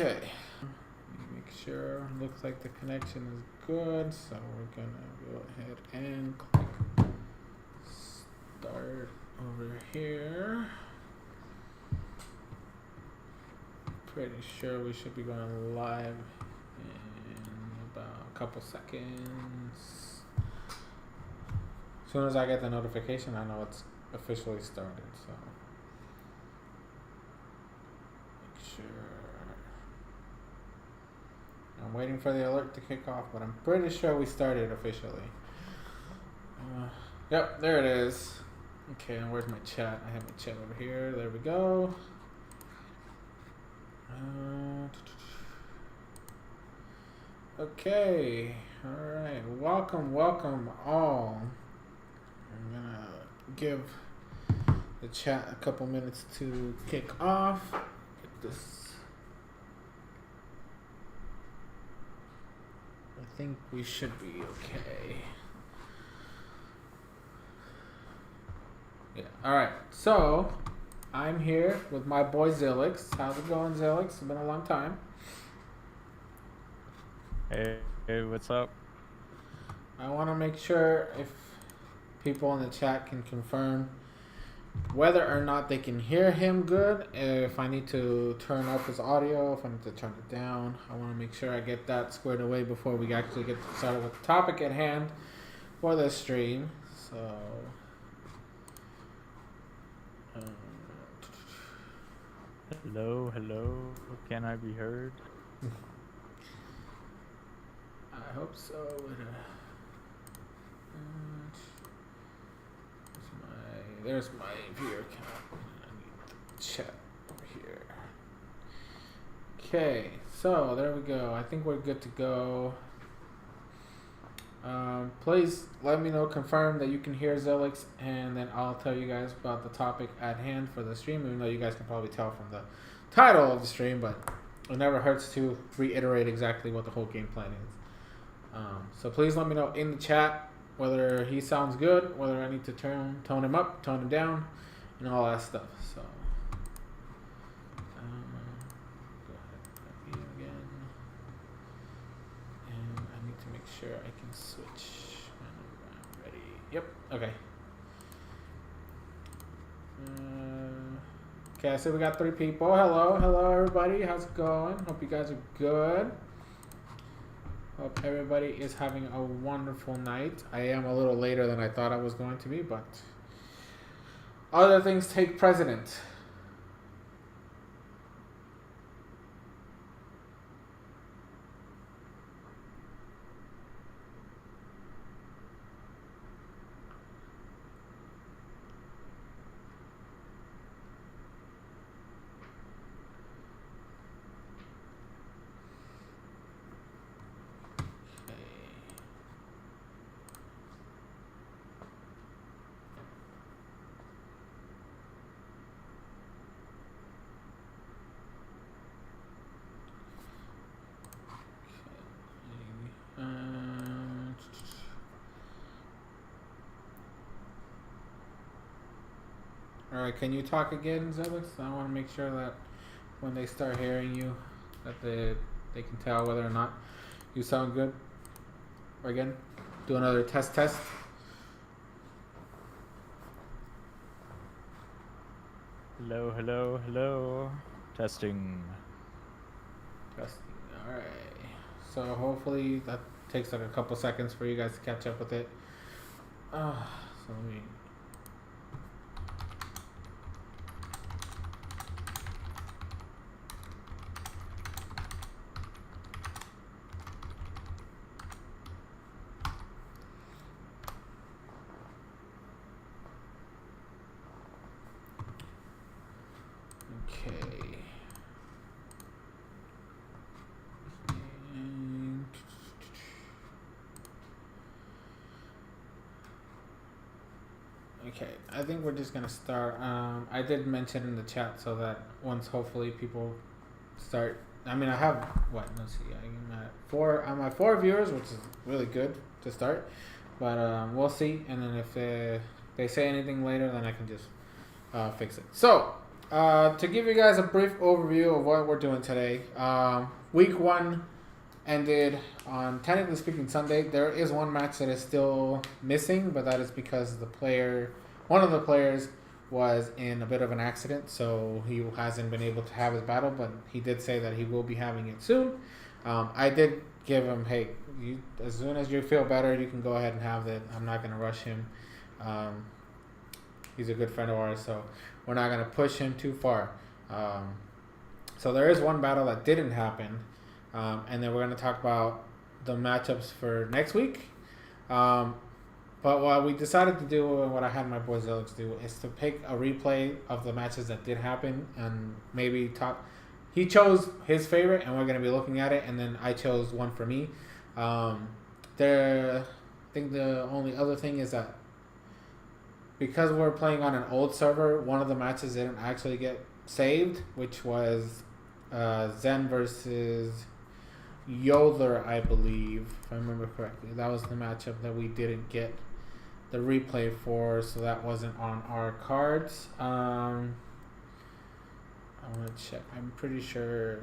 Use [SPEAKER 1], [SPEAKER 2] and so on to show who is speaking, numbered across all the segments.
[SPEAKER 1] Okay, make sure. Looks like the connection is good, so we're gonna go ahead and click start over here. Pretty sure we should be going live in about a couple seconds. As soon as I get the notification, I know it's officially started, so make sure. I'm waiting for the alert to kick off, but I'm pretty sure we started officially. Yep, there it is. Okay, and where's my chat? I have my chat over here. There we go. Okay, alright. Welcome all. I'm gonna give the chat a couple minutes to kick off. Get this. I think we should be okay. Yeah, alright. So, I'm here with my boy Zillix. How's it going, Zillix? It's been a long time.
[SPEAKER 2] Hey, what's up?
[SPEAKER 1] I want to make sure if people in the chat can confirm whether or not they can hear him good, if I need to turn up his audio, if I need to turn it down. I want to make sure I get that squared away before we actually get started with the topic at hand for this stream. So,
[SPEAKER 2] Hello, can I be heard?
[SPEAKER 1] I hope so. There's my viewer count. I need the chat over here. Okay, so there we go. I think we're good to go. Please let me know, confirm that you can hear Zillix, and then I'll tell you guys about the topic at hand for the stream, even though you guys can probably tell from the title of the stream, but it never hurts to reiterate exactly what the whole game plan is. So please let me know in the chat whether he sounds good, whether I need to tone him up, tone him down, and all that stuff. So, go ahead and again, and I need to make sure I can switch when I'm ready. Yep. Okay. Okay. So we got 3 people. Hello, everybody. How's it going? Hope you guys are good. Hope everybody is having a wonderful night. I am a little later than I thought I was going to be, but other things take precedence. Alright, can you talk again, Zillix? I want to make sure that when they start hearing you, that they can tell whether or not you sound good. Or again, do another test.
[SPEAKER 2] Hello. Testing.
[SPEAKER 1] Alright. So hopefully that takes like a couple seconds for you guys to catch up with it. So let me... Okay, I think we're just gonna start. I did mention in the chat so that once hopefully people start. I mean, I have what? Let's see. I'm at 4 viewers, which is really good to start. But we'll see, and then if they say anything later, then I can just fix it. So To give you guys a brief overview of what we're doing today, week 1 ended on, technically speaking, Sunday. There is one match that is still missing, but that is because one of the players was in a bit of an accident, so he hasn't been able to have his battle, but he did say that he will be having it soon. I did give him, hey, as soon as you feel better, you can go ahead and have it. I'm not going to rush him. He's a good friend of ours, so we're not going to push him too far. So there is one battle that didn't happen, and then we're going to talk about the matchups for next week. But what we decided to do, and what I had my boy Zelix do, is to pick a replay of the matches that did happen, and maybe talk. He chose his favorite, and we're going to be looking at it, and then I chose one for me. I think the only other thing is that because we're playing on an old server, one of the matches didn't actually get saved, which was Zen versus Yodeler, I believe, if I remember correctly. That was the matchup that we didn't get the replay for, so that wasn't on our cards. I want to check. I'm pretty sure.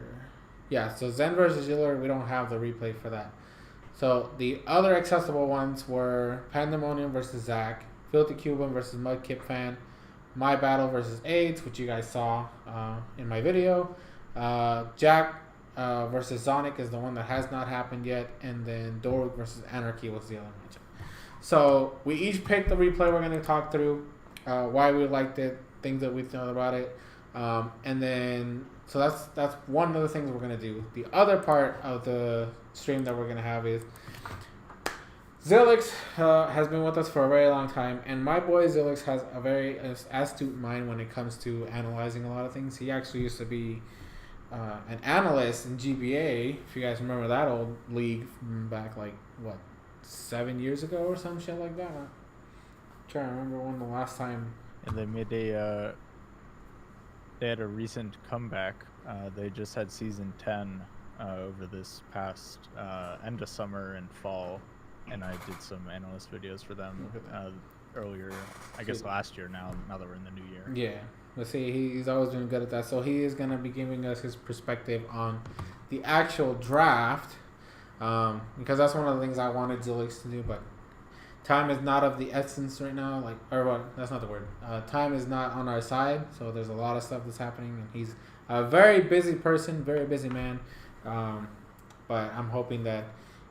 [SPEAKER 1] Yeah, so Zen versus Yodeler, we don't have the replay for that. So the other accessible ones were Pandemonium versus Zach, Filthy Cuban versus Mudkip Fan, My Battle versus AIDS, which you guys saw in my video. Jack versus Zonic is the one that has not happened yet, and then Dorwick versus Anarchy was the other matchup. So we each picked the replay we're going to talk through, why we liked it, things that we thought about it, and then so that's one of the things we're going to do. The other part of the stream that we're going to have is Zilix has been with us for a very long time, and my boy Zilix has a very astute mind when it comes to analyzing a lot of things. He actually used to be an analyst in GBA, if you guys remember that old league from back, 7 years ago or some shit like that. I'm trying to remember when the last time.
[SPEAKER 2] And they had a recent comeback. They just had season 10 over this past end of summer and fall, and I did some analyst videos for them earlier, I guess last year now that we're in the new year.
[SPEAKER 1] Yeah. Let's see, he's always been good at that. So he is going to be giving us his perspective on the actual draft, because that's one of the things I wanted Zilix to do, but time is not of the essence right now. That's not the word. Time is not on our side, so there's a lot of stuff that's happening, and he's a very busy person, very busy man. But I'm hoping that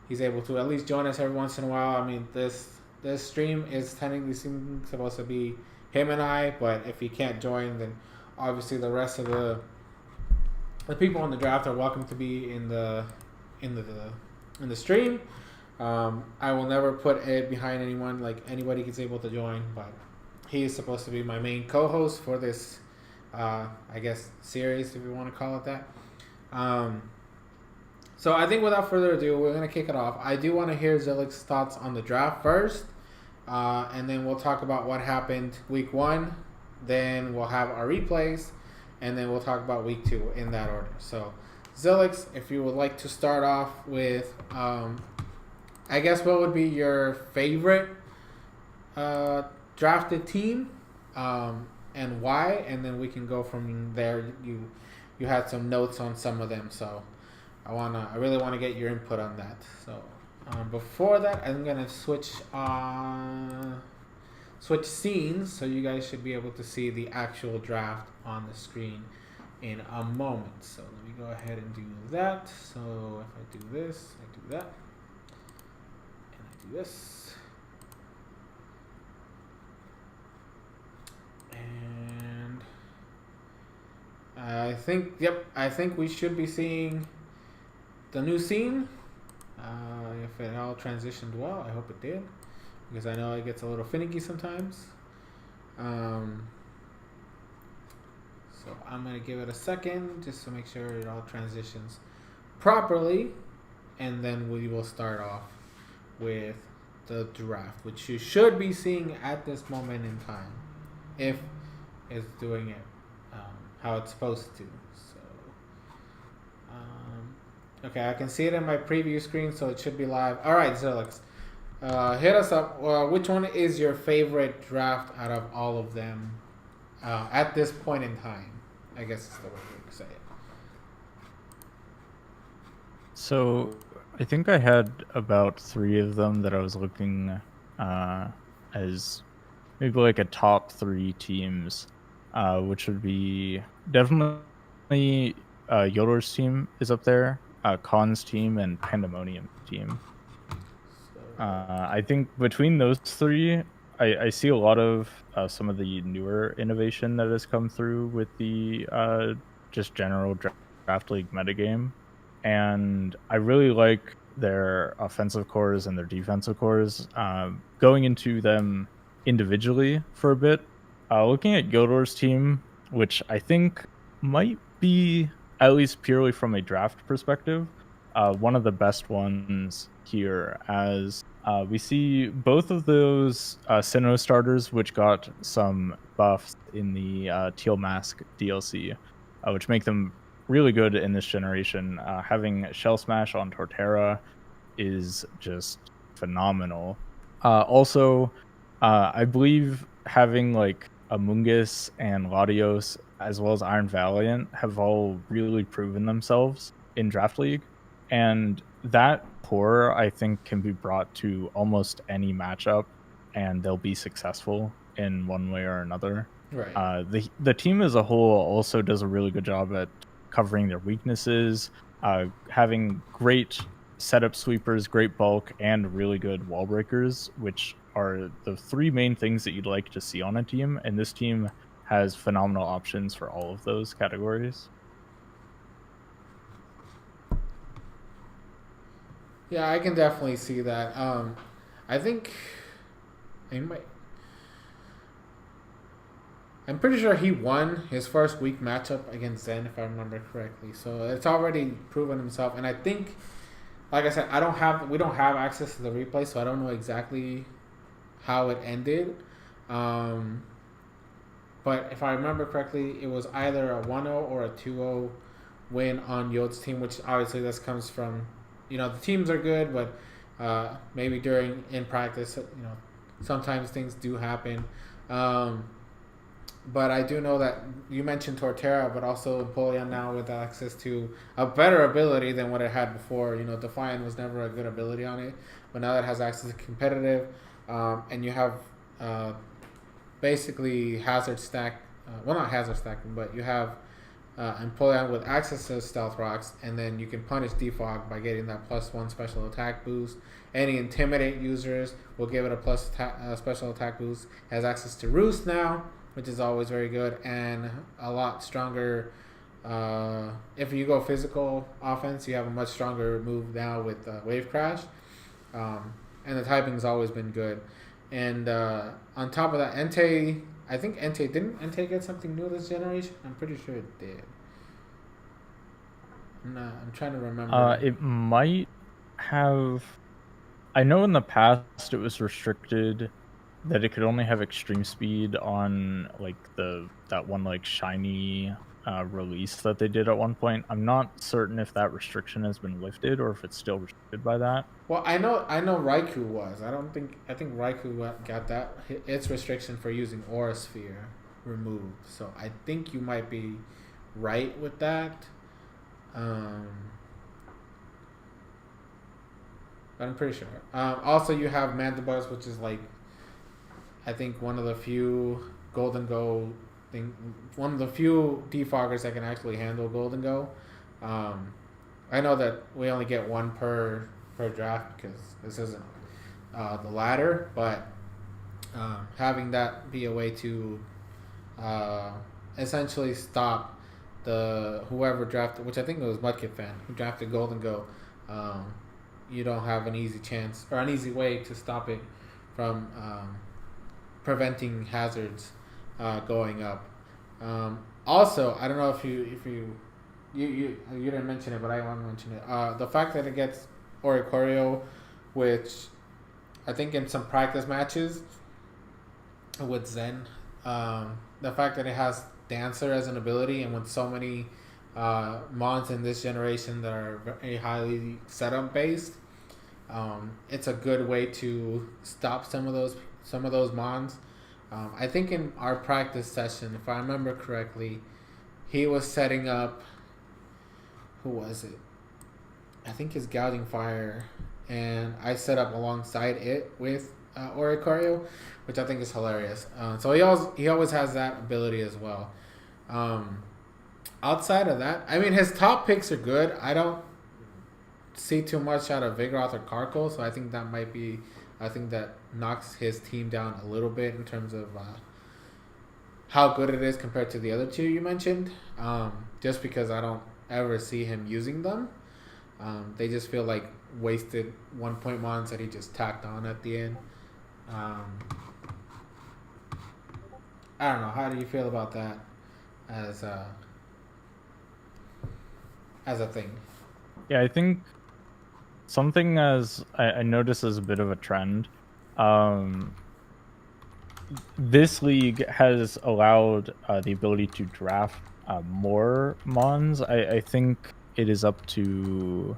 [SPEAKER 1] he's able to at least join us every once in a while. I mean, this stream is technically supposed to be him and I, but if he can't join, then obviously the rest of the people on the draft are welcome to be in the stream. I will never put it behind anyone. Anybody gets able to join, but he is supposed to be my main co-host for this, I guess, series, if you want to call it that. So I think without further ado, we're going to kick it off. I do want to hear Zilix's thoughts on the draft first, and then we'll talk about what happened week 1. Then we'll have our replays, and then we'll talk about week 2 in that order. So Zilix, if you would like to start off with, I guess, what would be your favorite drafted team, and why, and then we can go from there. You had some notes on some of them, so I really want to get your input on that. So before that, I'm gonna switch scenes, so you guys should be able to see the actual draft on the screen in a moment. So let me go ahead and do that. So if I do this, I do that, and I do this, and I think we should be seeing the new scene. If it all transitioned well, I hope it did, because I know it gets a little finicky sometimes. So I'm going to give it a second just to make sure it all transitions properly, and then we will start off with the draft, which you should be seeing at this moment in time, if it's doing it how it's supposed to. Okay, I can see it in my preview screen, so it should be live. All right, Zilix, hit us up. Which one is your favorite draft out of all of them at this point in time? I guess is the way to say it.
[SPEAKER 2] So I think I had about 3 of them that I was looking as maybe like a top 3 teams, which would be definitely Yoder's team is up there, Khan's team, and Pandemonium team. I think between those 3, I see a lot of some of the newer innovation that has come through with the just general draft league metagame. And I really like their offensive cores and their defensive cores. Going into them individually for a bit, looking at Gildor's team, which I think might be, at least purely from a draft perspective, one of the best ones here, as we see both of those Sinnoh starters, which got some buffs in the Teal Mask DLC, which make them really good in this generation. Having Shell Smash on Torterra is just phenomenal. Also, I believe having like Amoonguss and Latios, as well as Iron Valiant, have all really proven themselves in Draft League. And that core, I think, can be brought to almost any matchup, and they'll be successful in one way or another.
[SPEAKER 1] Right.
[SPEAKER 2] The team as a whole also does a really good job at covering their weaknesses, having great setup sweepers, great bulk, and really good wall breakers, which are the 3 main things that you'd like to see on a team. And this team has phenomenal options for all of those categories.
[SPEAKER 1] Yeah, I can definitely see that. I think I'm pretty sure he won his first week matchup against Zen, if I remember correctly. So it's already proven himself, and I think, like I said, we don't have access to the replay, so I don't know exactly how it ended. But if I remember correctly, it was either a 1-0 or a 2-0 win on Yod's team, which obviously this comes from, the teams are good, but maybe in practice, sometimes things do happen. But I do know that you mentioned Torterra, but also Empoleon now with access to a better ability than what it had before. Defiant was never a good ability on it, but now that it has access to competitive, and you have basically hazard stack. Well, not hazard stacking, but you have Empoleon with access to Stealth Rocks, and then you can punish Defog by getting that +1 special attack boost. Any Intimidate users will give it a special attack boost. It has access to Roost now, which is always very good, and a lot stronger. If you go physical offense, you have a much stronger move now with Wave Crash, and the typing's always been good. And on top of that, Entei, I think didn't Entei get something new this generation? I'm pretty sure it did. I'm trying to remember.
[SPEAKER 2] It might have. I know in the past it was restricted that it could only have extreme speed on like that one like shiny release that they did at one point. I'm not certain if that restriction has been lifted or if it's still restricted by that.
[SPEAKER 1] Well, I know Raikou was. I think Raikou got that its restriction for using Aura Sphere removed. So I think you might be right with that. But I'm pretty sure. Also, you have Mandibuzz, which is like, I think one of the few one of the few defoggers that can actually handle Golden Go. I know that we only get one per draft because this isn't the ladder, but having that be a way to essentially stop whoever drafted, which I think it was Mudkip fan who drafted Golden Go. You don't have an easy chance or an easy way to stop it from preventing hazards going up. Also, I don't know if you didn't mention it, but I want to mention it. The fact that it gets Oricorio, which I think in some practice matches with Zen, the fact that it has Dancer as an ability, and with so many mons in this generation that are very highly setup based, it's a good way to stop some of those mons. I think in our practice session, if I remember correctly, he was setting up. Who was it? I think his Gouging Fire, and I set up alongside it with Oricorio, which I think is hilarious. So he always has that ability as well. Um, Outside of that, I mean, his top picks are good. I don't see too much out of Vigoroth or Karkle, so I think that might be. I think that knocks his team down a little bit in terms of how good it is compared to the other two you mentioned. Just because I don't ever see him using them. They just feel like wasted 1 point mons that he just tacked on at the end. I don't know. How do you feel about that as a thing?
[SPEAKER 2] Yeah, I think something as I noticed as a bit of a trend. This league has allowed the ability to draft more mons. I think it is up to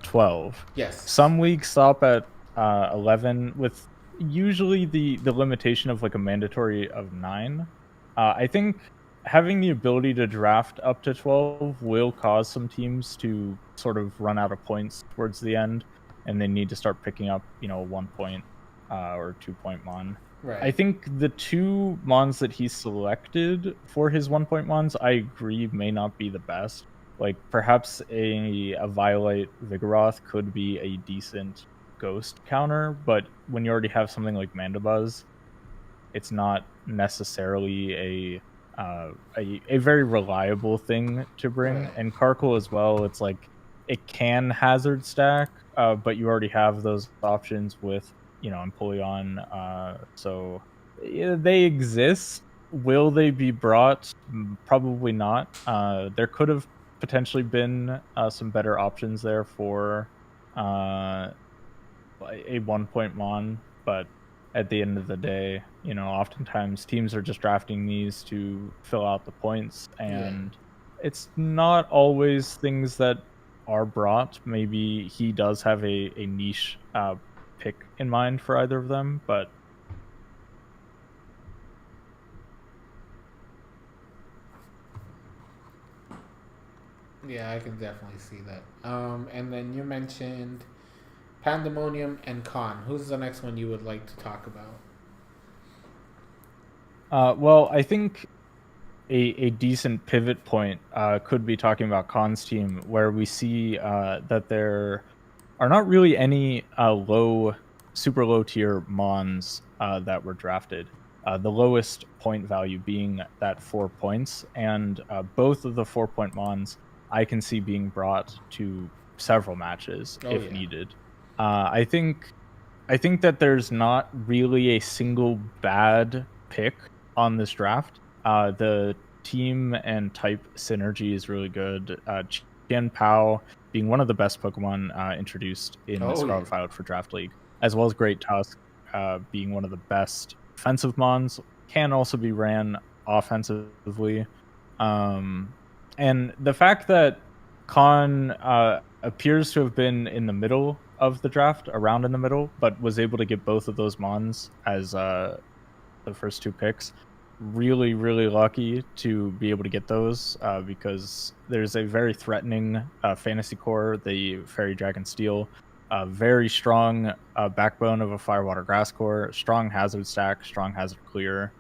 [SPEAKER 2] 12.
[SPEAKER 1] Yes.
[SPEAKER 2] Some leagues stop at 11 with usually the limitation of like a mandatory of 9. I think having the ability to draft up to 12 will cause some teams to sort of run out of points towards the end, and they need to start picking up, 1 point or 2 point mon.
[SPEAKER 1] Right.
[SPEAKER 2] I think the 2 mons that he selected for his 1 point mons, I agree, may not be the best. Like perhaps a Violet Vigoroth could be a decent ghost counter, but when you already have something like Mandibuzz, it's not necessarily a very reliable thing to bring.
[SPEAKER 1] Right.
[SPEAKER 2] And Karkle as well, it's like it can hazard stack, but you already have those options with Empoleon. So yeah, they exist. Will they be brought? Probably not. There could have potentially been some better options there for a 1 point mon, but at the end of the day, oftentimes teams are just drafting these to fill out the points, and it's not always things that are brought. Maybe he does have a niche pick in mind for either of them, but
[SPEAKER 1] yeah, I can definitely see that. And then you mentioned Pandemonium and Khan. Who's the next one you would like to talk about?
[SPEAKER 2] Well, I think a decent pivot point could be talking about Khan's team, where we see that there are not really any super low tier mons that were drafted. The lowest point value being that 4 points, and both of the 4 point mons I can see being brought to several matches if needed. I think that there's not really a single bad pick on this draft. The team and type synergy is really good. Qian Pao being one of the best Pokemon introduced in the Scarlet Violet for Draft League, as well as Great Tusk being one of the best offensive mons, can also be ran offensively. And the fact that Khan appears to have been in the middle of the draft, around in the middle, but was able to get both of those mons as the first 2 picks. Really, really lucky to be able to get those because there's a very threatening fantasy core, the Fairy Dragon Steel, very strong backbone of a Firewater Grass core, strong hazard stack, strong hazard clear.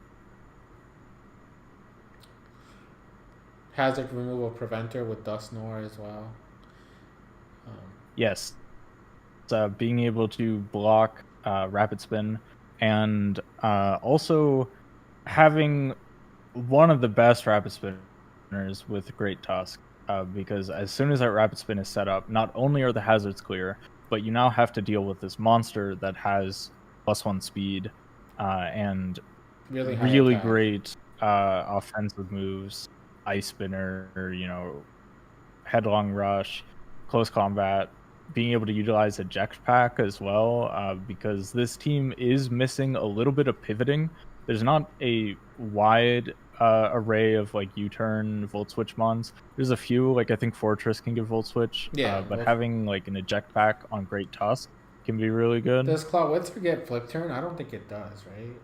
[SPEAKER 1] Hazard removal preventer with Dusknoir as well.
[SPEAKER 2] Yes. Being able to block Rapid Spin, and also having one of the best Rapid Spinners with Great Tusk, because as soon as that Rapid Spin is set up, not only are the hazards clear, but you now have to deal with this monster that has +1 speed and really great offensive moves. Ice Spinner, Headlong Rush, Close Combat, being able to utilize Eject Pack as well, because this team is missing a little bit of pivoting. There's not a wide array of like U-turn, Volt Switch mons. There's a few, like I think Fortress can give Volt Switch, but having like an Eject Pack on Great Tusk can be really good.
[SPEAKER 1] Does Clawitzer get Flip Turn? I don't think it does, right?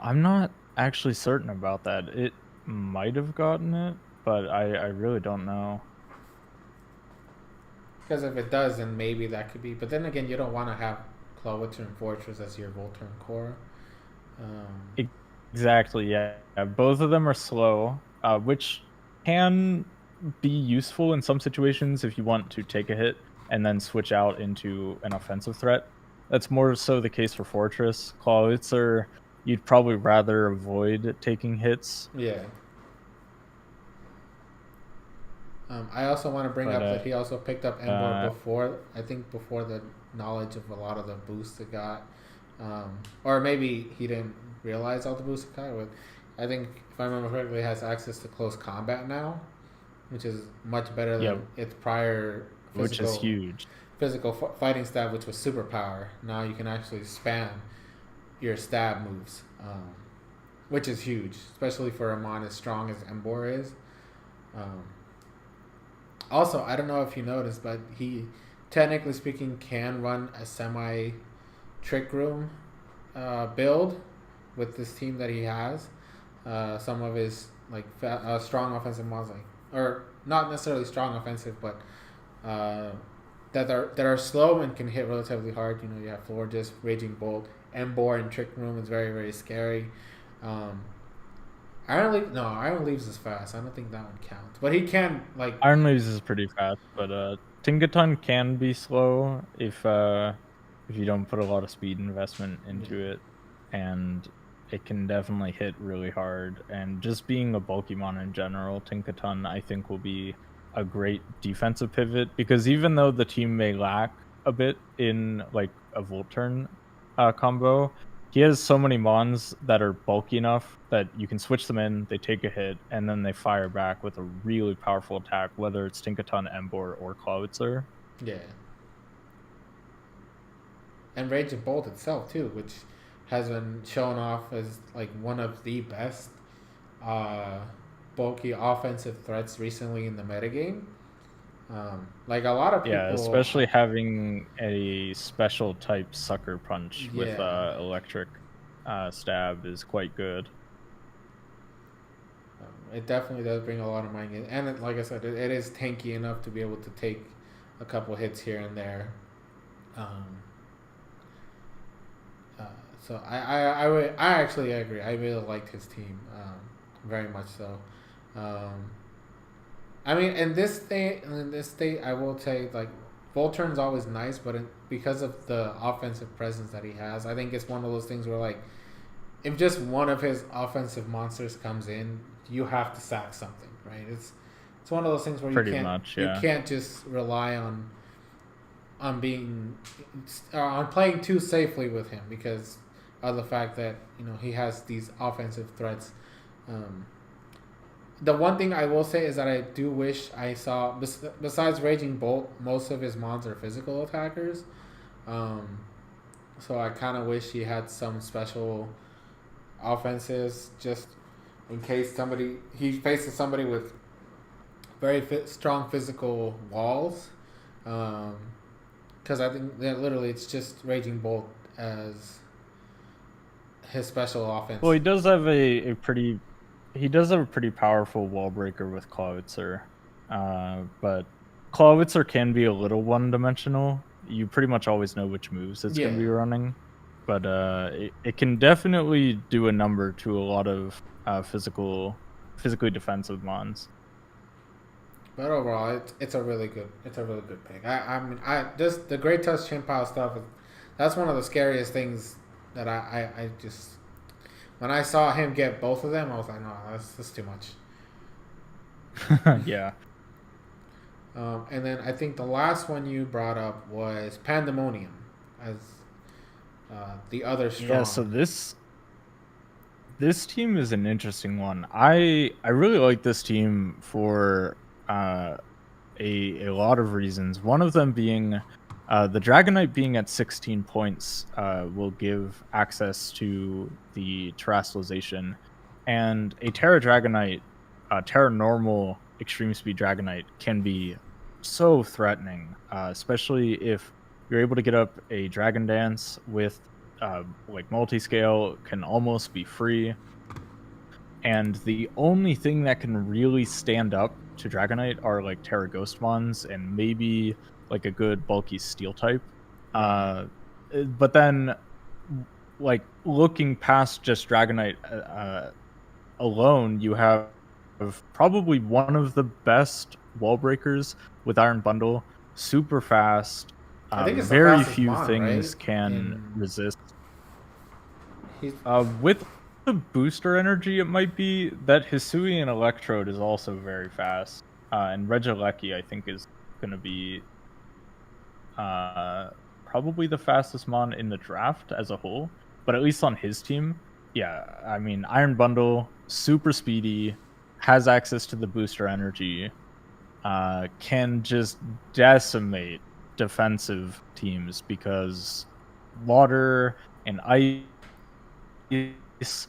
[SPEAKER 2] I'm not actually certain about that. might have gotten it, but I really don't know.
[SPEAKER 1] Because if it does, then maybe that could be. But then again, you don't want to have Clawitzer and Fortress as your Volturn core.
[SPEAKER 2] Exactly, yeah. Both of them are slow, which can be useful in some situations if you want to take a hit and then switch out into an offensive threat. That's more so the case for Fortress. Clawitzer, you'd probably rather avoid taking hits.
[SPEAKER 1] Yeah. I also want to bring up that he also picked up Embor before, I think before the knowledge of a lot of the boosts it got. Or maybe he didn't realize all the boosts it got. But I think, if I remember correctly, it has access to close combat now, which is much better than its prior
[SPEAKER 2] which is huge.
[SPEAKER 1] Physical fighting stab, which was superpower. Now you can actually spam your stab moves, which is huge, especially for a mon as strong as Embor is. Also, I don't know if you noticed, but he, technically speaking, can run a semi trick room build with this team that he has. Some of his like strong offensive mons, or not necessarily strong offensive, but that are slow and can hit relatively hard. You know, you have Florges, Raging Bolt, Embor, and Trick Room is very, very scary. Iron Leaves is fast. I don't think that one counts. But he can, like...
[SPEAKER 2] Iron Leaves is pretty fast, but Tinkaton can be slow if you don't put a lot of speed investment into it. And it can definitely hit really hard. And just being a bulky mon in general, Tinkaton, I think, will be a great defensive pivot. Because even though the team may lack a bit in, like, a Volturn combo... He has so many mons that are bulky enough that you can switch them in, they take a hit, and then they fire back with a really powerful attack, whether it's Tinkaton, Embor, or Clawitzer.
[SPEAKER 1] Yeah. And Raging Bolt itself, too, which has been shown off as like one of the best bulky offensive threats recently in the metagame. Like a lot of people...
[SPEAKER 2] Yeah, especially having a special type Sucker Punch with electric stab is quite good.
[SPEAKER 1] It definitely does bring a lot of mind in. And like I said, it is tanky enough to be able to take a couple hits here and there. So I actually agree. I really liked his team, very much so. I mean, in this state, I will say, like, Volturn's always nice, but because of the offensive presence that he has, I think it's one of those things where, like, if just one of his offensive monsters comes in, you have to sack something, right? It's one of those things where you can't just rely on playing too safely with him because of the fact that, you know, he has these offensive threats. The one thing I will say is that I do wish I saw, besides Raging Bolt, most of his mons are physical attackers. So I kind of wish he had some special offenses just in case he faces somebody with very strong physical walls. Because I think that literally it's just Raging Bolt as his special offense.
[SPEAKER 2] Well, he does have a pretty powerful wall breaker with Clawitzer, but Clawitzer can be a little one-dimensional. You pretty much always know which moves it's going to be running, but it can definitely do a number to a lot of physically defensive mons.
[SPEAKER 1] But overall, it's a really good pick. I mean, just the Great Touch Chimpa stuff. That's one of the scariest things that I just. When I saw him get both of them, I was like, no, that's too much.
[SPEAKER 2] Yeah.
[SPEAKER 1] And then I think the last one you brought up was Pandemonium as the other strong.
[SPEAKER 2] Yeah, so this team is an interesting one. I really like this team for a lot of reasons. One of them being the Dragon Knight being at 16 points will give access to the terrestrialization, and a Terra Dragon Knight, Terra Normal Extreme Speed Dragon Knight can be so threatening, especially if you're able to get up a Dragon Dance with like multi-scale, can almost be free. And the only thing that can really stand up to Dragonite are like Terra Ghost Mons and maybe like a good bulky Steel type. But then, like looking past just Dragonite alone, you have probably one of the best wall breakers with Iron Bundle. Super fast.
[SPEAKER 1] I think it's the
[SPEAKER 2] Very
[SPEAKER 1] fastest
[SPEAKER 2] few
[SPEAKER 1] mon,
[SPEAKER 2] things
[SPEAKER 1] right?
[SPEAKER 2] can resist.
[SPEAKER 1] He's...
[SPEAKER 2] With the booster energy, it might be that Hisuian Electrode is also very fast. And Regieleki, I think, is going to be probably the fastest mon in the draft as a whole. But at least on his team, yeah, I mean, Iron Bundle, super speedy, has access to the booster energy, can just decimate defensive teams because water and ice.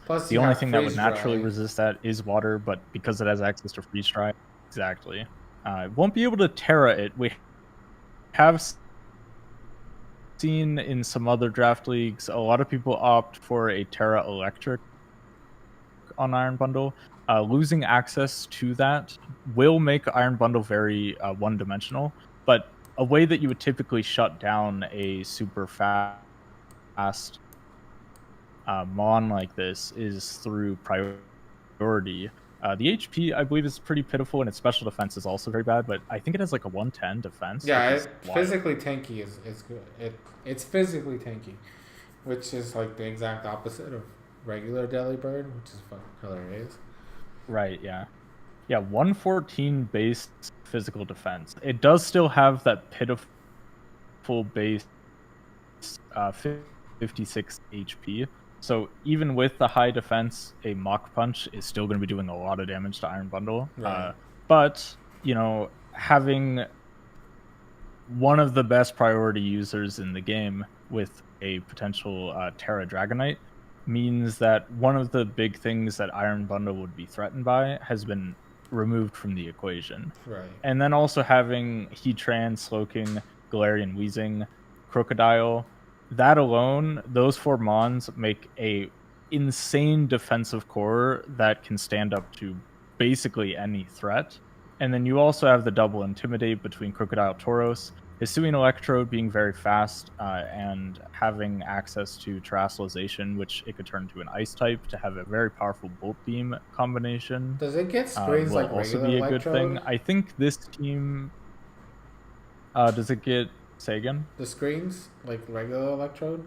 [SPEAKER 1] Plus,
[SPEAKER 2] The
[SPEAKER 1] you
[SPEAKER 2] only
[SPEAKER 1] have
[SPEAKER 2] thing that would
[SPEAKER 1] freeze
[SPEAKER 2] naturally
[SPEAKER 1] dry.
[SPEAKER 2] resist that is water, but because it has access to freeze dry, exactly, it won't be able to Terra it. We have seen in some other draft leagues, a lot of people opt for a Terra Electric on Iron Bundle. Losing access to that will make Iron Bundle very one-dimensional, but a way that you would typically shut down a super fast mon like this is through priority. The HP, I believe, is pretty pitiful, and its special defense is also very bad, but I think it has like a 110 defense, which
[SPEAKER 1] Yeah,
[SPEAKER 2] is wild.
[SPEAKER 1] physically tanky is good. It's physically tanky, which is like the exact opposite of regular Delibird, which is fucking hilarious.
[SPEAKER 2] Right, yeah. Yeah, 114 base physical defense. It does still have that pitiful base 56 HP. So even with the high defense, a Mach Punch is still going to be doing a lot of damage to Iron Bundle.
[SPEAKER 1] Right.
[SPEAKER 2] But, you know, having one of the best priority users in the game with a potential Terra Dragonite means that one of the big things that Iron Bundle would be threatened by has been removed from the equation.
[SPEAKER 1] Right.
[SPEAKER 2] And then also having Heatran, Slowking, Galarian Weezing, Crocodile, that alone, those four mons make a insane defensive core that can stand up to basically any threat. And then you also have the double Intimidate between Crocodile Tauros, Hisuian Electrode being very fast, and having access to Terrestrialization, which it could turn into an Ice type to have a very powerful Bolt Beam combination.
[SPEAKER 1] Does it get screens
[SPEAKER 2] Will
[SPEAKER 1] like
[SPEAKER 2] also
[SPEAKER 1] regular
[SPEAKER 2] be a good thing.
[SPEAKER 1] Electrode?
[SPEAKER 2] I think this team... does it get... Say again?
[SPEAKER 1] The screens like regular Electrode?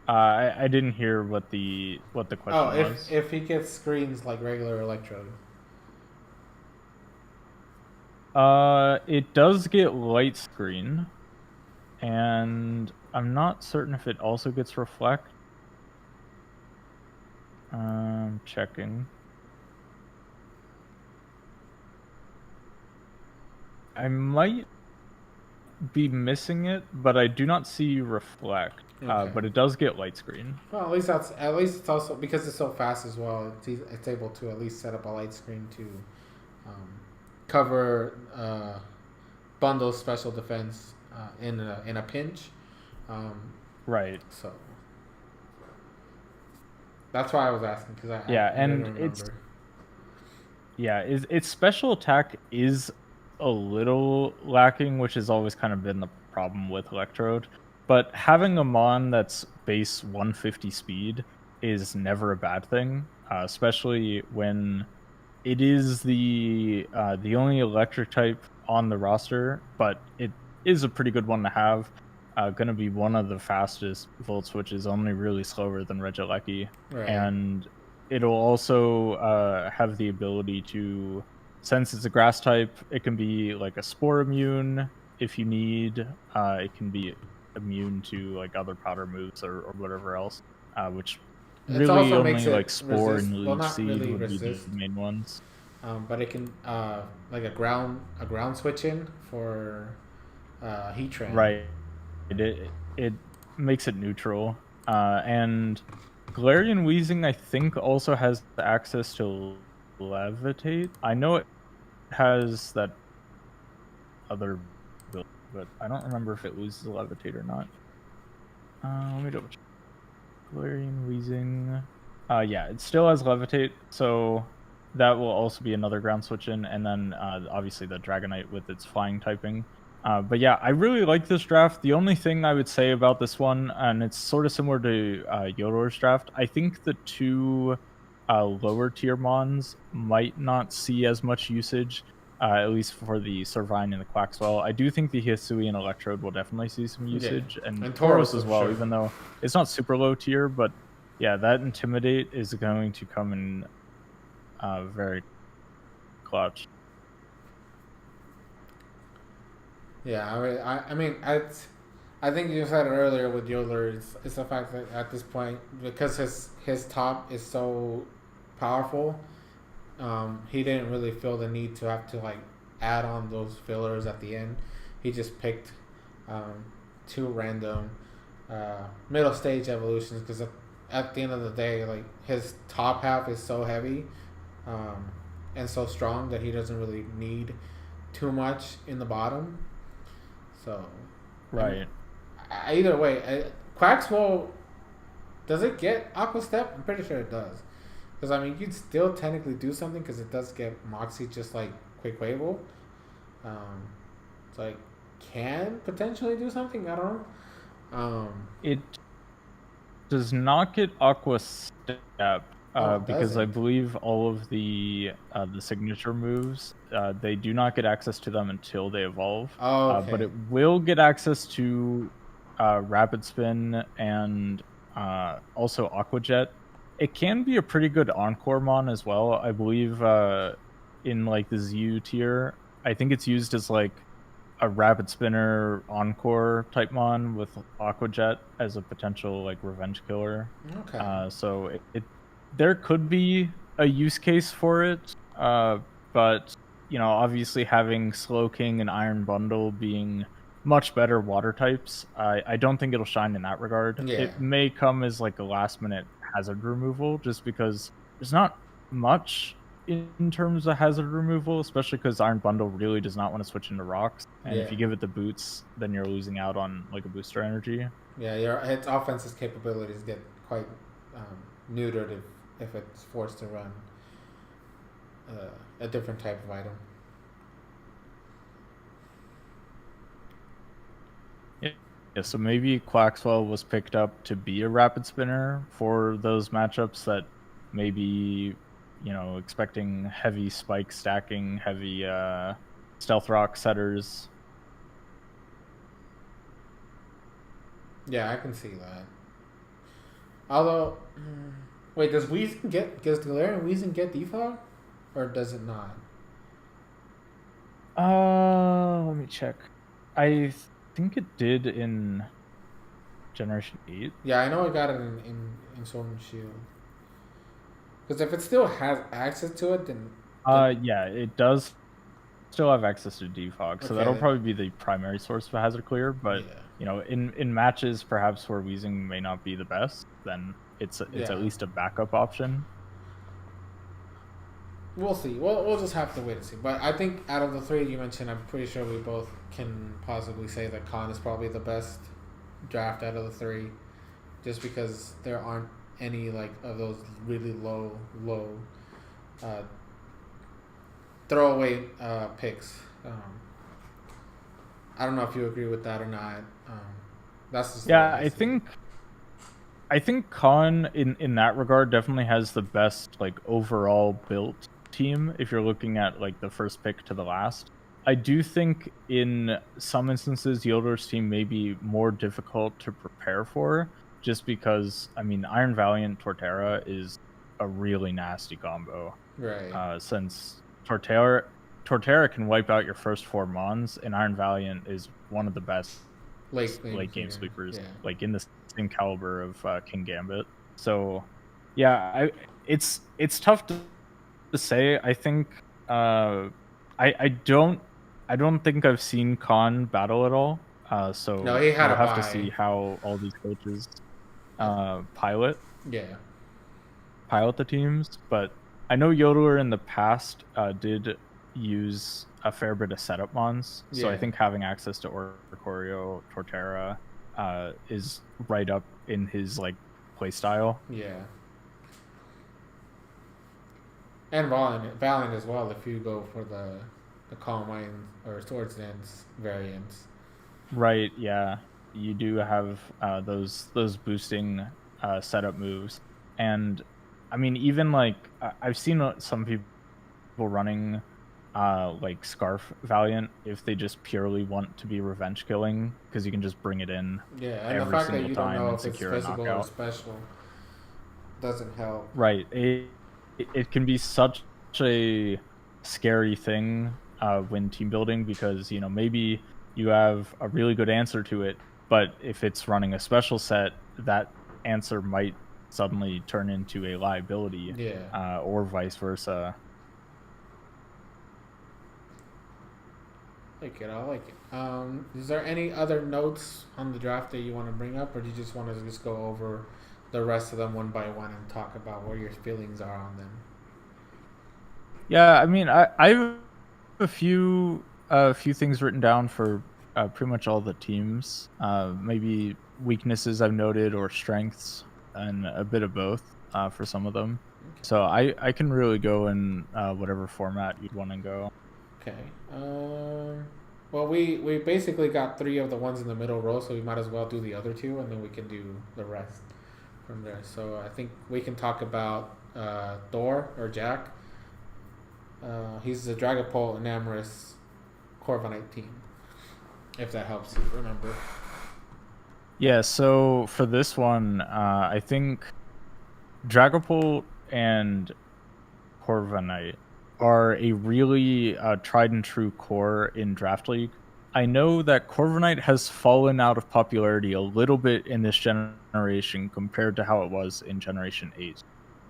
[SPEAKER 2] I didn't hear what the question was.
[SPEAKER 1] If he gets screens like regular Electrode.
[SPEAKER 2] It does get light screen, and I'm not certain if it also gets reflect. Checking. I might be missing it, but I do not see reflect. Okay. But it does get light screen.
[SPEAKER 1] Well, at least it's also because it's so fast as well. It's able to at least set up a light screen to cover Bundle's special defense in a pinch.
[SPEAKER 2] Right.
[SPEAKER 1] So that's why I was asking because I
[SPEAKER 2] and
[SPEAKER 1] remember.
[SPEAKER 2] Its special attack is a little lacking, which has always kind of been the problem with Electrode. But having a mon that's base 150 speed is never a bad thing, especially when it is the only electric type on the roster, but it is a pretty good one to have. Going to be one of the fastest Volt Switches, only really slower than Regieleki.
[SPEAKER 1] Right.
[SPEAKER 2] And it'll also have the ability to, since it's a grass type, it can be like a Spore immune if you need. It can be immune to like other powder moves or whatever else, which really only like Spore and Leech Seed would be the main ones.
[SPEAKER 1] But it can like a ground switch in for Heatran.
[SPEAKER 2] Right. It makes it neutral, and Galarian Weezing I think also has the access to Levitate. I know it has that other ability, but I don't remember if it loses Levitate or not. Let me double check. Galarian Weezing. Yeah, it still has Levitate, so that will also be another ground switch in, and then obviously the Dragonite with its flying typing. But yeah, I really like this draft. The only thing I would say about this one, and it's sort of similar to Yodor's draft, I think the two lower tier mons might not see as much usage, at least for the Servine and the Quaxwell. I do think the Hisui and Electrode will definitely see some
[SPEAKER 1] Yeah,
[SPEAKER 2] usage, and
[SPEAKER 1] and
[SPEAKER 2] Tauros
[SPEAKER 1] Taurus
[SPEAKER 2] as
[SPEAKER 1] for
[SPEAKER 2] well,
[SPEAKER 1] sure.
[SPEAKER 2] even though it's not super low tier, but yeah, that Intimidate is going to come in very clutch.
[SPEAKER 1] Yeah, I think you said it earlier with Yodeler. It's the fact that at this point, because his top is so powerful, he didn't really feel the need to have to like add on those fillers at the end. He just picked two random middle stage evolutions because at the end of the day, like his top half is so heavy and so strong that he doesn't really need too much in the bottom. So,
[SPEAKER 2] Right.
[SPEAKER 1] Either way, Quaxwell, does it get Aqua Step? I'm pretty sure it does. Because, I mean, you'd still technically do something because it does get Moxie just like Quick Wave. So, it can potentially do something. I don't know.
[SPEAKER 2] It does not get Aqua Step. Because I believe all of the signature moves, they do not get access to them until they evolve.
[SPEAKER 1] Oh, okay.
[SPEAKER 2] But it will get access to Rapid Spin and also Aqua Jet. It can be a pretty good Encore Mon as well. I believe in like the ZU tier, I think it's used as like a Rapid Spinner Encore type Mon with Aqua Jet as a potential like revenge killer.
[SPEAKER 1] Okay.
[SPEAKER 2] So it there could be a use case for it, but you know, obviously having Slowking and Iron Bundle being much better water types, I don't think it'll shine in that regard.
[SPEAKER 1] Yeah.
[SPEAKER 2] It may come as like a last minute hazard removal, just because there's not much in terms of hazard removal, especially because Iron Bundle really does not want to switch into rocks, and if you give it the boots, then you're losing out on like a booster energy.
[SPEAKER 1] Yeah, its offensive capabilities get quite neutered if it's forced to run a different type of item.
[SPEAKER 2] Yeah, so maybe Quaxwell was picked up to be a rapid spinner for those matchups that maybe, you know, expecting heavy spike stacking, heavy stealth rock setters.
[SPEAKER 1] Yeah, I can see that. Although, wait, does Galarian Weezing get defog, or does it not?
[SPEAKER 2] Let me check. I think it did in Generation 8.
[SPEAKER 1] Yeah, I know I got it in Sword and Shield. Because if it still has access to it, then
[SPEAKER 2] yeah, it does still have access to defog, so that'll probably be the primary source of hazard clear. But you know, in matches perhaps where Weezing may not be the best, then it's at least a backup option.
[SPEAKER 1] We'll see. We'll just have to wait and see. But I think out of the three you mentioned, I'm pretty sure we both can possibly say that Khan is probably the best draft out of the three, just because there aren't any like of those really low throwaway picks. I don't know if you agree with that or not. That's just
[SPEAKER 2] I think Khan in that regard definitely has the best like overall built team if you're looking at like the first pick to the last. I do think in some instances Yodor's team may be more difficult to prepare for, just because I mean Iron Valiant Torterra is a really nasty combo.
[SPEAKER 1] Right.
[SPEAKER 2] Since Torterra can wipe out your first 4 Mons, and Iron Valiant is one of the best late game sweepers, like in the same caliber of King Gambit. So yeah, it's tough to say. I think I don't think I've seen Khan battle at all. So
[SPEAKER 1] no, he had
[SPEAKER 2] we'll have to see how all these coaches pilot the teams. But I know Yodeler in the past did use a fair bit of setup mons, so I think having access to Oricorio Torterra is right up in his like play style.
[SPEAKER 1] Yeah. And Valiant as well. If you go for the Calm Mind or Swords Dance variants.
[SPEAKER 2] Right. Yeah. You do have those boosting setup moves, and I mean even like I've seen some people running like Scarf Valiant if they just purely want to be revenge killing, because you can just bring it in
[SPEAKER 1] Yeah, and the
[SPEAKER 2] every
[SPEAKER 1] fact that
[SPEAKER 2] single
[SPEAKER 1] you don't
[SPEAKER 2] time
[SPEAKER 1] know
[SPEAKER 2] and
[SPEAKER 1] if it's
[SPEAKER 2] secure a
[SPEAKER 1] physical or
[SPEAKER 2] knockout.
[SPEAKER 1] special doesn't help.
[SPEAKER 2] Right. It can be such a scary thing when team building, because maybe you have a really good answer to it, but if it's running a special set, that answer might suddenly turn into a liability,
[SPEAKER 1] Yeah.
[SPEAKER 2] or vice versa.
[SPEAKER 1] I like it. Is there any other notes on the draft that you want to bring up, or do you just want to just go over the rest of them one by one and talk about what your feelings are on them?
[SPEAKER 2] Yeah, I mean, I have a few things written down for pretty much all the teams. Maybe weaknesses I've noted, or strengths, and a bit of both for some of them. So I can really go in whatever format you'd want to go.
[SPEAKER 1] Okay. Well, we basically got three of the ones in the middle row, so we might as well do the other two, and then we can do the rest from there. So I think we can talk about Thor or Jack. He's the Dragapult and Amorous Corviknight team, if that helps you remember.
[SPEAKER 2] Yeah, so for this one, I think Dragapult and Corviknight are a really tried and true core in Draft League. I know that Corviknight has fallen out of popularity a little bit in this generation compared to how it was in Generation 8.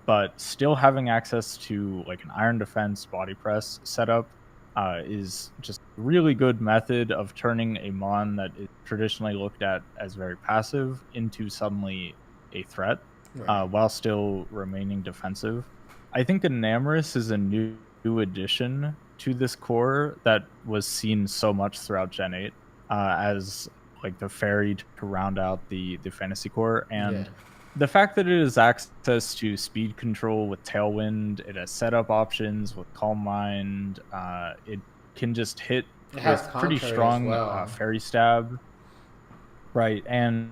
[SPEAKER 2] But still having access to like an Iron Defense body press setup is just a really good method of turning a Mon that is traditionally looked at as very passive into suddenly a threat,
[SPEAKER 1] Right.
[SPEAKER 2] while still remaining defensive. I think Enamorus is a new addition to this core that was seen so much throughout Gen 8 as like the fairy to round out the fantasy core.
[SPEAKER 1] Yeah.
[SPEAKER 2] And the fact that it has access to speed control with Tailwind, it has setup options with Calm Mind, it can just hit
[SPEAKER 1] It has
[SPEAKER 2] with pretty
[SPEAKER 1] contrary as
[SPEAKER 2] strong
[SPEAKER 1] well.
[SPEAKER 2] Fairy Stab. Right, and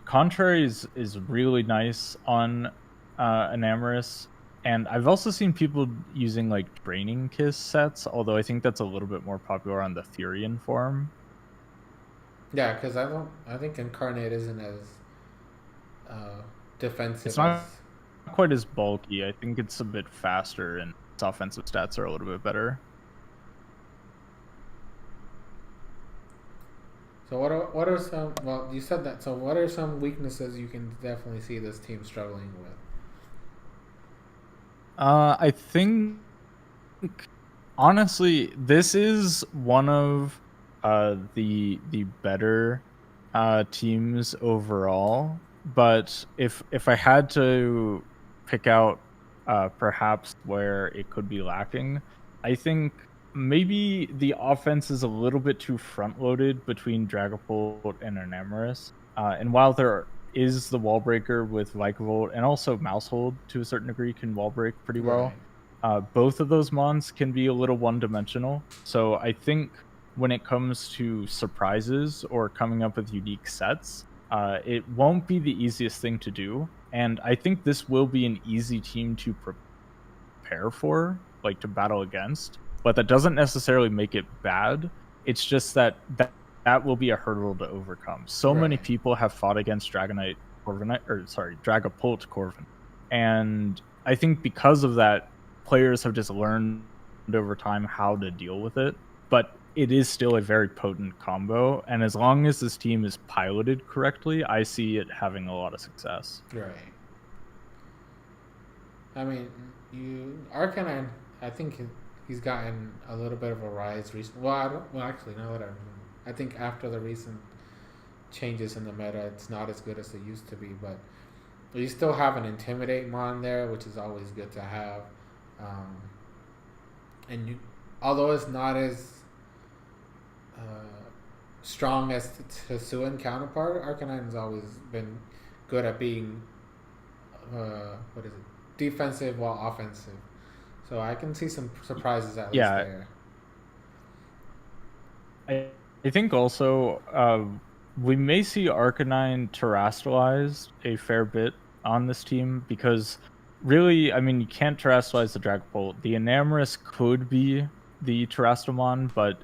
[SPEAKER 2] Contrary is really nice on Enamorus. And I've also seen people using like Draining Kiss sets, although I think that's a little bit more popular on the Therian form.
[SPEAKER 1] Yeah, because I think Incarnate isn't as
[SPEAKER 2] It's
[SPEAKER 1] defensive as.
[SPEAKER 2] not quite as bulky. I think it's a bit faster, and its offensive stats are a little bit better.
[SPEAKER 1] So what are some? Well, you said that. So what are some weaknesses you can definitely see this team struggling with?
[SPEAKER 2] I think honestly, this is one of the better teams overall. But if I had to pick out perhaps where it could be lacking, I think maybe the offense is a little bit too front loaded between Dragapult and Enamorus. And while there is the wall breaker with Vikavolt, and also Mousehold to a certain degree can wall break pretty
[SPEAKER 1] Right.
[SPEAKER 2] well, both of those mons can be a little one-dimensional. So I think when it comes to surprises or coming up with unique sets, it won't be the easiest thing to do. And I think this will be an easy team to prepare for, like to battle against. But that doesn't necessarily make it bad. It's just that will be a hurdle to overcome. So many
[SPEAKER 1] Right.
[SPEAKER 2] people have fought against Dragapult Corviknight, and I think because of that, players have just learned over time how to deal with it. But it is still a very potent combo, and as long as this team is piloted correctly, I see it having a lot of success.
[SPEAKER 1] Right. I mean, Arcanine. I think he's gotten a little bit of a rise recently. Well, I don't. Well, actually, now that I remember, I think after the recent changes in the meta, it's not as good as it used to be. But you still have an Intimidate Mon there, which is always good to have. Um, and although it's not as strong as his Hisuian counterpart, Arcanine has always been good at being defensive while offensive. So I can see some surprises at least
[SPEAKER 2] Yeah.
[SPEAKER 1] there.
[SPEAKER 2] I think also we may see Arcanine terrestrialized a fair bit on this team because really, I mean, you can't terrestrialize the Dragapult. The Enamorus could be the Terrastramon, but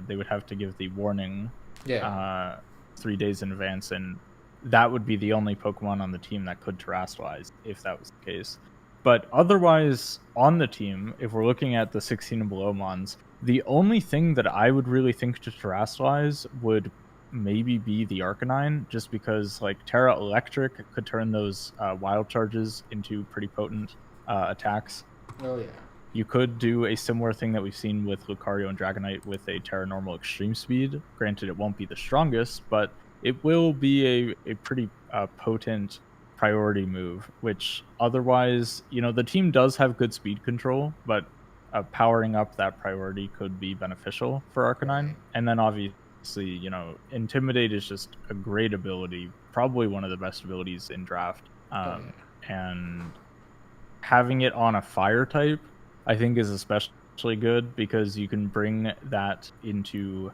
[SPEAKER 2] they would have to give the warning
[SPEAKER 1] Yeah.
[SPEAKER 2] uh, 3 days in advance, and that would be the only Pokemon on the team that could terrestrialize if that was the case. But otherwise, on the team, if we're looking at the 16 and below Mons, the only thing that I would really think to terrestrialize would maybe be the Arcanine, just because like Terra Electric could turn those wild charges into pretty potent attacks.
[SPEAKER 1] Oh yeah.
[SPEAKER 2] You could do a similar thing that we've seen with Lucario and Dragonite with a Terra Normal Extreme Speed. Granted, it won't be the strongest, but it will be a pretty potent priority move, which otherwise, the team does have good speed control, but powering up that priority could be beneficial for Arcanine.
[SPEAKER 1] Right.
[SPEAKER 2] And then obviously, Intimidate is just a great ability, probably one of the best abilities in draft. And having it on a fire type, I think, is especially good because you can bring that into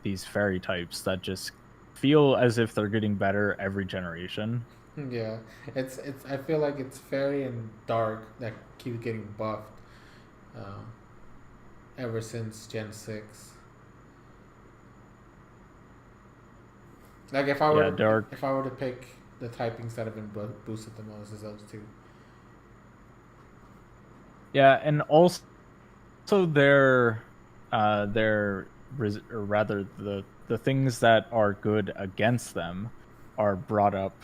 [SPEAKER 2] these fairy types that just feel as if they're getting better every generation.
[SPEAKER 1] Yeah, it's. I feel like it's fairy and dark that keep getting buffed ever since Gen 6. Like if I were to pick the typings that have been boosted the most, is those two.
[SPEAKER 2] Yeah, and also or rather the things that are good against them are brought up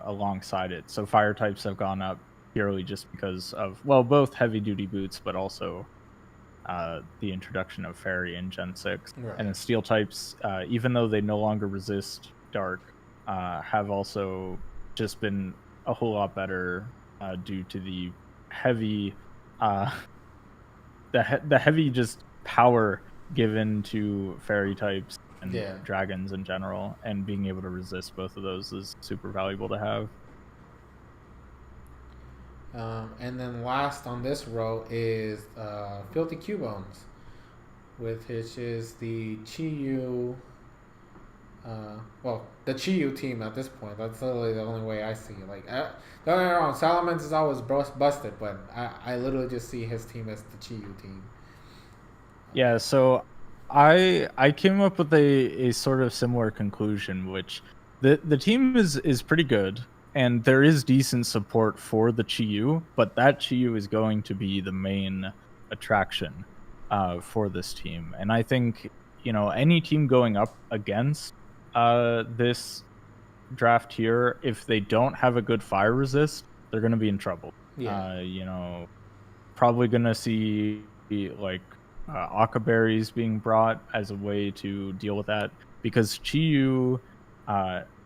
[SPEAKER 2] alongside it. So fire types have gone up purely just because of both heavy duty boots, but also the introduction of fairy in Gen 6.
[SPEAKER 1] Right.
[SPEAKER 2] And the steel types, even though they no longer resist dark, have also just been a whole lot better due to the heavy the heavy just power given to fairy types and dragons in general, and being able to resist both of those is super valuable to have.
[SPEAKER 1] And then last on this row is Filthy Cubones, which is the Chi-Yu. The Chi-Yu team at this point. That's literally the only way I see it. Like, don't get me wrong, Salamence is always busted, but I literally just see his team as the Chi-Yu team.
[SPEAKER 2] Yeah, so I came up with a sort of similar conclusion, which the team is pretty good, and there is decent support for the Chi-Yu, but that Chi-Yu is going to be the main attraction for this team. And I think, any team going up against this draft here, if they don't have a good fire resist, they're going to be in trouble.
[SPEAKER 1] Yeah.
[SPEAKER 2] Probably going to see like Aka berries being brought as a way to deal with that, because Chi-Yu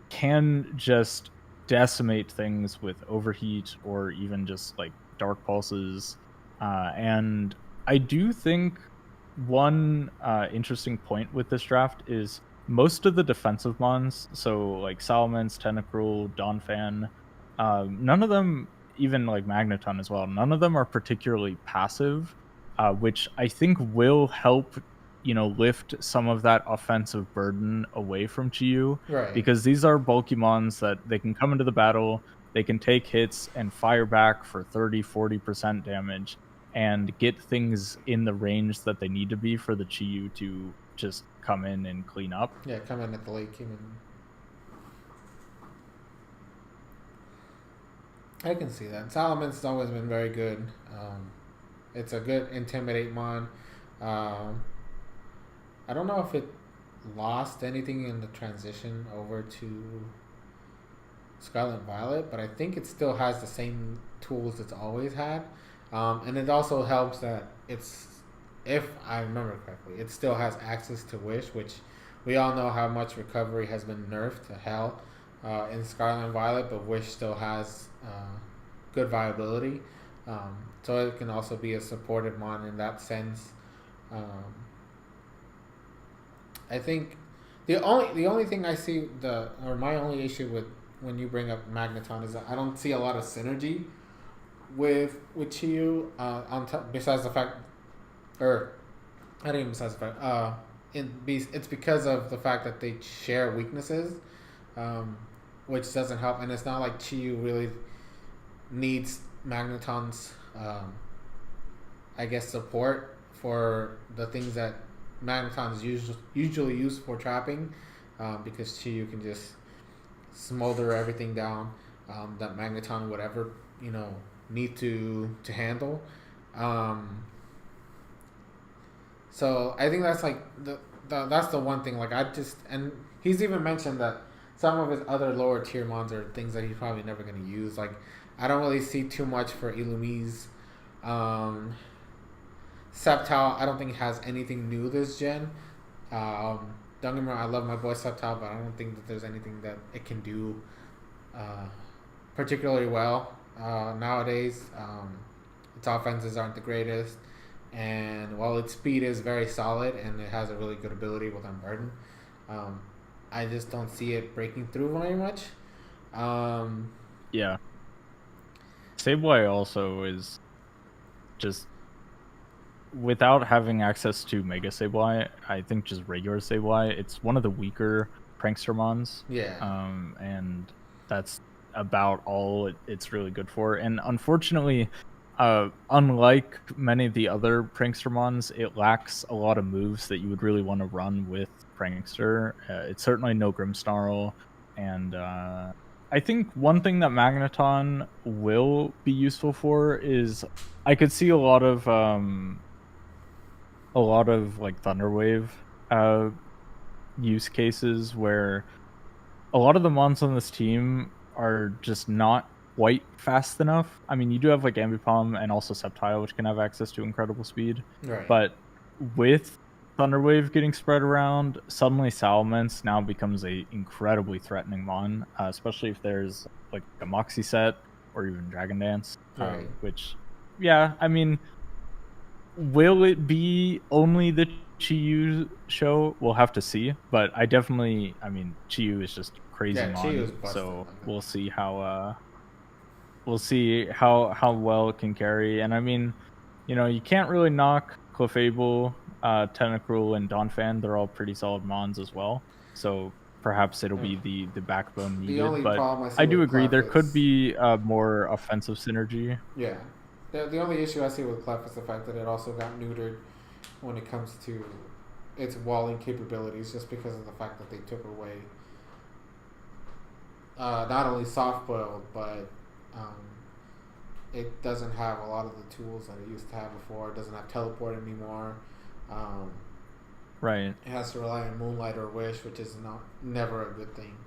[SPEAKER 2] can just decimate things with overheat or even just like dark pulses. And I do think one interesting point with this draft is most of the defensive mons, so like Salamence, Tentacruel, Donphan, none of them, even like Magneton as well, none of them are particularly passive, which I think will help, lift some of that offensive burden away from Chi-Yu.
[SPEAKER 1] Right.
[SPEAKER 2] Because these are bulky mons that they can come into the battle, they can take hits and fire back for 30-40% damage and get things in the range that they need to be for the Chi-Yu to just come in and clean up.
[SPEAKER 1] Yeah, come in at the late game. I can see that. Salamence has always been very good. It's a good Intimidate mon. I don't know if it lost anything in the transition over to Scarlet Violet, but I think it still has the same tools it's always had. And it also helps that if I remember correctly, it still has access to Wish, which we all know how much recovery has been nerfed to hell in Scarlet and Violet, but Wish still has good viability. So it can also be a supportive mon in that sense. I think the only thing I see my only issue with when you bring up Magneton is that I don't see a lot of synergy with Chiyu, besides the fact, or not even besides the fact, it's because of the fact that they share weaknesses, um, which doesn't help, and it's not like Chiyu really needs Magneton's, I guess, support for the things that Magneton is usually used for trapping, because Chiyu can just smolder everything down that Magneton would ever, need to handle. So I think that's like that's the one thing. Like and he's even mentioned that some of his other lower tier mons are things that he's probably never going to use. Like I don't really see too much for Illumise. Sceptile, I don't think has anything new this gen. Don't get me wrong, I love my boy Sceptile, but I don't think that there's anything that it can do particularly well nowadays. Its offenses aren't the greatest, and while its speed is very solid and it has a really good ability with Unburden, I just don't see it breaking through very much.
[SPEAKER 2] Yeah. Sableye also is just, without having access to Mega Sableye, I think just regular Sableye, it's one of the weaker prankster mons.
[SPEAKER 1] Yeah.
[SPEAKER 2] And that's about all it's really good for. And unfortunately, unlike many of the other prankster mons, it lacks a lot of moves that you would really want to run with prankster. It's certainly no Grimmsnarl, and I think one thing that Magneton will be useful for is I could see a lot of like Thunderwave use cases where a lot of the mons on this team are just not quite fast enough. I mean, you do have like Ambipom and also Sceptile, which can have access to incredible speed.
[SPEAKER 1] Right.
[SPEAKER 2] But with Thunderwave getting spread around, suddenly Salamence now becomes a incredibly threatening mon, especially if there's like a Moxie set or even Dragon Dance.
[SPEAKER 1] Right.
[SPEAKER 2] Which, yeah, I mean, will it be only the Chiyu show? We'll have to see. But I mean, Chiyu is just crazy mon, so we'll see how well it can carry. And I mean, you can't really knock Clefable, Tentacruel, and Donphan. They're all pretty solid mons as well. So perhaps it'll be the backbone needed. But I do agree there could be more offensive synergy.
[SPEAKER 1] Yeah. The only issue I see with Clef is the fact that it also got neutered when it comes to its walling capabilities, just because of the fact that they took away not only soft boiled, but it doesn't have a lot of the tools that it used to have before. It doesn't have teleport anymore.
[SPEAKER 2] Right.
[SPEAKER 1] It has to rely on Moonlight or Wish, which is never a good thing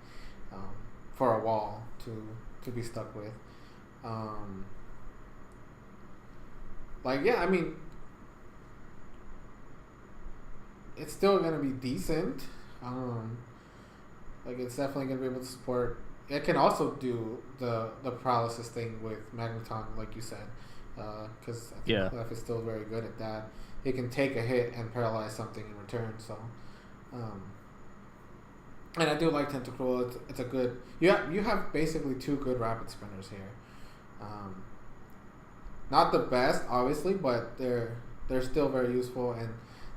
[SPEAKER 1] for a wall to be stuck with. I mean, it's still going to be decent. It's definitely going to be able to support. It can also do the paralysis thing with Magneton, like you said, because I think Clef is still very good at that. It can take a hit and paralyze something in return. So, and I do like Tentacruel. It's a good. You have basically two good rapid spinners here. Not the best, obviously, but they're still very useful, and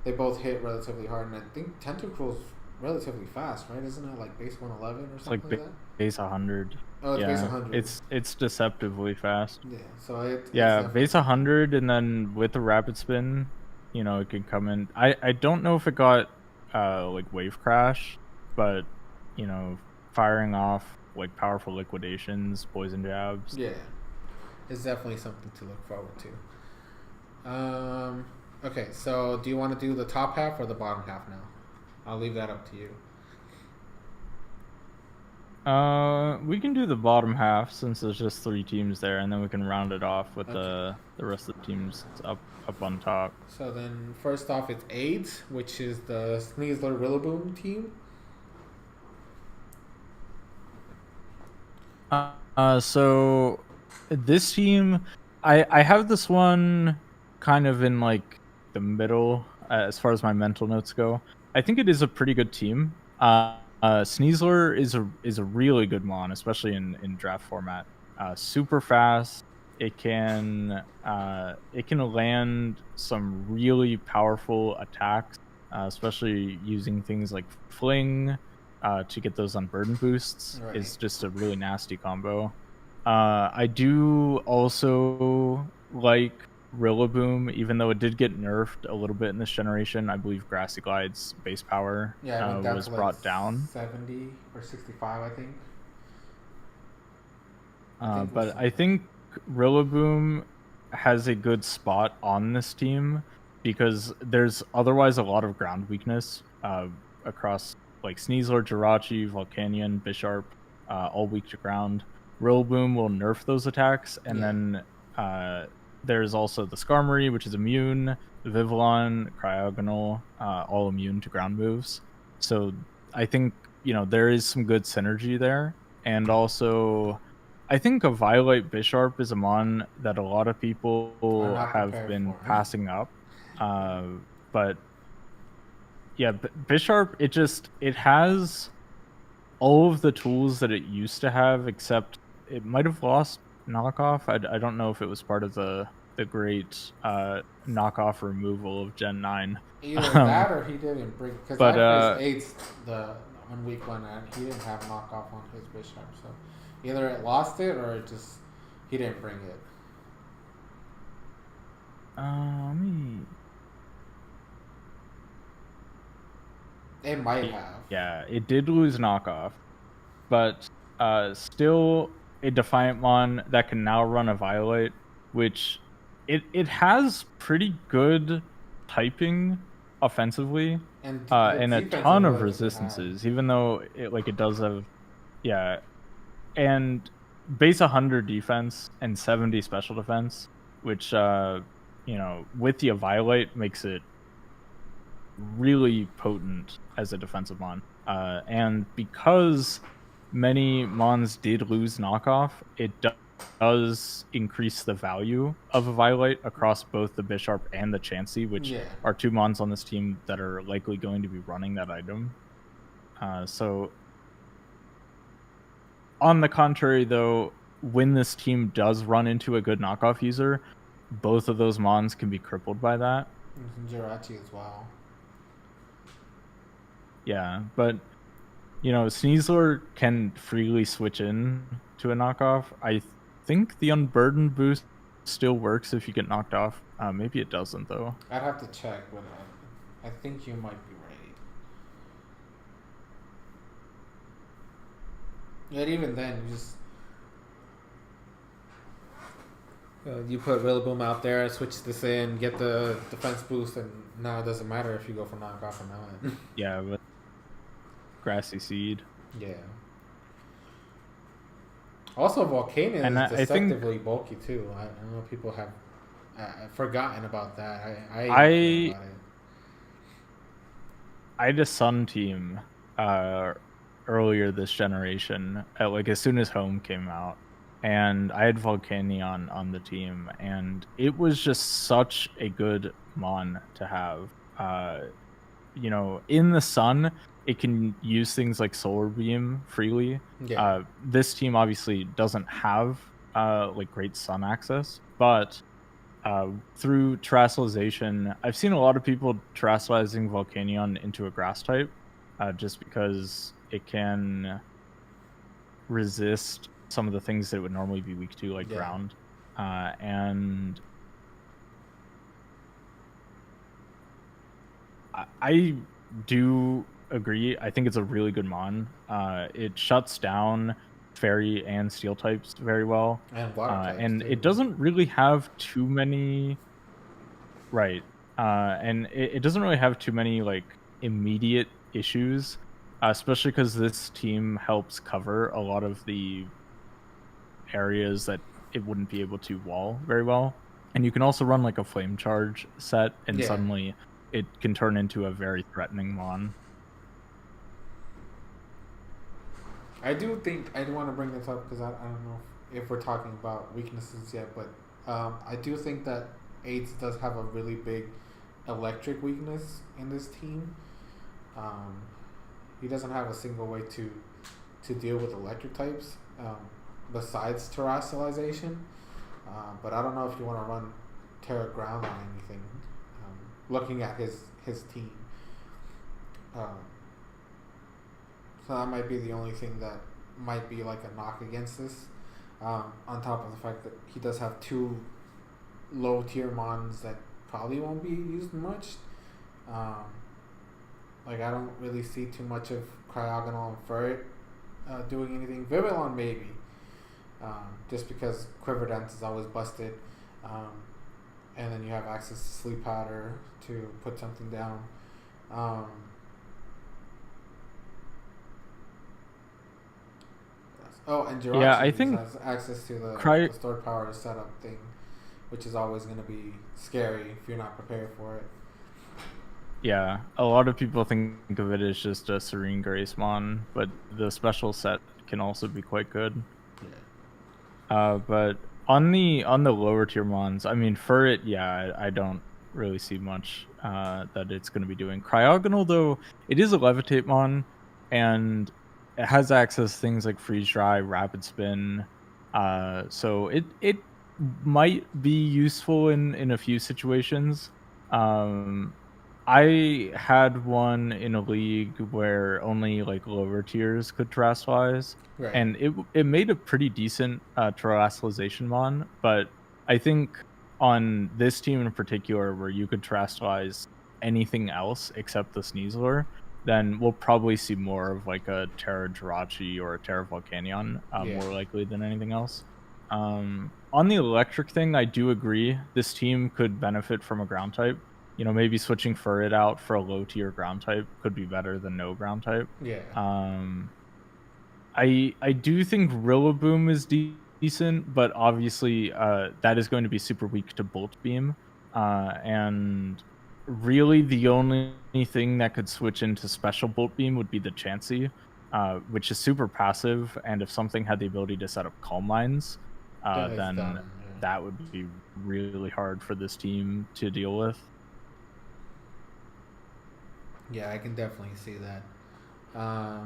[SPEAKER 1] they both hit relatively hard. And I think Tentacruel's relatively fast, right? Isn't it like base 111 or something like that?
[SPEAKER 2] Base 100.
[SPEAKER 1] Oh, it's base 100.
[SPEAKER 2] It's deceptively fast.
[SPEAKER 1] Yeah, so
[SPEAKER 2] base 100, and then with the rapid spin, it can come in. I don't know if it got like wave crash, but firing off like powerful liquidations, poison jabs.
[SPEAKER 1] Yeah, it's definitely something to look forward to. Okay, so do you want to do the top half or the bottom half now? I'll leave that up to you.
[SPEAKER 2] We can do the bottom half since there's just 3 teams there, and then we can round it off with the rest of the teams up on top.
[SPEAKER 1] So then, first off, it's AIDS, which is the Sneasler Rillaboom team.
[SPEAKER 2] So this team, I have this one kind of in like the middle as far as my mental notes go. I think it is a pretty good team. Sneasler is a really good mon, especially in draft format. Super fast, it can land some really powerful attacks, especially using things like Fling to get those unburden boosts.
[SPEAKER 1] Right.
[SPEAKER 2] Is just a really nasty combo. I do also like Rillaboom, even though it did get nerfed a little bit in this generation. I believe Grassy Glide's base power was brought down.
[SPEAKER 1] 70 or 65, I think.
[SPEAKER 2] But I think Rillaboom has a good spot on this team because there's otherwise a lot of ground weakness across like Sneasler, Jirachi, Volcanion, Bisharp, all weak to ground. Rillaboom will nerf those attacks, and then there's also the Skarmory, which is immune, Vivillon, Cryogonal, all immune to ground moves. So I think, there is some good synergy there. And also, I think a Violet Bisharp is a mon that a lot of people have been passing up. But yeah, Bisharp, it has all of the tools that it used to have, except it might have lost knockoff. I don't know if it was part of the great knockoff removal of Gen 9.
[SPEAKER 1] Either that or he didn't bring, because I faced 8 on week 1 and he didn't have knockoff on his Bisharp, so either it lost it or he didn't bring it. It might have.
[SPEAKER 2] Yeah, it did lose knockoff, but still a Defiant Mon that can now run a Violet, which it has pretty good typing offensively and a ton of resistances, even though it does have, and base 100 defense and 70 special defense, which with the Violet makes it really potent as a defensive mon. And because many mons did lose knockoff, it does increase the value of a Violet across both the Bisharp and the Chansey, which are 2 mons on this team that are likely going to be running that item. So on the contrary, though, when this team does run into a good knockoff user, both of those mons can be crippled by that.
[SPEAKER 1] Jirachi as well.
[SPEAKER 2] Yeah, but Sneasler can freely switch in to a knockoff. I think the unburden boost still works if you get knocked off. Maybe it doesn't, though.
[SPEAKER 1] I'd have to check, but I think you might be right. Yet even then, you put Rillaboom out there, switch this in, get the defense boost, and now it doesn't matter if you go for knockoff or not.
[SPEAKER 2] Yeah, but Grassy Seed.
[SPEAKER 1] Yeah. Also, Volcanion is deceptively bulky too. I know people have forgotten about that. I
[SPEAKER 2] had a Sun team earlier this generation, as soon as Home came out, and I had Volcanion on the team, and it was just such a good mon to have. In the Sun, it can use things like Solar Beam freely. Yeah. This team obviously doesn't have great sun access, but through terrestrialization, I've seen a lot of people terrestrializing Volcanion into a grass type, just because it can resist some of the things that it would normally be weak to, like ground. And I do agree. I think it's a really good mon. It shuts down fairy and steel types very well,
[SPEAKER 1] and water types
[SPEAKER 2] and
[SPEAKER 1] too.
[SPEAKER 2] It doesn't really have too many. Right, and it doesn't really have too many immediate issues, especially because this team helps cover a lot of the areas that it wouldn't be able to wall very well. And you can also run a flame charge set, and suddenly it can turn into a very threatening mon.
[SPEAKER 1] I do want to bring this up because I don't know if we're talking about weaknesses yet, but I do think that AIDS does have a really big electric weakness in this team. He doesn't have a single way to deal with electric types besides terrestrialization. But I don't know if you want to run Terra Ground on anything. Looking at his team, so that might be the only thing that might be like a knock against this. On top of the fact that he does have 2 low tier mons that probably won't be used much. Like I don't really see too much of Cryogonal and Ferret doing anything. Vivillon maybe, just because Quiver Dance is always busted, and then you have access to Sleep Powder to put something down. And Jirachi
[SPEAKER 2] I think
[SPEAKER 1] has access to the stored power setup thing, which is always going to be scary if you're not prepared for it.
[SPEAKER 2] Yeah, a lot of people think of it as just a Serene Grace mon, but the special set can also be quite good. Yeah. But on the lower tier mons, I mean, for it, I don't really see much that it's going to be doing. Cryogonal, though, it is a Levitate mon, and it has access to things like Freeze Dry, Rapid Spin, so it might be useful in a few situations. I had one in a league where only like lower tiers could terastallize,
[SPEAKER 1] right.
[SPEAKER 2] And it made a pretty decent terastallization mon, but I think on this team in particular, where you could terastallize anything else except the Sneasler, then we'll probably see more of like a Terra Jirachi or a Terra Volcanion, more likely than anything else. On the electric thing, I do agree. This team could benefit from a ground type. Maybe switching Furret out for a low tier ground type could be better than no ground type.
[SPEAKER 1] Yeah.
[SPEAKER 2] I do think Rillaboom is decent, but obviously that is going to be super weak to Bolt Beam, and really the only thing that could switch into special Bolt Beam would be the Chansey, which is super passive, and if something had the ability to set up Calm Mines, then that would be really hard for this team to deal with.
[SPEAKER 1] Yeah, I can definitely see that. I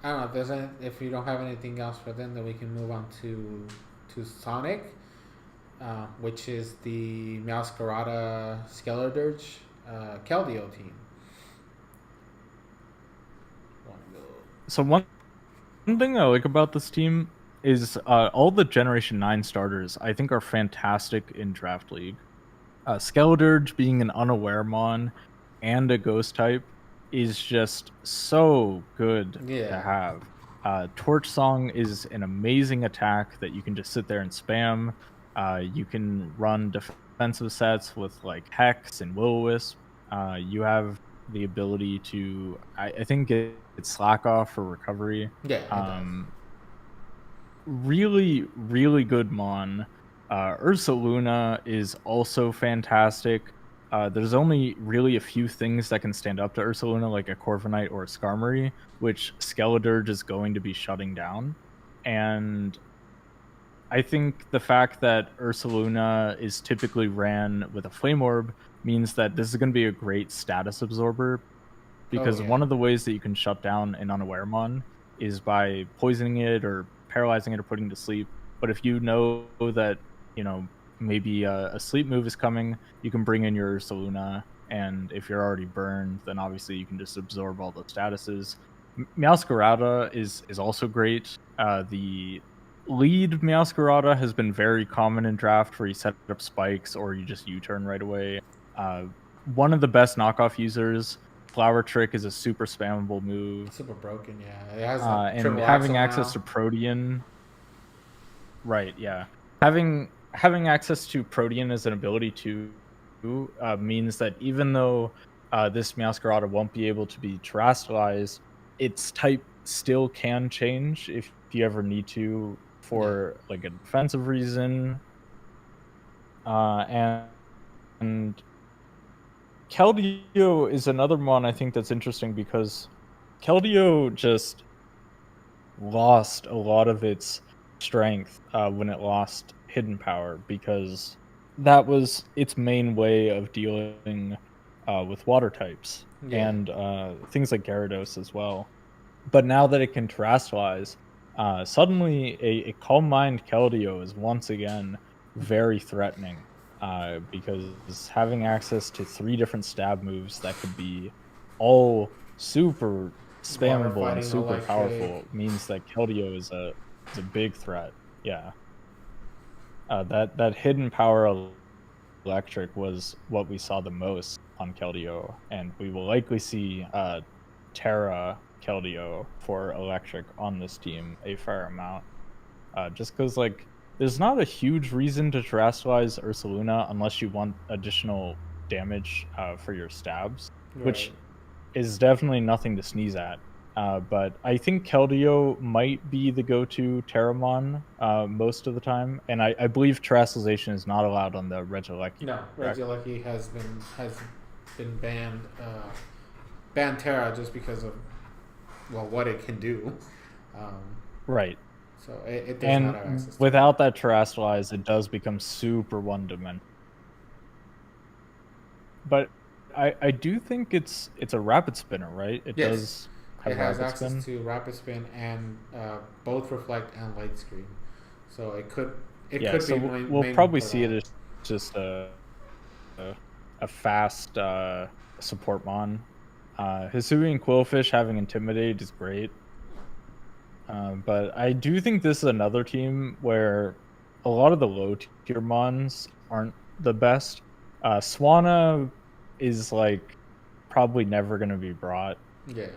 [SPEAKER 1] don't know if you don't have anything else for them, then we can move on to Sonic, which is the Meowscarada Skeledirge Keldeo team.
[SPEAKER 2] So one thing I like about this team is all the Generation 9 starters I think are fantastic in Draft League. Skeledirge being an unaware mon and a ghost type is just so good to have. Torch Song is an amazing attack that you can just sit there and spam. You can run defensive sets with like Hex and Will-O-Wisp. You have the ability to, I think it's Slack Off for recovery. Really, really good mon. Ursaluna is also fantastic. There's only really a few things that can stand up to Ursaluna, like a Corviknight or a Skarmory, which Skeledirge is going to be shutting down. And I think the fact that Ursaluna is typically ran with a Flame Orb means that this is going to be a great status absorber, because one of the ways that you can shut down an unaware mon is by poisoning it or paralyzing it or putting it to sleep. But if you know that maybe a sleep move is coming, you can bring in your Ursaluna, and if you're already burned, then obviously you can just absorb all the statuses. Meowscarada is also great. The lead Meowscarada has been very common in draft, where you set up spikes or you just U-turn right away. One of the best knockoff users, Flower Trick, is a super spammable move.
[SPEAKER 1] Super broken, yeah. It has
[SPEAKER 2] and having access to Protean. Right, yeah. Having access to Protean as an ability to means that even though this Meowscarada won't be able to be terastallized, its type still can change if you ever need to for like a defensive reason. And Keldeo is another one I think that's interesting, because Keldeo just lost a lot of its strength when it lost Hidden Power, because that was its main way of dealing with water types and things like Gyarados as well. But now that it can terastallize, suddenly a Calm Mind Keldeo is once again very threatening, because having access to 3 different stab moves that could be all super
[SPEAKER 1] Water
[SPEAKER 2] spammable and
[SPEAKER 1] fighting
[SPEAKER 2] super
[SPEAKER 1] electric.
[SPEAKER 2] powerful means that Keldeo is a big threat. Yeah. That hidden power electric was what we saw the most on Keldeo, and we will likely see Terra Keldeo for electric on this team a fair amount. Just because like there's not a huge reason to terrestrialize Ursaluna unless you want additional damage for your stabs, which
[SPEAKER 1] Right.
[SPEAKER 2] is definitely nothing to sneeze at. But I think Keldeo might be the go-to Terramon most of the time, and I believe terrestrialization is not allowed on the Regieleki,
[SPEAKER 1] No,
[SPEAKER 2] correct?
[SPEAKER 1] Regieleki has been banned Terra just because of what it can do. Um,
[SPEAKER 2] Right.
[SPEAKER 1] so it does not have
[SPEAKER 2] And
[SPEAKER 1] access to that.
[SPEAKER 2] without that terrestrialize, it does become super one-dimensional. But I do think it's a rapid spinner, right? It
[SPEAKER 1] Yes,
[SPEAKER 2] does
[SPEAKER 1] it
[SPEAKER 2] have
[SPEAKER 1] has
[SPEAKER 2] rapid
[SPEAKER 1] access
[SPEAKER 2] spin.
[SPEAKER 1] to rapid spin and both reflect and light screen. So it
[SPEAKER 2] Yeah,
[SPEAKER 1] could
[SPEAKER 2] so
[SPEAKER 1] be
[SPEAKER 2] we'll
[SPEAKER 1] mainly
[SPEAKER 2] probably
[SPEAKER 1] for
[SPEAKER 2] see it
[SPEAKER 1] that.
[SPEAKER 2] as just a, a fast support mon. Hisuian Quillfish having Intimidate is great. But I do think this is another team where a lot of the low tier mons aren't the best. Swanna is like probably never going to be brought.
[SPEAKER 1] Yeah,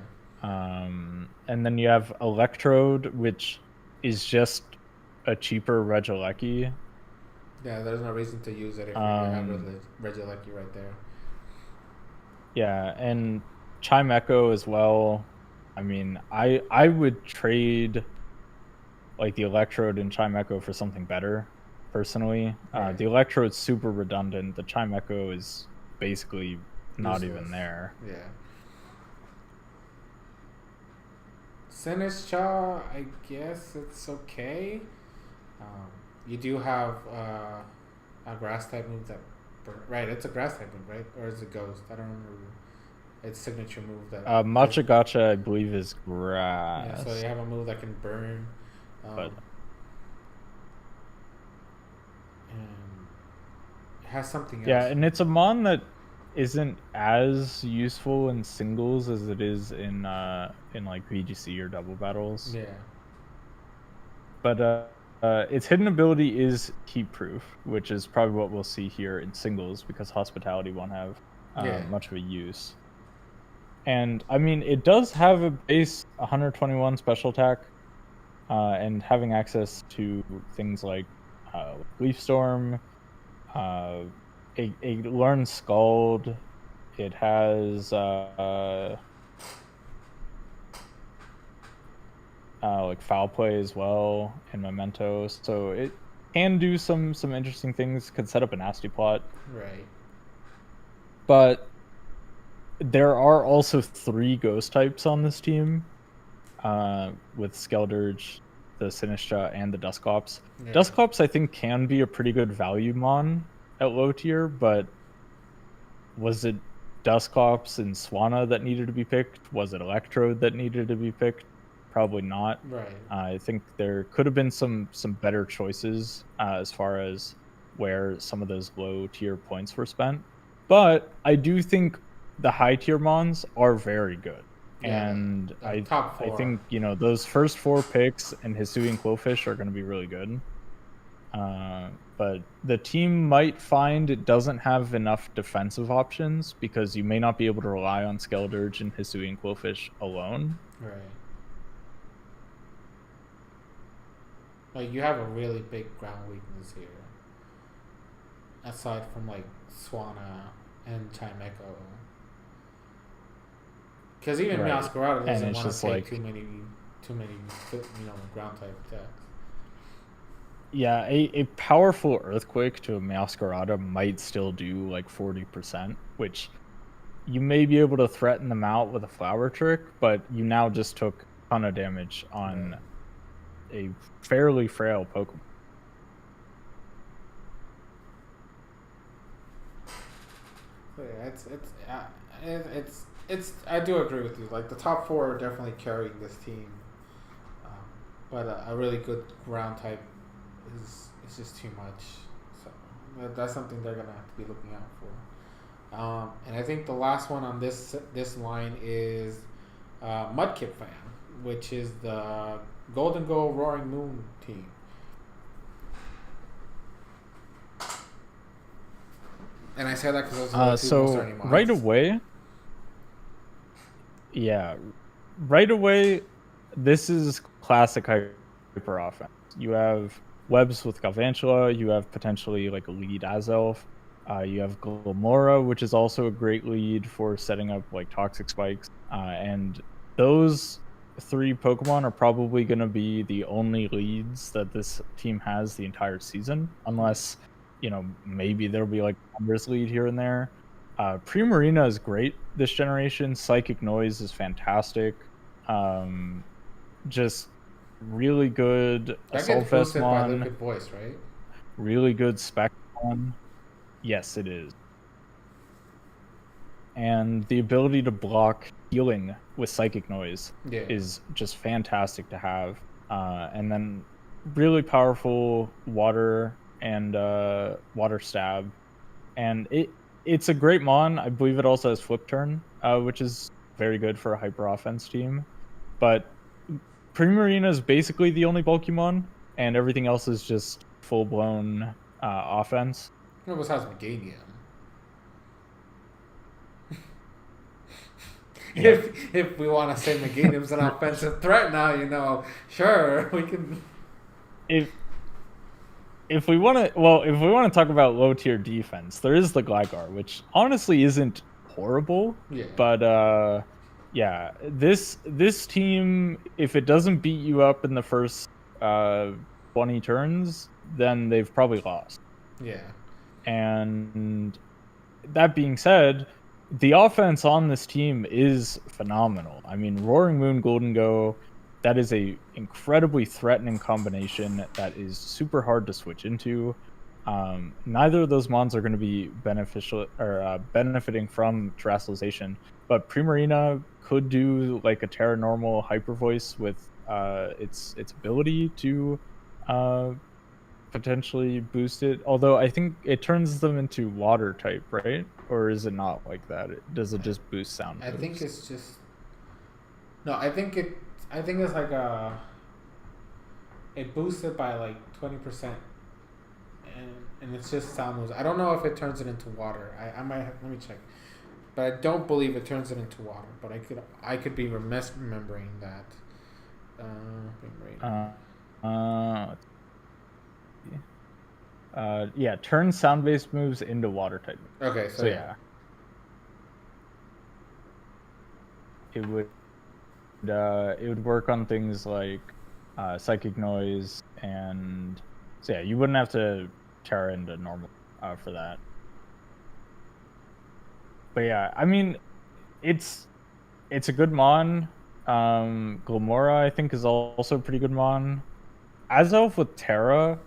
[SPEAKER 2] And then you have Electrode, which is just a cheaper Regieleki.
[SPEAKER 1] yeah. There's no reason to use it if you have
[SPEAKER 2] Um,
[SPEAKER 1] Regieleki right there.
[SPEAKER 2] yeah, and Chime Echo as well. I mean, I would trade like the Electrode and Chime Echo for something better, personally.
[SPEAKER 1] Right,
[SPEAKER 2] The Electrode's super redundant. The Chime Echo is basically not
[SPEAKER 1] useless.
[SPEAKER 2] even there.
[SPEAKER 1] Yeah. Sinistcha, I guess it's okay. Um, you do have a grass type move that, right? It's a grass type move, right? Or is it ghost? I don't remember. Its signature move that has.
[SPEAKER 2] Matcha Gotcha, I believe, is
[SPEAKER 1] Yeah, so you
[SPEAKER 2] grass,
[SPEAKER 1] have a move that can burn,
[SPEAKER 2] but
[SPEAKER 1] um, and it has something
[SPEAKER 2] yeah,
[SPEAKER 1] else.
[SPEAKER 2] and it's a mon that isn't as useful in singles as it is in like VGC or double battles.
[SPEAKER 1] Yeah,
[SPEAKER 2] But its hidden ability is heat proof, which is probably what we'll see here in singles because hospitality won't have
[SPEAKER 1] yeah,
[SPEAKER 2] much of a use. And I mean, it does have a base 121 special attack, and having access to things like Leaf Storm, uh, a Learn Scald. It has like Foul Play as well and Memento, so it can do some interesting things. Could set up a nasty plot,
[SPEAKER 1] right.
[SPEAKER 2] but there are also 3 ghost types on this team, with Skeldurge, the Sinistra, and the Dusclops.
[SPEAKER 1] Yeah,
[SPEAKER 2] Dusclops, I think, can be a pretty good value mon at low tier, but was it Dusclops and Swanna that needed to be picked? Was it Electrode that needed to be picked? Probably not.
[SPEAKER 1] right.
[SPEAKER 2] I think there could have been some better choices as far as where some of those low tier points were spent. But I do think the high tier mons are very good.
[SPEAKER 1] Yeah,
[SPEAKER 2] And
[SPEAKER 1] the top
[SPEAKER 2] I
[SPEAKER 1] four.
[SPEAKER 2] think, those first 4 picks and Hisui and Quillfish are going to be really good. But the team might find it doesn't have enough defensive options because you may not be able to rely on Skeldurge and Hisui and Quillfish alone.
[SPEAKER 1] Right. Like you have a really big ground weakness here, aside from like Swanna and Chimeco. Because even
[SPEAKER 2] Right.
[SPEAKER 1] Meowscarada
[SPEAKER 2] And
[SPEAKER 1] doesn't
[SPEAKER 2] it's
[SPEAKER 1] want to
[SPEAKER 2] just
[SPEAKER 1] take
[SPEAKER 2] like,
[SPEAKER 1] too many, ground type attacks.
[SPEAKER 2] yeah, a powerful Earthquake to a Meowscarada might still do like 40%, which you may be able to threaten them out with a Flower Trick, but you now just took a ton of damage
[SPEAKER 1] Right.
[SPEAKER 2] on a fairly frail Pokemon.
[SPEAKER 1] So yeah, it's. I do agree with you. Like the top four are definitely carrying this team, um, but a really good ground type is just too much. So that's something they're gonna have to be looking out for. And I think the last one on this line is Mudkip Fan, which is the Golden Goal Roaring Moon team. And I say that because those are the two most starting mods.
[SPEAKER 2] Right away, this is classic hyper offense. You have webs with Galvantula, you have potentially like a lead Azelf, you have Glamora, which is also a great lead for setting up like toxic spikes, and those three Pokemon are probably going to be the only leads that this team has the entire season, unless maybe there'll be like numbers lead here and there. Primarina is great this generation. Psychic Noise is fantastic. Just really good Assault Vest
[SPEAKER 1] by Liquid Voice, right?
[SPEAKER 2] Really good Spec one. Yes, it is. And the ability to block healing with Psychic Noise is just fantastic to have. And then really powerful water and water stab. And it's a great mon. I believe it also has Flip Turn, which is very good for a hyper offense team. But Primarina is basically the only bulky mon, and everything else is just full blown offense.
[SPEAKER 1] It was has Meganium. If we want to say Meganium's an offensive threat now, sure we can.
[SPEAKER 2] If we want to talk about low tier defense, there is the Gligar, which honestly isn't horrible.
[SPEAKER 1] Yeah.
[SPEAKER 2] But this team, if it doesn't beat you up in the first 20 turns, then they've probably lost.
[SPEAKER 1] Yeah.
[SPEAKER 2] And that being said, the offense on this team is phenomenal. I mean, Roaring Moon, Golden Go, that is a incredibly threatening combination that is super hard to switch into. Neither of those mons are going to be beneficial or benefiting from terrestrialization, but Primarina could do like a Terra Normal Hyper Voice with its ability to potentially boost it. Although I think it turns them into water type, right? Or is it not like that? Does it just boost sound?
[SPEAKER 1] I think it's just no. I think it's like it boosts it by like 20%, and it's just sound moves. I don't know if it turns it into water. I might let me check, but I don't believe it turns it into water. But I could be remembering that.
[SPEAKER 2] Turn sound-based moves into water type.
[SPEAKER 1] Okay, so yeah.
[SPEAKER 2] It would work on things like Psychic Noise, and so yeah, you wouldn't have to Terra into normal for that. But yeah, I mean, it's a good mon. Glamora, I think, is also a pretty good mon. Azelf with Terra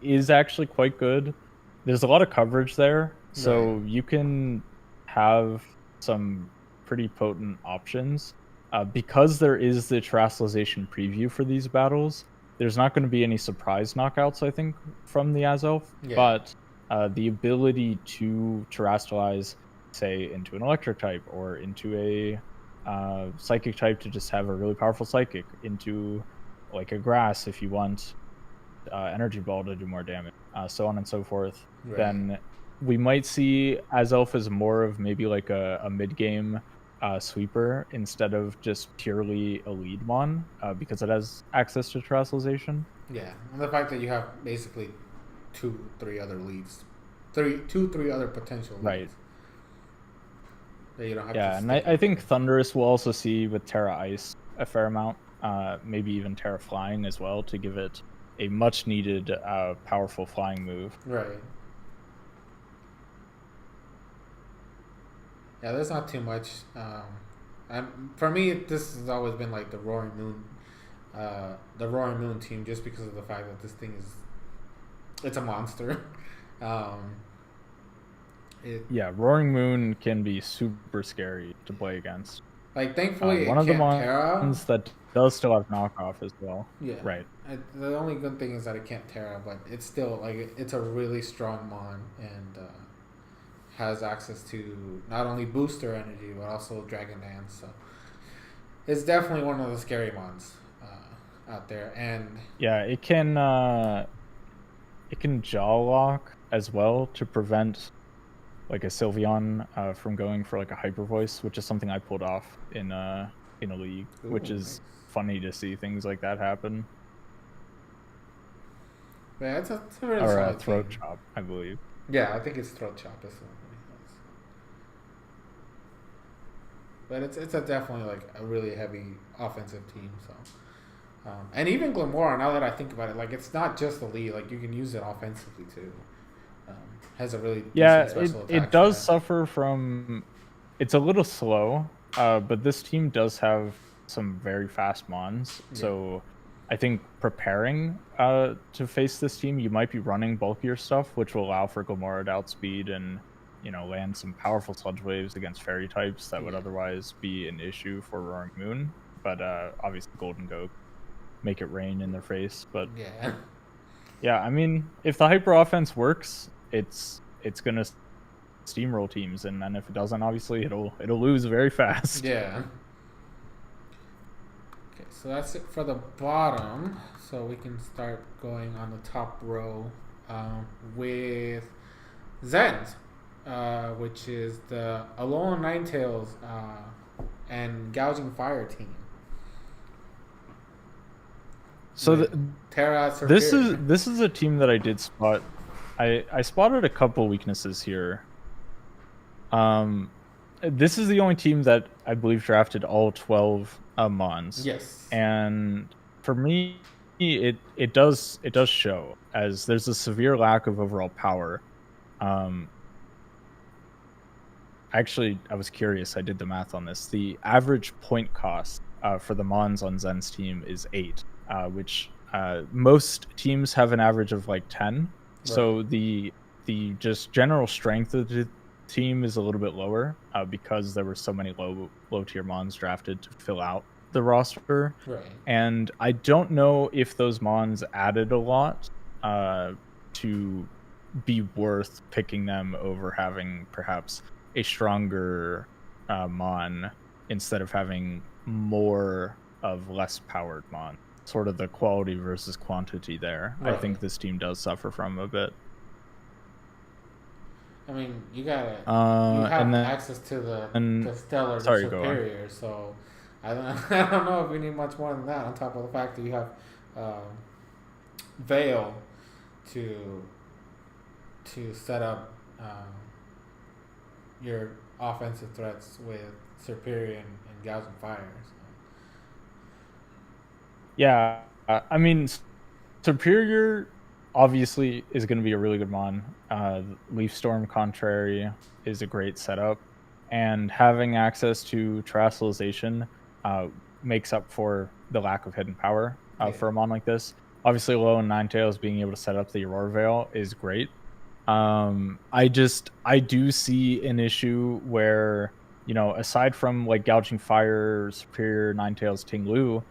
[SPEAKER 2] is actually quite good. There's a lot of coverage there, so you can have some pretty potent options. Because there is the terrestrialization preview for these battles, there's not going to be any surprise knockouts, I think, from the Azelf. Yeah. But the ability to terrestrialize, say, into an electric type or into a psychic type to just have a really powerful psychic, into like a grass if you want energy ball to do more damage, so on and so forth, then we might see Azelf as more of maybe like a mid-game sweeper instead of just purely a lead mon, because it has access to terrestrialization.
[SPEAKER 1] Yeah, and the fact that you have basically two, three other potential leads.
[SPEAKER 2] Right.
[SPEAKER 1] That you don't have
[SPEAKER 2] and I think Thunderous will also see with Terra Ice a fair amount, maybe even Terra Flying as well, to give it a much needed powerful flying move.
[SPEAKER 1] Right. Yeah, there's not too much. For me, this has always been like the Roaring Moon team, just because of the fact that this thing it's a monster.
[SPEAKER 2] Roaring Moon can be super scary to play against.
[SPEAKER 1] Like, thankfully,
[SPEAKER 2] One
[SPEAKER 1] it
[SPEAKER 2] of the
[SPEAKER 1] can't Terra.
[SPEAKER 2] ones that does still have knockoff as well.
[SPEAKER 1] Yeah.
[SPEAKER 2] Right.
[SPEAKER 1] The only good thing is that it can't Terra, but it's still, like, it's a really strong Mon and has access to not only booster energy, but also Dragon Dance. So it's definitely one of the scary Mons out there. And
[SPEAKER 2] yeah, it can jaw lock as well to prevent like a Sylveon from going for like a hyper voice, which is something I pulled off in a league, which is funny to see things like that happen.
[SPEAKER 1] Yeah, it's a really
[SPEAKER 2] or
[SPEAKER 1] solid
[SPEAKER 2] throat
[SPEAKER 1] team.
[SPEAKER 2] chop, I believe.
[SPEAKER 1] Yeah, I think it's throat chop. That's what it is. But it's a definitely like a really heavy offensive team. So. And even Glamora, now that I think about it, like it's not just the lead. Like you can use it offensively too. Has a really decent special attack.
[SPEAKER 2] It does suffer from. It's a little slow, but this team does have some very fast mons. Yeah. So I think preparing to face this team, you might be running bulkier stuff, which will allow for Glamora to outspeed and land some powerful sludge waves against fairy types that would otherwise be an issue for Roaring Moon. But obviously Golden Goat make it rain in their face. But yeah, I mean, if the hyper offense works, it's gonna steamroll teams, and then if it doesn't, obviously it'll lose very fast.
[SPEAKER 1] Yeah. Okay, so that's it for the bottom. So we can start going on the top row with Zen's, which is the Alolan Ninetales and Gouging Fire team.
[SPEAKER 2] So this is a team that I did spot. I spotted a couple weaknesses here. This is the only team that I believe drafted all 12 Mons.
[SPEAKER 1] Yes. And
[SPEAKER 2] for me, it does show, as there's a severe lack of overall power. Actually, I was curious. I did the math on this. The average point cost for the Mons on Zen's team is 8. Which most teams have an average of like 10. Right. So the just general strength of the team is a little bit lower because there were so many low tier Mons drafted to fill out the roster.
[SPEAKER 1] Right.
[SPEAKER 2] And I don't know if those Mons added a lot to be worth picking them over having perhaps a stronger Mon instead of having more of less powered Mon. Sort of the quality versus quantity there. Right. I think this team does suffer from a bit.
[SPEAKER 1] I mean, you have access to the Stellar, the Superior, so I don't know if we need much more than that. On top of the fact that you have Veil to set up your offensive threats with Superior and Gouging Fire. So.
[SPEAKER 2] Yeah, I mean, Superior obviously is going to be a really good Mon. Leaf Storm Contrary is a great setup, and having access to Terrestrialization makes up for the lack of hidden power for a Mon like this. Obviously, Alolan Ninetales being able to set up the Aurora Veil is great. I do see an issue where, aside from like Gouging Fire, Superior, Ninetales, Ting-Lu,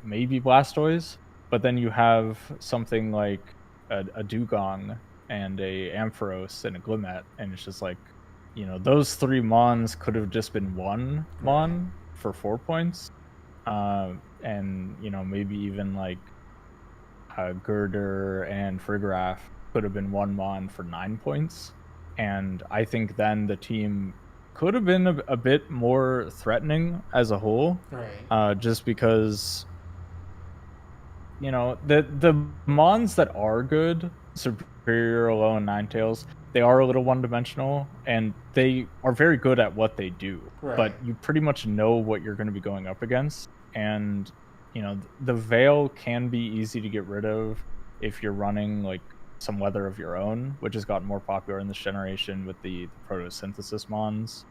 [SPEAKER 2] maybe Blastoise, but then you have something like a Dugong and a Ampharos and a Glimmet, and it's just like, those 3 Mons could have just been one Mon for 4 points, and maybe even like Girder and Frigoraph could have been one Mon for 9 points, and I think then the team could have been a bit more threatening as a whole, just because. The Mons that are good, Superior, Alolan, Ninetales, they are a little one-dimensional, and they are very good at what they do. Right. But you pretty much know what you're going to be going up against, and the Veil can be easy to get rid of if you're running like some weather of your own, which has gotten more popular in this generation with the photosynthesis Mons.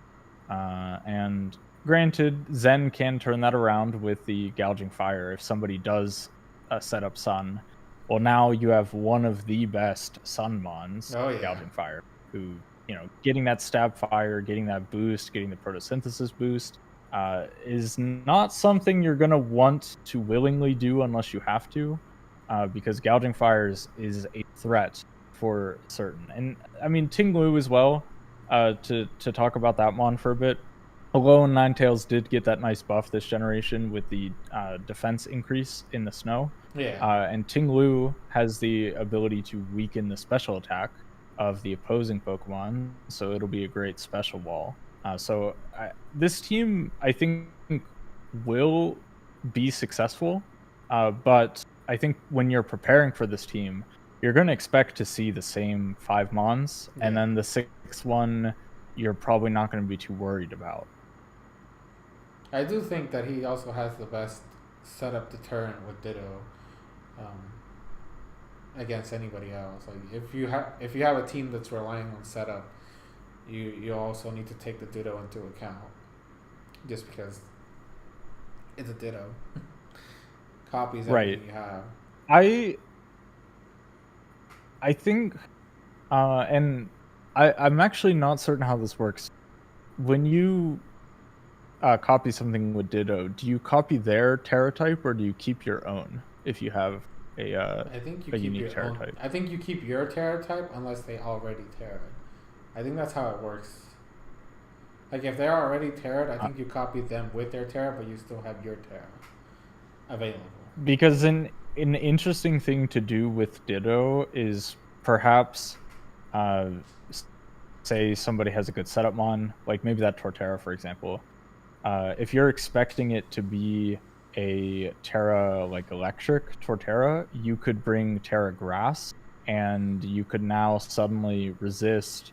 [SPEAKER 2] And granted, Zen can turn that around with the Gouging Fire if somebody does set up Sun. Well, now you have one of the best Sun Mons, Gouging Fire, who, getting that Stab Fire, getting that boost, getting the photosynthesis boost, is not something you're going to want to willingly do unless you have to, because Gouging Fires is a threat for certain. And I mean, Ting Lu as well, to talk about that mon for a bit. Alone, Ninetales did get that nice buff this generation with the defense increase in the snow.
[SPEAKER 1] Yeah.
[SPEAKER 2] And Ting Lu has the ability to weaken the special attack of the opposing Pokemon, so it'll be a great special wall. This team, I think, will be successful, but I think when you're preparing for this team, you're going to expect to see the same 5 Mons, and then the 6th one, you're probably not going to be too worried about.
[SPEAKER 1] I do think that he also has the best setup deterrent with Ditto against anybody else. Like if you have a team that's relying on setup, you also need to take the Ditto into account, just because it's a Ditto. Copies everything you have.
[SPEAKER 2] I think, and I'm actually not certain how this works. When you copy something with Ditto, do you copy their Terra type or do you keep your own if you have
[SPEAKER 1] I think you
[SPEAKER 2] a
[SPEAKER 1] keep
[SPEAKER 2] unique
[SPEAKER 1] your
[SPEAKER 2] Terra
[SPEAKER 1] own.
[SPEAKER 2] type?
[SPEAKER 1] I think you keep your Terra type unless they already Terra. I think that's how it works. Like if they're already Terra, I think you copy them with their Terra, but you still have your Terra available.
[SPEAKER 2] Because an interesting thing to do with Ditto is perhaps, say somebody has a good setup mon, like maybe that Torterra, for example. If you're expecting it to be a Terra like electric Torterra, you could bring Terra Grass, and you could now suddenly resist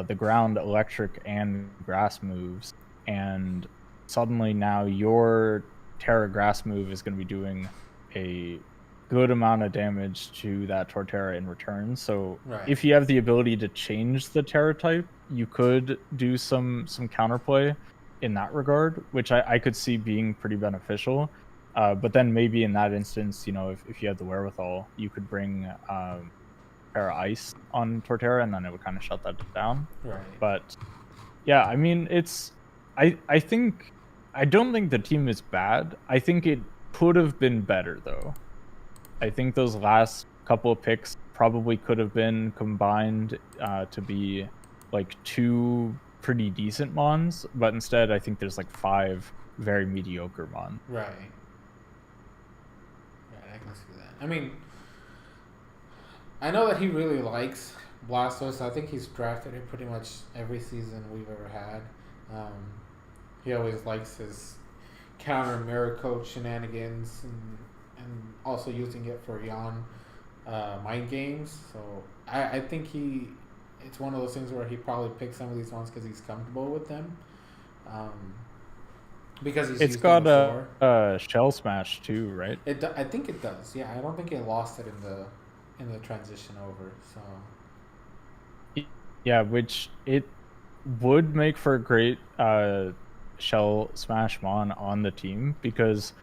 [SPEAKER 2] the ground electric and grass moves, and suddenly now your Terra Grass move is going to be doing a good amount of damage to that Torterra in return. So if you have the ability to change the Terra type, you could do some counterplay in that regard, which I could see being pretty beneficial. But then maybe in that instance, if you had the wherewithal, you could bring Terra Ice on Torterra, and then it would kind of shut that down.
[SPEAKER 1] Right.
[SPEAKER 2] But yeah, I mean, I don't think the team is bad. I think it could have been better, though. I think those last couple of picks probably could have been combined to be like 2 pretty decent mons, but instead I think there's like 5 very mediocre mons.
[SPEAKER 1] Right, I can see that. I mean, I know that he really likes Blastoise. I think he's drafted it pretty much every season we've ever had. He always likes his counter mirror coach shenanigans and also using it for Yon mind games. So I think it's one of those things where he probably picks some of these ones because he's comfortable with them. Because it's got
[SPEAKER 2] a Shell Smash too, right?
[SPEAKER 1] I think it does. Yeah, I don't think it lost it in the transition over. So
[SPEAKER 2] yeah, which it would make for a great Shell Smash mon on the team, because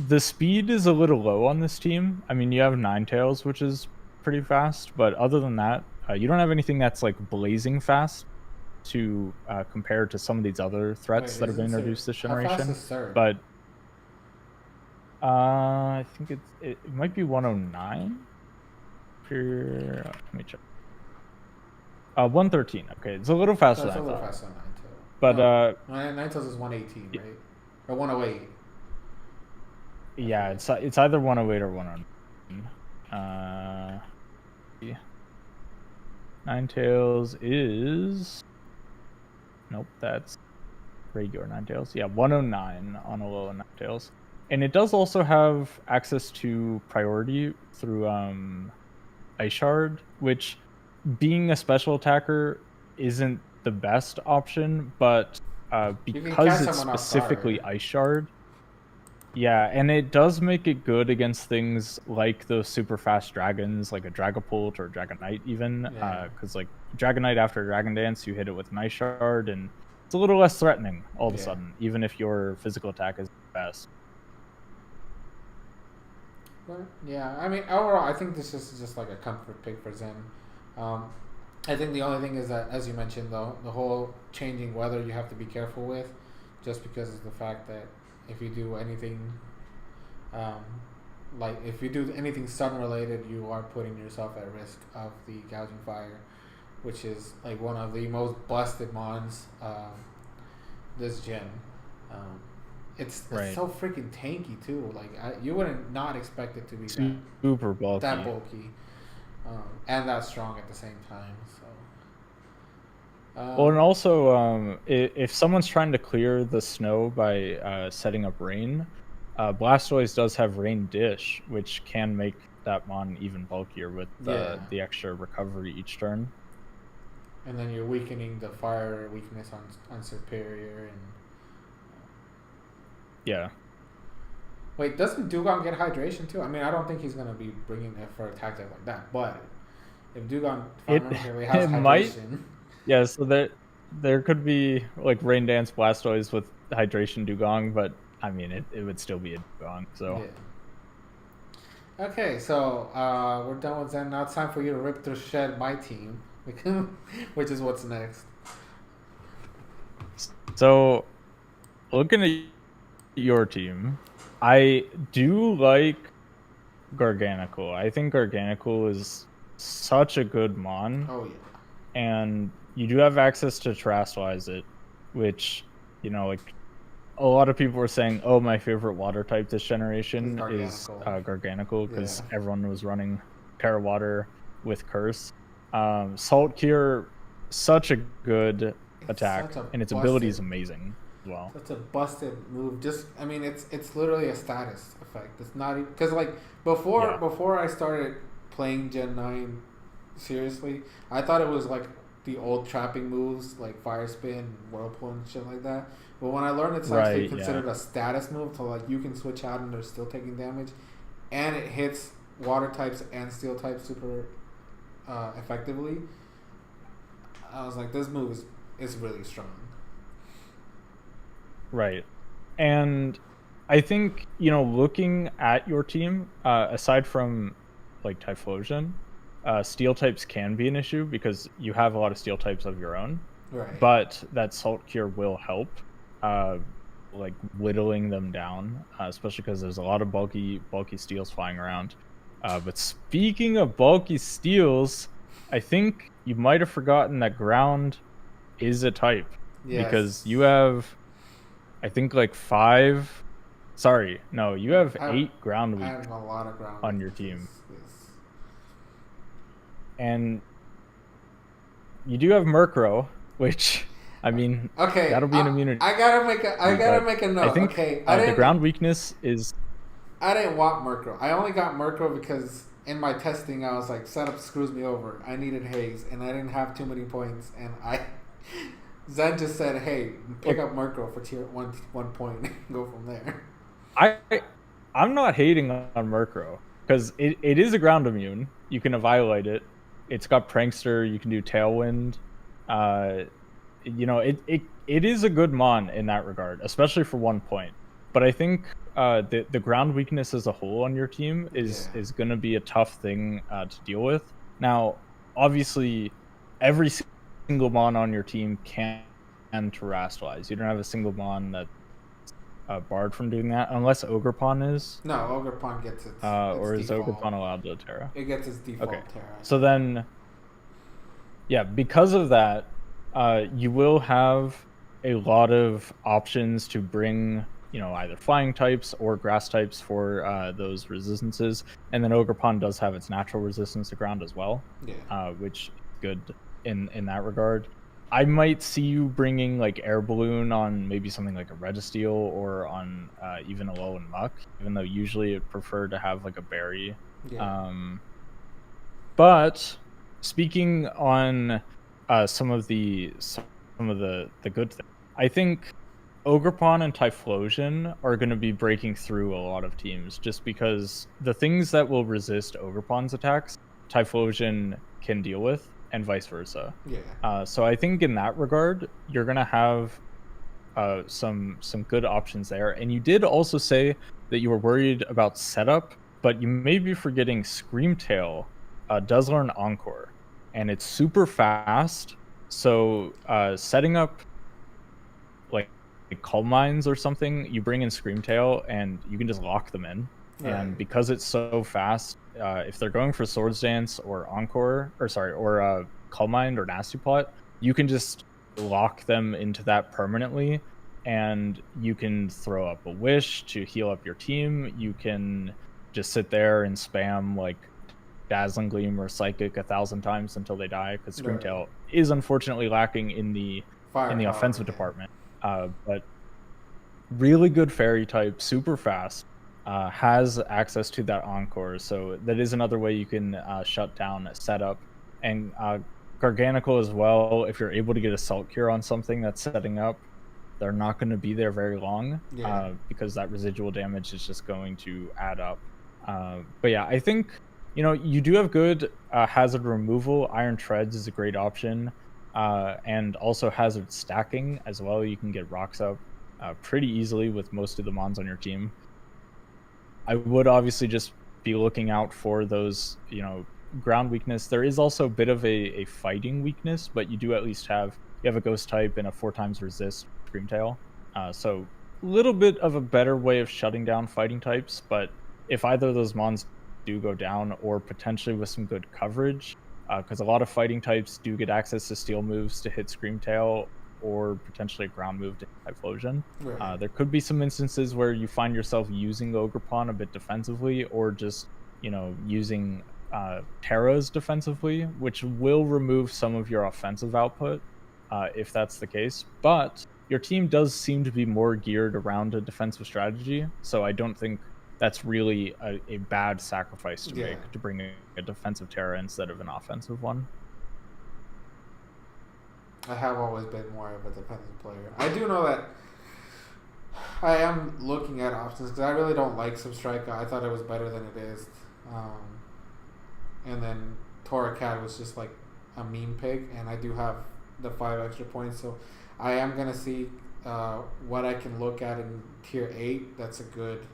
[SPEAKER 2] the speed is a little low on this team. I mean, you have Ninetales, which is pretty fast, but other than that, you don't have anything that's like blazing fast to compare to some of these other threats that have been introduced this generation.
[SPEAKER 1] How fast is Surge?
[SPEAKER 2] But I think it might be 109. Let me check. 113. Okay, it's a little faster than I thought.
[SPEAKER 1] It's a little faster than Ninetales.
[SPEAKER 2] But
[SPEAKER 1] Ninetales is 118, right? Or 108.
[SPEAKER 2] Yeah, it's either 108 or 109. Ninetales is... Nope, that's regular Ninetales. Yeah, 109 on Alola Ninetales. And it does also have access to priority through Ice Shard, which, being a special attacker, isn't the best option, but because it's specifically Ice Shard, yeah, and it does make it good against things like those super fast dragons, like a Dragapult or Dragonite even, because like Dragonite after Dragon Dance, you hit it with an Ice Shard, and it's a little less threatening all of a sudden, even if your physical attack is best.
[SPEAKER 1] But, yeah, I mean, overall, I think this is just like a comfort pick for Zen. I think the only thing is that, as you mentioned, though, the whole changing weather you have to be careful with, just because of the fact that if you do anything, um, like if you do anything stun related, you are putting yourself at risk of the gouging fire, which is like one of the most busted mons this gen. Um, it's so freaking tanky too. Like you wouldn't not expect it to be
[SPEAKER 2] super bulky,
[SPEAKER 1] that bulky, and that strong at the same time. So.
[SPEAKER 2] Well, and also, if someone's trying to clear the snow by setting up rain, Blastoise does have Rain Dish, which can make that mon even bulkier with the extra recovery each turn.
[SPEAKER 1] And then you're weakening the fire weakness on Superior and.
[SPEAKER 2] Yeah.
[SPEAKER 1] Wait, doesn't Dugong get hydration too? I mean, I don't think he's gonna be bringing it for a tactic like that, but if Dugong really has hydration.
[SPEAKER 2] Might. Yeah, so there could be like Rain Dance Blastoise with Hydration Dugong, but I mean it would still be a Dugong. So.
[SPEAKER 1] Yeah. Okay, so we're done with Zen. Now it's time for you to rip through shed my team, which is what's next.
[SPEAKER 2] So, looking at your team, I do like Garganical. I think Garganical is such a good mon.
[SPEAKER 1] Oh yeah.
[SPEAKER 2] And you do have access to Terrasilize it, which, you know, like a lot of people were saying, oh, my favorite water type this generation is Garganical, because everyone was running Parawater with Curse. Salt Cure, such a good attack, and its ability is amazing as well.
[SPEAKER 1] That's a busted move. I mean, it's literally a status effect. It's not even, because like before I started playing Gen 9 seriously, I thought it was like the old trapping moves like Fire Spin, Whirlpool, and shit like that. But when I learned it's actually considered a status move, to like you can switch out and they're still taking damage, and it hits water types and steel types super effectively. I was like, this move is really strong.
[SPEAKER 2] Right, and I think, you know, looking at your team, aside from like Typhlosion, steel types can be an issue because you have a lot of steel types of your own.
[SPEAKER 1] Right.
[SPEAKER 2] But that Salt Cure will help, like whittling them down, especially because there's a lot of bulky steels flying around. But speaking of bulky steels, I think you might have forgotten that ground is a type. Yes. Because you have, I think, like 8 ground weak.
[SPEAKER 1] I have a lot of ground
[SPEAKER 2] on your team. And you do have Murkrow, which, I mean, that'll be an immunity.
[SPEAKER 1] I gotta make a note.
[SPEAKER 2] I think the ground weakness is.
[SPEAKER 1] I didn't want Murkrow. I only got Murkrow because in my testing I was like, setup screws me over. I needed Haze and I didn't have too many points, and Zen just said, "Hey, pick up Murkrow for tier 1 point and go from there."
[SPEAKER 2] I'm not hating on Murkrow because it is a ground immune. You can Eviolite it. It's got Prankster. You can do Tailwind. You know, it is a good mon in that regard, especially for 1 point. But I think the ground weakness as a whole on your team is going to be a tough thing to deal with. Now, obviously, every single mon on your team can Terrasilize. You don't have a single mon that's barred from doing that, unless Ogerpon is.
[SPEAKER 1] No, Ogerpon gets its
[SPEAKER 2] or is
[SPEAKER 1] default.
[SPEAKER 2] Ogerpon allowed to Terra?
[SPEAKER 1] It gets its default Terra.
[SPEAKER 2] So then, because of that, you will have a lot of options to bring, you know, either flying types or grass types for those resistances. And then Ogerpon does have its natural resistance to ground as well, which is good in that regard. I might see you bringing like Air Balloon on maybe something like a Registeel or on even Alolan Muck, even though usually I'd prefer to have like a Berry. But speaking on some of the good things, I think Ogerpon and Typhlosion are going to be breaking through a lot of teams, just because the things that will resist Ogerpon's attacks, Typhlosion can deal with, and vice versa. So I think in that regard, you're going to have some good options there. And you did also say that you were worried about setup, but you may be forgetting Screamtail does learn Encore, and it's super fast. So setting up like Calm Minds or something, you bring in Screamtail and you can just lock them in. Right. And because it's so fast, if they're going for Swords Dance or Encore, or Calm Mind or Nasty Plot, you can just lock them into that permanently, and you can throw up a wish to heal up your team. You can just sit there and spam like Dazzling Gleam or Psychic 1,000 times until they die, because Screamtail is unfortunately lacking in the offensive department. But really good fairy type, super fast, has access to that Encore, so that is another way you can shut down a setup. And Garganical as well, if you're able to get Assault Cure on something that's setting up, they're not going to be there very long, because that residual damage is just going to add up. But yeah, I think, you do have good hazard removal. Iron Treads is a great option, and also hazard stacking as well. You can get rocks up pretty easily with most of the mons on your team. I would obviously just be looking out for those, ground weakness. There is also a bit of a fighting weakness, but you do at least have a ghost type and a 4x resist Screamtail. So a little bit of a better way of shutting down fighting types, but if either of those mons do go down, or potentially with some good coverage, because a lot of fighting types do get access to steal moves to hit Screamtail, or potentially a ground move to Typhlosion. Right. There could be some instances where you find yourself using Ogerpon a bit defensively, or just using Terras defensively, which will remove some of your offensive output if that's the case. But your team does seem to be more geared around a defensive strategy, so I don't think that's really a bad sacrifice to make, to bring a defensive Terra instead of an offensive one.
[SPEAKER 1] I have always been more of a defensive player. I do know that I am looking at options, because I really don't like Substrika. I thought it was better than it is. And then Torracat was just like a meme pig, and I do have the 5 extra points, so I am going to see what I can look at in tier 8. That's a good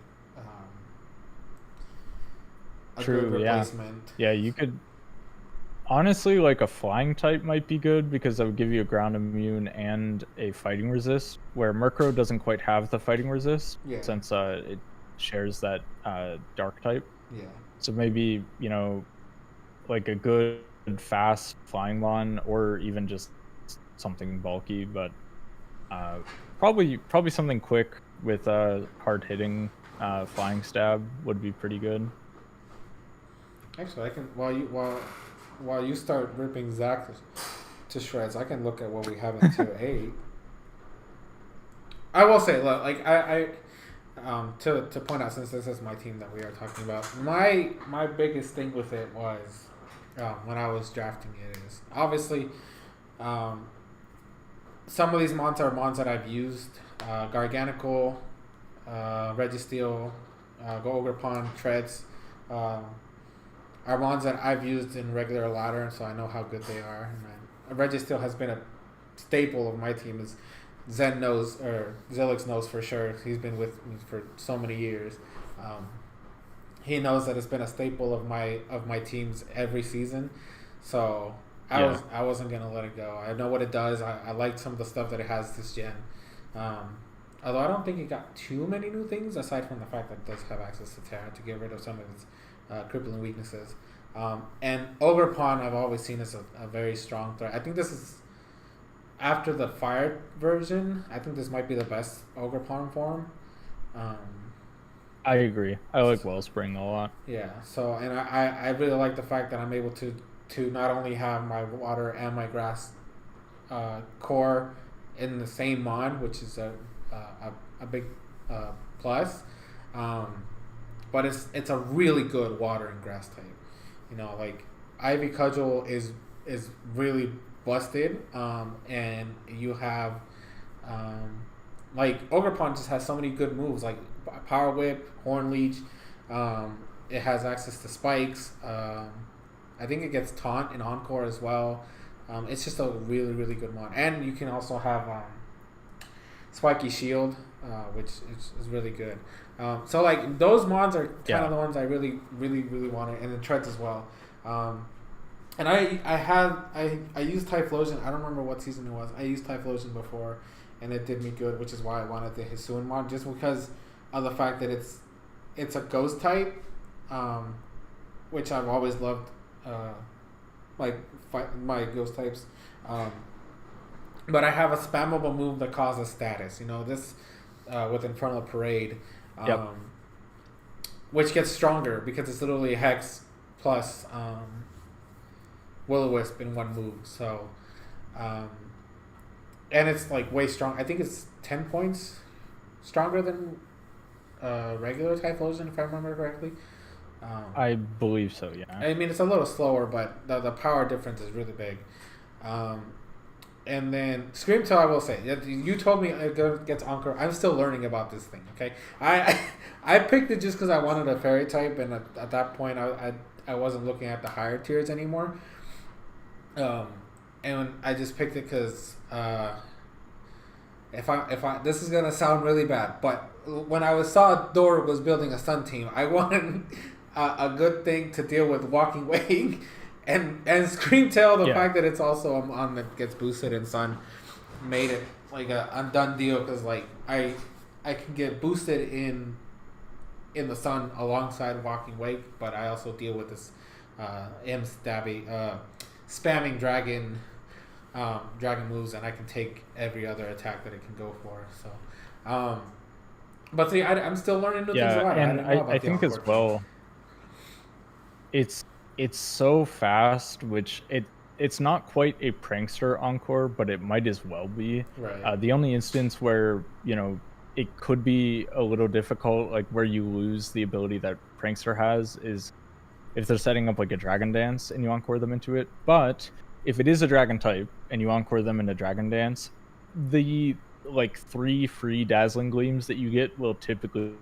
[SPEAKER 1] good replacement.
[SPEAKER 2] Yeah, you could honestly, like, a flying type might be good, because that would give you a ground immune and a fighting resist, where Murkrow doesn't quite have the fighting resist, since it shares that dark type.
[SPEAKER 1] Yeah.
[SPEAKER 2] So maybe, like a good fast flying mon, or even just something bulky, but probably something quick with hard hitting flying stab would be pretty good.
[SPEAKER 1] Actually, I can while you start ripping Zach to shreds, I can look at what we have in tier 8. I will say, look, like I to point out, since this is my team that we are talking about, my biggest thing with it was when I was drafting it is obviously some of these mons are mons that I've used. Garganical, Registeel, Ogerpon, Treads are mons that I've used in regular ladder, so I know how good they are. And Registeel has been a staple of my team. As Zen knows, or Zilix knows for sure. He's been with me for so many years. He knows that it's been a staple of my teams every season. So I wasn't gonna let it go. I know what it does. I liked some of the stuff that it has this gen. Although I don't think it got too many new things, aside from the fact that it does have access to Terra to get rid of some of its crippling weaknesses. And Ogerpon I've always seen as a very strong threat. I think this is, after the fire version, I think this might be the best Ogerpon form.
[SPEAKER 2] I agree. I like Wellspring a lot.
[SPEAKER 1] Yeah, so, and I really like the fact that I'm able to not only have my water and my grass core in the same mon, which is a big plus, but it's a really good water and grass type. Like Ivy Cudgel is really busted, and you have like Ogerpon just has so many good moves, like Power Whip, Horn Leech. It has access to spikes. I think it gets taunt and encore as well. It's just a really, really good mon. And you can also have Spiky Shield, which is really good. So like those mons are kind of the ones I really, really, really wanted, and the Treads as well. And I used Typhlosion. I don't remember what season it was. I used Typhlosion before, and it did me good, which is why I wanted the Hisuian mod, just because of the fact that it's a ghost type, which I've always loved, my ghost types. But I have a spammable move that causes status. This with Infernal Parade, which gets stronger because it's literally Hex plus Will-O-Wisp in one move. So, and it's like way strong. I think it's 10 points stronger than regular Typhlosion, if I remember correctly.
[SPEAKER 2] I believe so, yeah.
[SPEAKER 1] I mean, it's a little slower, but the power difference is really big. And then Screamtail, I will say, you told me it gets Encore. I'm still learning about this thing. Okay, I picked it just because I wanted a fairy type, and at that point, I wasn't looking at the higher tiers anymore. And I just picked it because if I this is gonna sound really bad, but when I saw Dor was building a Sun team, I wanted a good thing to deal with Walking Wake. And Screamtail, the fact that it's also on that gets boosted in Sun, made it like a undone deal because like I can get boosted in the Sun alongside Walking Wake, but I also deal with this spamming dragon moves, and I can take every other attack that it can go for. So, but see, I'm still learning new things about it.
[SPEAKER 2] And I think as well, it's so fast, which it's not quite a prankster Encore, but it might as well be.
[SPEAKER 1] Right.
[SPEAKER 2] The only instance where it could be a little difficult, like where you lose the ability that prankster has, is if they're setting up like a Dragon Dance and you Encore them into it. But if it is a Dragon type and you Encore them into Dragon Dance, the like 3 free Dazzling Gleams that you get will typically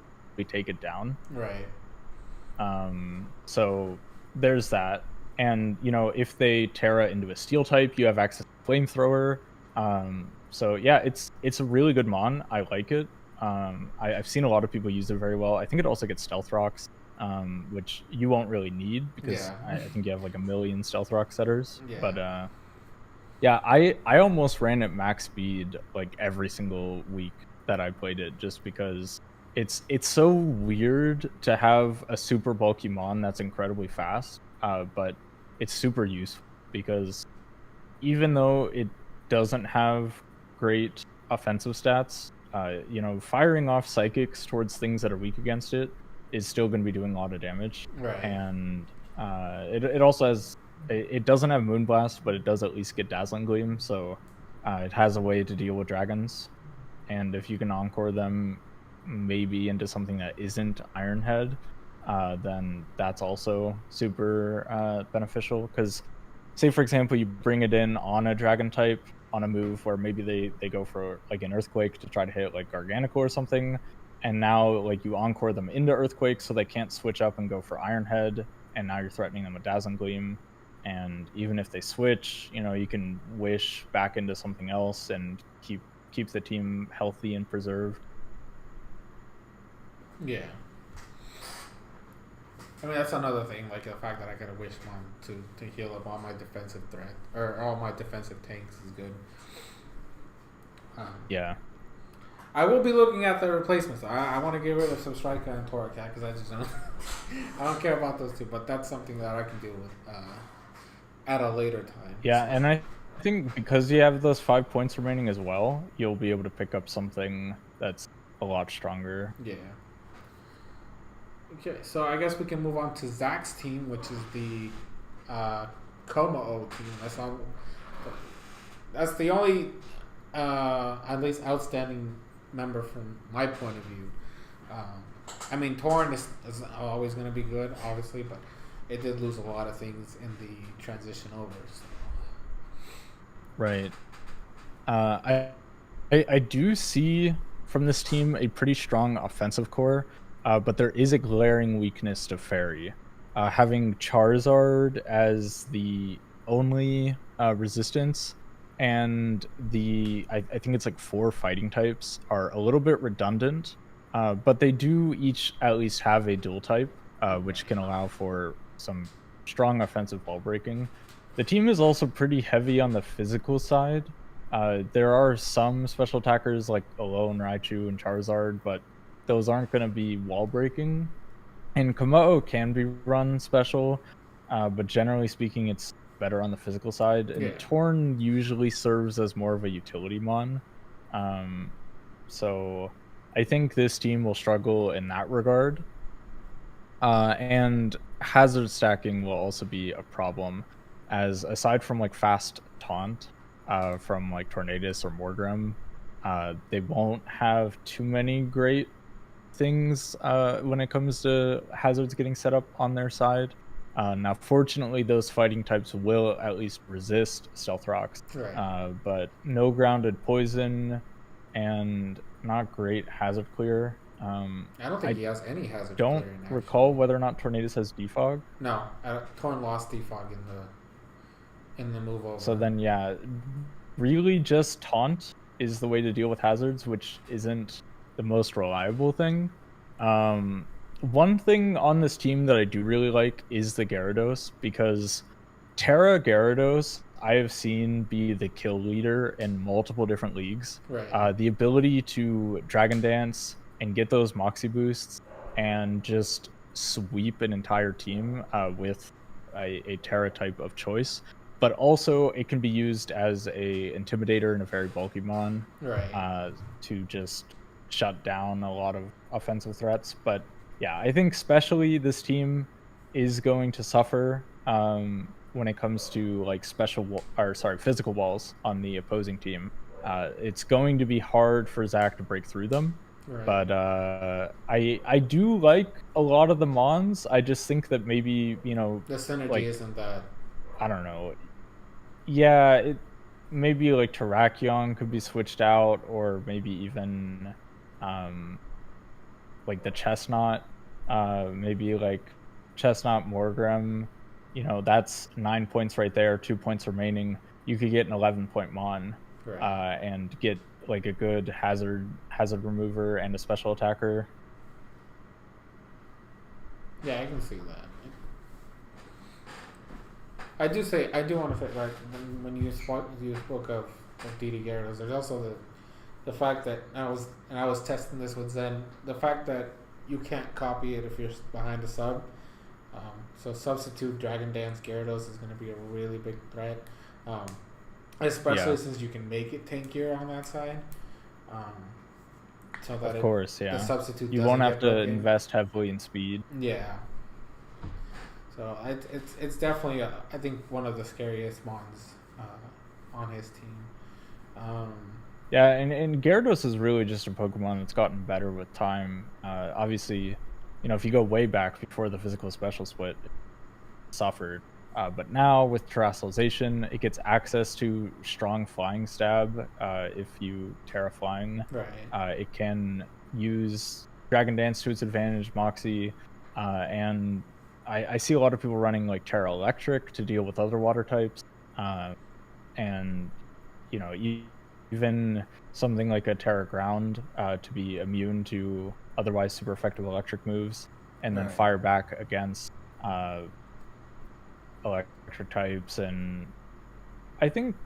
[SPEAKER 2] take it down.
[SPEAKER 1] Right.
[SPEAKER 2] So there's that. And if they Terra into a Steel type, you have access to Flamethrower. So yeah, it's a really good mon. I like it. I've seen a lot of people use it very well. I think it also gets Stealth Rocks, which you won't really need because I think you have like a million Stealth Rock setters.
[SPEAKER 1] Yeah.
[SPEAKER 2] But yeah, I almost ran at max speed like every single week that I played it, just because it's so weird to have a super bulky mon that's incredibly fast, but it's super useful because even though it doesn't have great offensive stats, firing off psychics towards things that are weak against it is still going to be doing a lot of damage.
[SPEAKER 1] Right.
[SPEAKER 2] And it also has, it doesn't have Moonblast, but it does at least get Dazzling Gleam, so it has a way to deal with dragons. And if you can Encore them maybe into something that isn't Ironhead, then that's also super beneficial. Because say for example you bring it in on a dragon type on a move where maybe they go for like an Earthquake to try to hit like Garganico or something, and now like you Encore them into Earthquake so they can't switch up and go for Ironhead, and now you're threatening them with Dazzling Gleam. And even if they switch, you can wish back into something else and keep the team healthy and preserved.
[SPEAKER 1] Yeah. I mean, that's another thing, like the fact that I got a wish mon to heal up all my defensive threat, or all my defensive tanks is good.
[SPEAKER 2] Yeah.
[SPEAKER 1] I will be looking at the replacements. I want to get rid of some Striker and Torracat because I just don't I don't care about those two, but that's something that I can deal with at a later time.
[SPEAKER 2] Yeah, and I think because you have those 5 points remaining as well, you'll be able to pick up something that's a lot stronger.
[SPEAKER 1] Yeah. Okay, so I guess we can move on to Zach's team, which is the Como team. That's the only at least outstanding member from my point of view. I mean, Torn is always going to be good, obviously, but it did lose a lot of things in the transition over. So.
[SPEAKER 2] Right. I do see from this team a pretty strong offensive core, but there is a glaring weakness to Fairy. Having Charizard as the only resistance, and I think it's like 4 fighting types are a little bit redundant, but they do each at least have a dual type, which can allow for some strong offensive ball breaking. The team is also pretty heavy on the physical side, There are some special attackers like Alo and Raichu and Charizard, but those aren't going to be wall breaking. And Komodo can be run special, but generally speaking, it's better on the physical side. And Torn usually serves as more of a utility mon. So I think this team will struggle in that regard. And hazard stacking will also be a problem, as aside from like fast taunt from like Tornadus or Morgrem, they won't have too many great things when it comes to hazards getting set up on their side. Now, fortunately, those fighting types will at least resist Stealth Rocks, but no grounded poison and not great hazard clear.
[SPEAKER 1] I don't think he has any hazard
[SPEAKER 2] don't
[SPEAKER 1] clearing,
[SPEAKER 2] recall whether or not Tornadus has defog.
[SPEAKER 1] No, Torn lost defog in the move over.
[SPEAKER 2] So then, yeah, really just taunt is the way to deal with hazards, which isn't the most reliable thing. One thing on this team that I do really like is the Gyarados, because Terra Gyarados I have seen be the kill leader in multiple different leagues. The ability to Dragon Dance and get those Moxie boosts and just sweep an entire team with a Terra type of choice. But also it can be used as a intimidator and a very bulky mon to just shut down a lot of offensive threats. But yeah, I think especially this team is going to suffer when it comes to like physical walls on the opposing team. It's going to be hard for Zach to break through them. But I do like a lot of the mons. I just think that maybe, you know,
[SPEAKER 1] the synergy isn't that.
[SPEAKER 2] I don't know. Yeah, maybe like Terrakion could be switched out, or maybe even like the Chestnut, maybe like Chestnut Morgrem. You know, that's 9 points right there, 2 points remaining. You could get an 11-point mon and get like a good hazard remover and a special attacker.
[SPEAKER 1] Yeah, I can see that. I do want to say, like, when you spoke of DD Gyarados, there's also the fact that I was testing this with Zen, the fact that you can't copy it if you're behind a sub. So substitute Dragon Dance Gyarados is going to be a really big threat, especially since you can make it tankier on that side. So that
[SPEAKER 2] of course,
[SPEAKER 1] the substitute
[SPEAKER 2] you won't have to invest heavily in speed.
[SPEAKER 1] Yeah. So it's definitely I think one of the scariest mons on his team.
[SPEAKER 2] Yeah, and Gyarados is really just a Pokemon that's gotten better with time. Obviously, you know, if you go way back before the physical special split, it suffered. But now with Terrestrialization, it gets access to strong flying stab if you Terra Flying. It can use Dragon Dance to its advantage, Moxie, and I see a lot of people running like Terra Electric to deal with other water types. And, you know, even something like a Terra Ground to be immune to otherwise super effective electric moves, and then fire back against electric types. And I think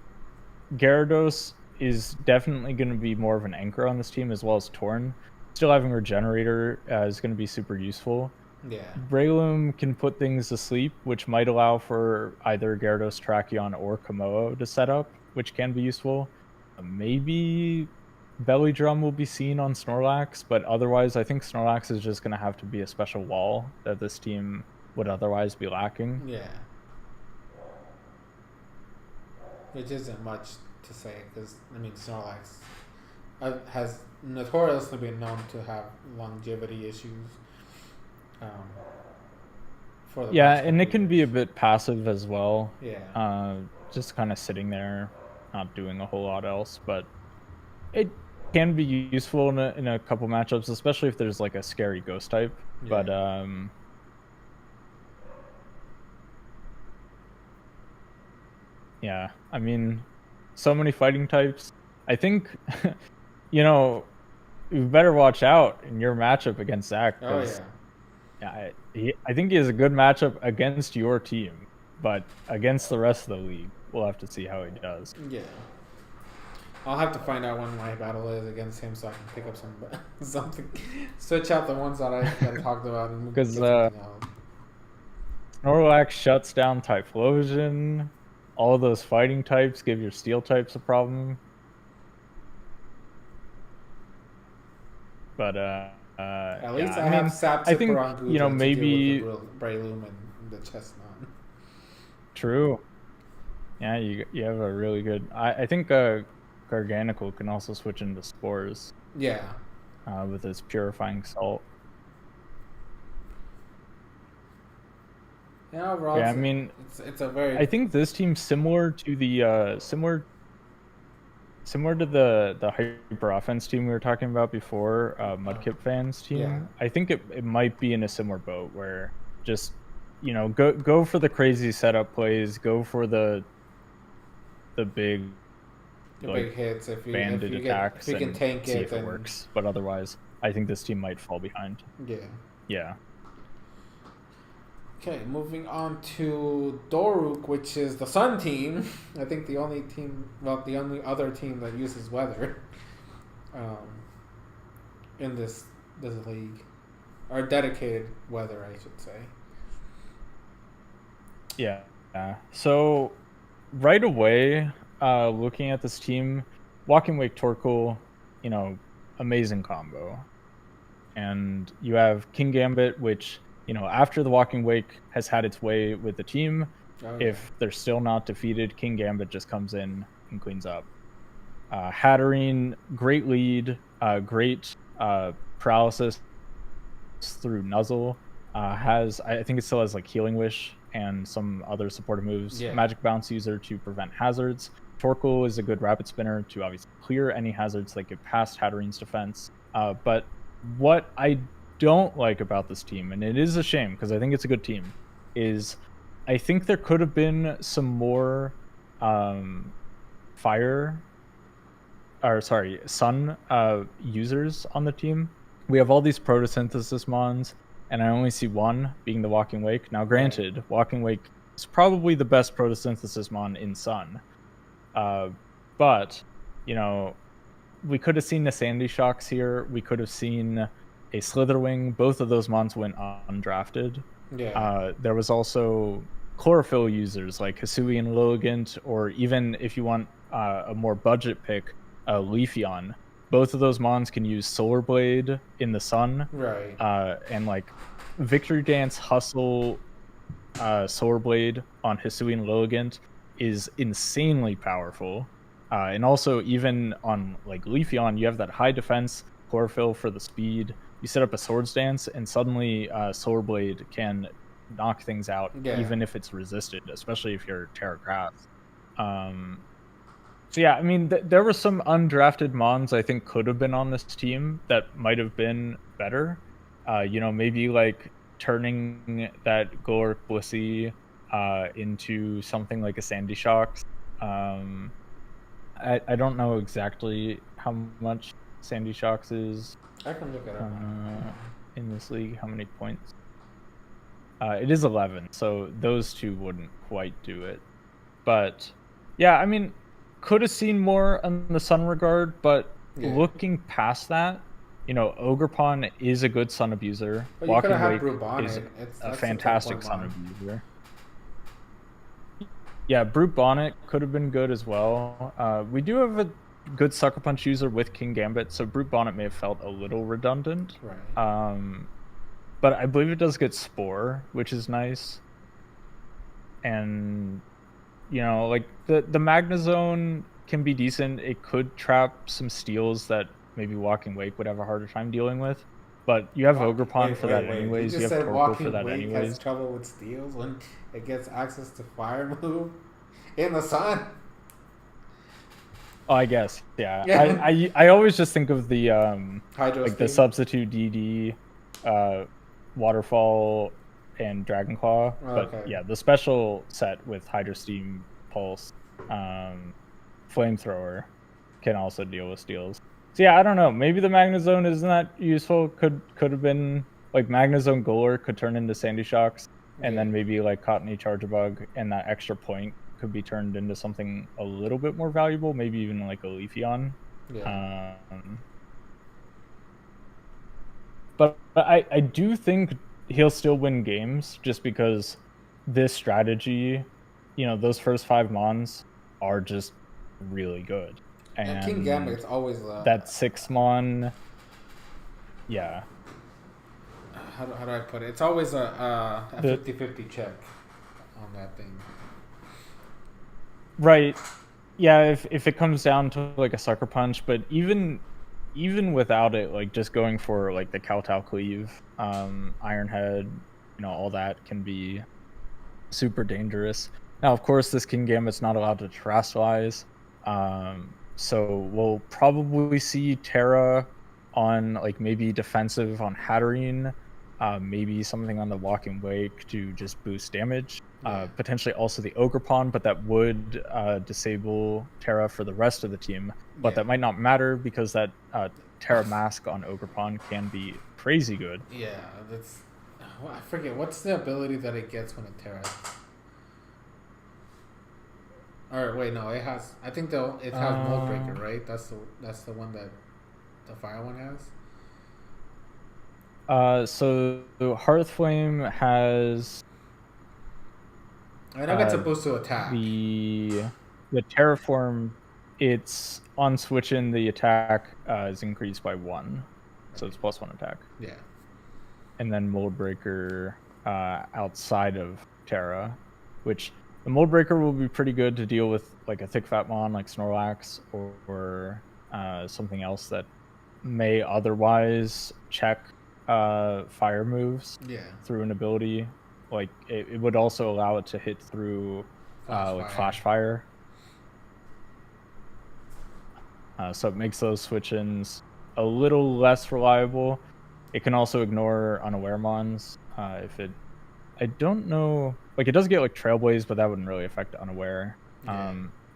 [SPEAKER 2] Gyarados is definitely going to be more of an anchor on this team, as well as Torn. Still having Regenerator is going to be super useful. Breloom can put things to sleep, which might allow for either Gyarados, Terrakion, or Komodo to set up, which can be useful. Maybe Belly Drum will be seen on Snorlax, but otherwise I think Snorlax is just going to have to be a special wall that this team would otherwise be lacking.
[SPEAKER 1] Yeah. Which isn't much to say, because, I mean, Snorlax has notoriously been known to have longevity issues.
[SPEAKER 2] And it can be a bit passive as well.
[SPEAKER 1] Yeah.
[SPEAKER 2] Just kind of sitting there, not doing a whole lot else, but it can be useful in a couple matchups, especially if there's like a scary ghost type. But yeah, I mean, so many fighting types. I think, you know, you better watch out in your matchup against Zach. I think he has a good matchup against your team, but against the rest of the league, we'll have to see how he does.
[SPEAKER 1] Yeah. I'll have to find out when my battle is against him so I can pick up something. Switch out the ones that I talked about and
[SPEAKER 2] Because
[SPEAKER 1] something else.
[SPEAKER 2] Snorlax shuts down Typhlosion. All those fighting types give your steel types a problem. But
[SPEAKER 1] at least
[SPEAKER 2] yeah,
[SPEAKER 1] I have Sap
[SPEAKER 2] I think,
[SPEAKER 1] on
[SPEAKER 2] you know, maybe
[SPEAKER 1] to deal with the Breloom and the Chestnut.
[SPEAKER 2] True. Yeah, you have a really good. I think Garganical can also switch into Spores.
[SPEAKER 1] Yeah.
[SPEAKER 2] With its purifying salt.
[SPEAKER 1] Yeah, overall,
[SPEAKER 2] yeah, I mean,
[SPEAKER 1] it's a very.
[SPEAKER 2] I think this team's similar to the similar to the hyper offense team we were talking about before, Mudkip fans team.
[SPEAKER 1] Yeah.
[SPEAKER 2] I think it might be in a similar boat where just, you know, go for the crazy setup plays, go for the big
[SPEAKER 1] big hits if you
[SPEAKER 2] attacks,
[SPEAKER 1] if you can tank
[SPEAKER 2] see
[SPEAKER 1] it,
[SPEAKER 2] if it works. But otherwise, I think this team might fall behind.
[SPEAKER 1] Yeah.
[SPEAKER 2] Yeah.
[SPEAKER 1] Okay, moving on to Doruk, which is the Sun team. I think the only other team that uses weather in this league, or dedicated weather, I should say.
[SPEAKER 2] Yeah. So right away, looking at this team, Walking Wake Torkoal, you know, amazing combo. And you have King Gambit, which, you know, after the Walking Wake has had its way with the team, if they're still not defeated, King Gambit just comes in and cleans up. Hatterene, great lead, great paralysis through Nuzzle. I think it still has like Healing Wish and some other supportive moves.
[SPEAKER 1] Yeah.
[SPEAKER 2] Magic Bounce user to prevent hazards. Torkoal is a good rapid spinner to obviously clear any hazards that get past Hatterene's defense. But what I don't like about this team, and it is a shame because I think it's a good team, is I think there could have been some more sun users on the team. We have all these photosynthesis mons, and I only see one being the Walking Wake. Now, granted, Walking Wake is probably the best photosynthesis mon in Sun. But, you know, we could have seen the Sandy Shocks here. We could have seen a Slitherwing. Both of those mons went undrafted.
[SPEAKER 1] Yeah.
[SPEAKER 2] There was also chlorophyll users like Hisui and Lilligant, or even if you want a more budget pick, Leafeon. Both of those mons can use Solar Blade in the Sun.
[SPEAKER 1] Right.
[SPEAKER 2] And like Victory Dance, Hustle, Solar Blade on Hisui and Lilligant is insanely powerful. And also even on like Leafeon, you have that high defense, chlorophyll for the speed. You set up a Swords Dance and suddenly Solar Blade can knock things out, even if it's resisted, especially if you're Terra Grass. So yeah, I mean, there were some undrafted mons I think could have been on this team that might have been better. You know, maybe like turning that Golurk Blissey into something like a Sandy Shocks. I don't know exactly how much Sandy Shocks is.
[SPEAKER 1] I can look it up
[SPEAKER 2] in this league. How many points? It is 11, so those two wouldn't quite do it. But yeah, I mean, could have seen more in the Sun regard, but looking past that, you know, Ogerpon is a good Sun abuser.
[SPEAKER 1] But
[SPEAKER 2] Walking Wake
[SPEAKER 1] is
[SPEAKER 2] a fantastic Sun abuser. Yeah, Brute Bonnet could have been good as well. We do have a good Sucker Punch user with King Gambit, so Brute Bonnet may have felt a little redundant.
[SPEAKER 1] Right.
[SPEAKER 2] But I believe it does get Spore, which is nice. And, you know, like the Magnezone can be decent. It could trap some steals that maybe Walking Wake would have a harder time dealing with. But you have Ogerpon for that anyways. You have Torkoal for that anyways.
[SPEAKER 1] Has trouble with steals when it gets access to Fire move in the Sun.
[SPEAKER 2] Oh, I guess, yeah. I always just think of the like the substitute DD, Waterfall, and Dragonclaw. But yeah, the special set with Hydro Steam, Pulse, Flamethrower can also deal with steals. So yeah, I don't know. Maybe the Magnezone isn't that useful. Could have been like Magnezone Golurk could turn into Sandy Shocks, and then maybe like Cottony Chargebug, and that extra point could be turned into something a little bit more valuable, maybe even like a Leafeon.
[SPEAKER 1] Yeah.
[SPEAKER 2] But I do think he'll still win games just because this strategy, those first 5 Mons are just really good.
[SPEAKER 1] And King Gambit's always
[SPEAKER 2] that 6 Mon, yeah.
[SPEAKER 1] How do I put it? It's always a 50-50 check on that thing.
[SPEAKER 2] Right. Yeah, if it comes down to like a sucker punch, but even without it, like just going for like the Kowtow Cleave, Iron Head, all that can be super dangerous. Now, of course, this King Gambit's not allowed to terrestrialize, so we'll probably see Terra on like maybe defensive on Hatterene, maybe something on the Walking Wake to just boost damage. Potentially also the Ogerpon, but that would disable Terra for the rest of the team. But that might not matter because that Terra Mask on Ogerpon can be crazy good.
[SPEAKER 1] Yeah, that's... I forget, what's the ability that it gets when it Terra? Or wait, no, it has... I think it has Mold Breaker, right? That's the one that the fire one has?
[SPEAKER 2] So Hearthflame has...
[SPEAKER 1] I know it's a boost to attack.
[SPEAKER 2] The Terraform, it's on switching, the attack is increased by 1. So it's +1 attack.
[SPEAKER 1] Yeah.
[SPEAKER 2] And then Mold Breaker outside of Terra, which the Mold Breaker will be pretty good to deal with like a thick fat mon like Snorlax or something else that may otherwise check fire moves through an ability. Like it would also allow it to hit through Flash Fire. So it makes those switch-ins a little less reliable. It can also ignore unaware mons if it... I don't know... Like, it does get, like, Trailblaze, but that wouldn't really affect unaware.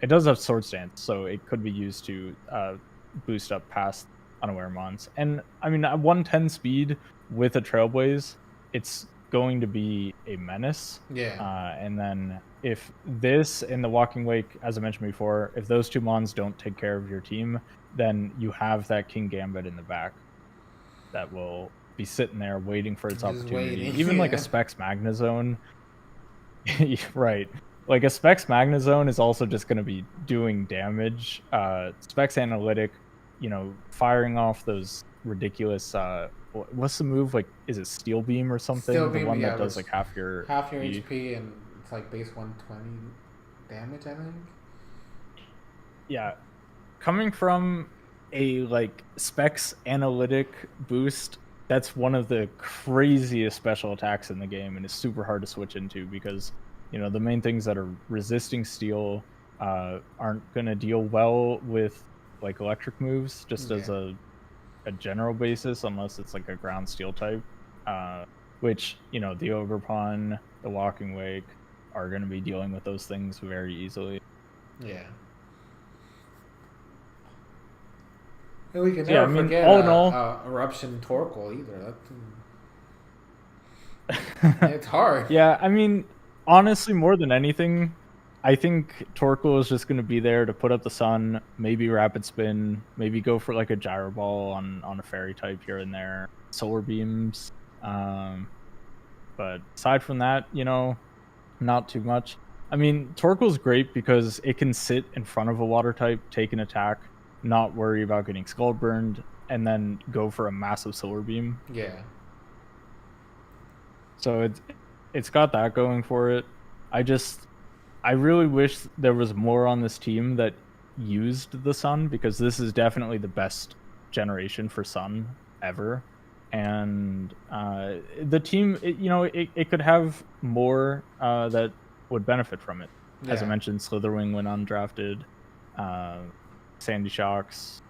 [SPEAKER 2] It does have Swords Dance, so it could be used to boost up past unaware mons. And, I mean, at 110 speed with a Trailblaze, it's going to be a menace. And then if this and the Walking Wake, as I mentioned before, if those 2 mons don't take care of your team, then you have that King Gambit in the back that will be sitting there waiting for its opportunity. Even like a Specs Magnezone. Right. Like a Specs Magnezone is also just going to be doing damage. Specs Analytic, firing off those ridiculous... what's the move? Like, is it Steel Beam or something?
[SPEAKER 1] Steel Beam,
[SPEAKER 2] the one that does like half your
[SPEAKER 1] HP and it's like base 120 damage, I think.
[SPEAKER 2] Yeah, coming from a like Specs Analytic boost, that's one of the craziest special attacks in the game, and it's super hard to switch into because the main things that are resisting steel aren't gonna deal well with like electric moves just as a general basis, unless it's like a ground steel type, which the Ogerpon, the Walking Wake are going to be dealing with those things very easily.
[SPEAKER 1] And we can never forget
[SPEAKER 2] all in all,
[SPEAKER 1] Eruption Torkoal either. It's hard.
[SPEAKER 2] Yeah, I mean, honestly, more than anything, I think Torkoal is just going to be there to put up the sun, maybe Rapid Spin, maybe go for like a Gyro Ball on a Fairy type here and there, Solar Beams. But aside from that, not too much. I mean, Torkoal's great because it can sit in front of a Water type, take an attack, not worry about getting Skull Burned, and then go for a massive Solar Beam. So it's got that going for it. I really wish there was more on this team that used the Sun, because this is definitely the best generation for Sun ever. And the team, it could have more that would benefit from it. As I mentioned, Slitherwing went undrafted, Sandy Shocks,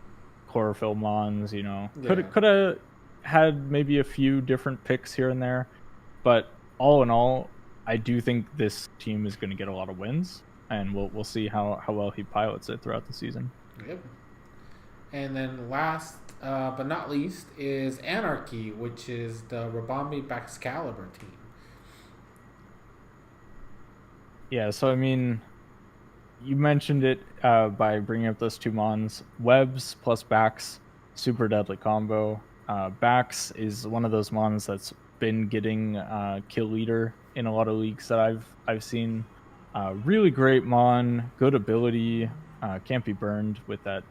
[SPEAKER 2] Chlorophyll Mons, could have had maybe a few different picks here and there. But all in all, I do think this team is going to get a lot of wins, and we'll see how well he pilots it throughout the season.
[SPEAKER 1] And then last but not least is Anarchy, which is the Rabambi Baxcalibur team.
[SPEAKER 2] Yeah, so I mean, you mentioned it by bringing up those two mons. Webs plus Bax, super deadly combo. Bax is one of those mons that's been getting kill leader in a lot of leagues that I've seen. Really great mon, good ability, can't be burned with that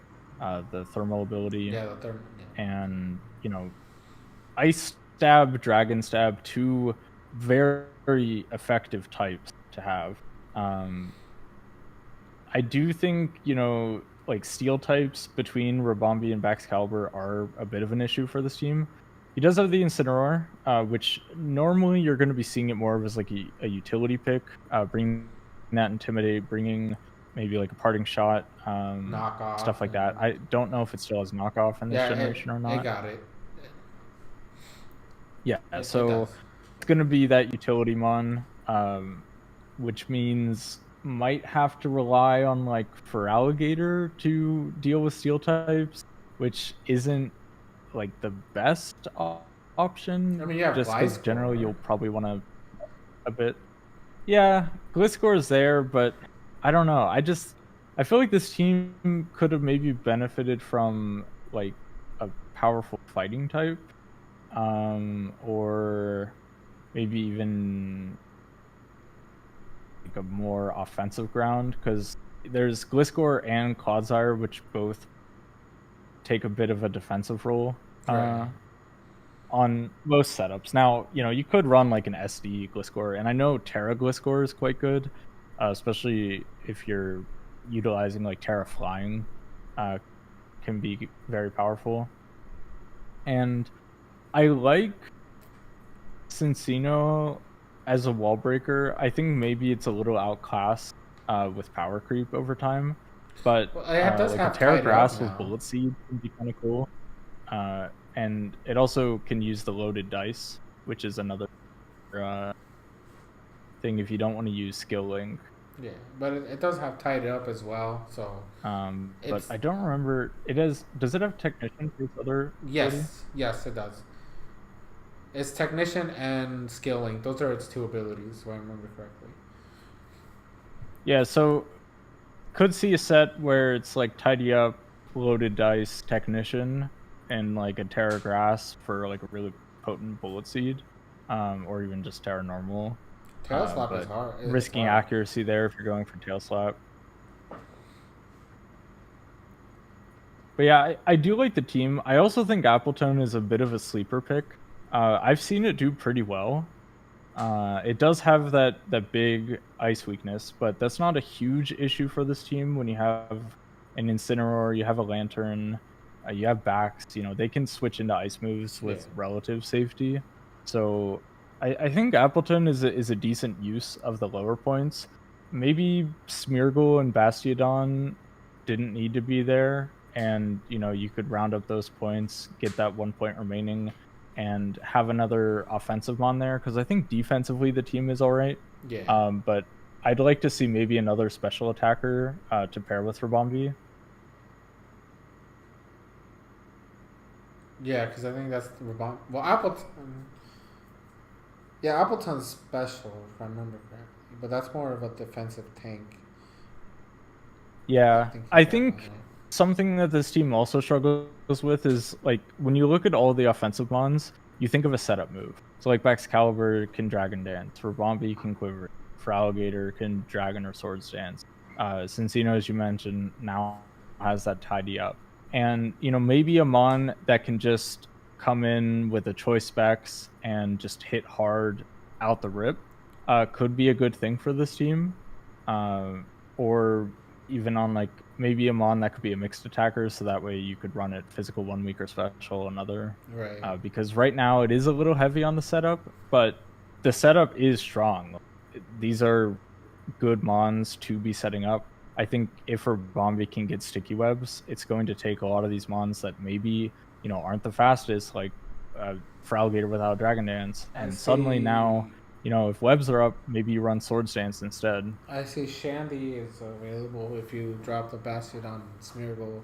[SPEAKER 2] the thermal ability.
[SPEAKER 1] Yeah, the thermal. Yeah.
[SPEAKER 2] And ice stab, dragon stab, two very effective types to have. I do think, like steel types between Rabambi and Baxcalibur are a bit of an issue for this team. He does have the Incineroar, which normally you're going to be seeing it more of as like a utility pick, bringing that Intimidate, bringing maybe like a parting shot,
[SPEAKER 1] Knockoff,
[SPEAKER 2] stuff like that. I don't know if it still has knockoff in this generation or not.
[SPEAKER 1] It got it.
[SPEAKER 2] Yeah, so it's going to be that utility mon, which means might have to rely on like for Alligator to deal with steel types, which isn't like the best option.
[SPEAKER 1] I mean, yeah,
[SPEAKER 2] just because generally you'll probably want to a bit. Yeah, Gliscor is there, but I don't know. I feel like this team could have maybe benefited from like a powerful fighting type, or maybe even like a more offensive ground, because there's Gliscor and Clodsire, which both take a bit of a defensive role on most setups. Now, you could run like an SD Gliscor, and I know Terra Gliscor is quite good, especially if you're utilizing like Terra Flying, can be very powerful. And I like Cincino as a wall breaker. I think maybe it's a little outclassed with power creep over time, but like a Terra Grass with Bullet Seed can be kind of cool. And it also can use the loaded dice, which is another thing if you don't want to use Skill Link.
[SPEAKER 1] Yeah, but it does have tied up as well. So,
[SPEAKER 2] but I don't remember. Does it have Technician for its other?
[SPEAKER 1] Yes, it does. It's Technician and Skill Link. Those are its two abilities, if I remember correctly.
[SPEAKER 2] Yeah, so could see a set where it's like Tidy Up, Loaded Dice, Technician, and like a Terra Grass for like a really potent Bullet Seed, or even just Terra Normal.
[SPEAKER 1] Tail Slap is hard.
[SPEAKER 2] Risking accuracy there if you're going for Tail Slap. But yeah, I do like the team. I also think Appletone is a bit of a sleeper pick. I've seen it do pretty well. It does have that big ice weakness, but that's not a huge issue for this team when you have an Incineroar, you have a Lantern, you have Bax. They can switch into ice moves with relative safety. So I think Appleton is a decent use of the lower points. Maybe Smeargle and Bastiodon didn't need to be there, and you could round up those points, get that 1 point remaining, and have another offensive mon there, because I think defensively the team is all right.
[SPEAKER 1] Yeah.
[SPEAKER 2] But I'd like to see maybe another special attacker to pair with Rabambi.
[SPEAKER 1] Yeah, because I think that's Rabambi. Well, Appleton. Yeah, Appleton's special, if I remember correctly, but that's more of a defensive tank.
[SPEAKER 2] Yeah, I think something that this team also struggles with is, like, when you look at all the offensive mons, you think of a setup move. So, like, Baxcalibur can Dragon Dance, Rabambi can Quiver, for Alligator can Dragon or Swords Dance. Cincino, as you mentioned, now has that Tidy Up. And, maybe a mon that can just come in with a choice specs and just hit hard out the rip could be a good thing for this team. Or even on like maybe a mon that could be a mixed attacker, so that way you could run it physical 1 week or special another.
[SPEAKER 1] Right.
[SPEAKER 2] Because right now it is a little heavy on the setup, but the setup is strong. These are good mons to be setting up. I think if Rabambi can get sticky webs, it's going to take a lot of these mons that maybe aren't the fastest, like for Alligator without Dragon Dance, and suddenly now if webs are up, maybe you run Swords Dance instead.
[SPEAKER 1] I see Shandy is available if you drop the Bastion on Smeargle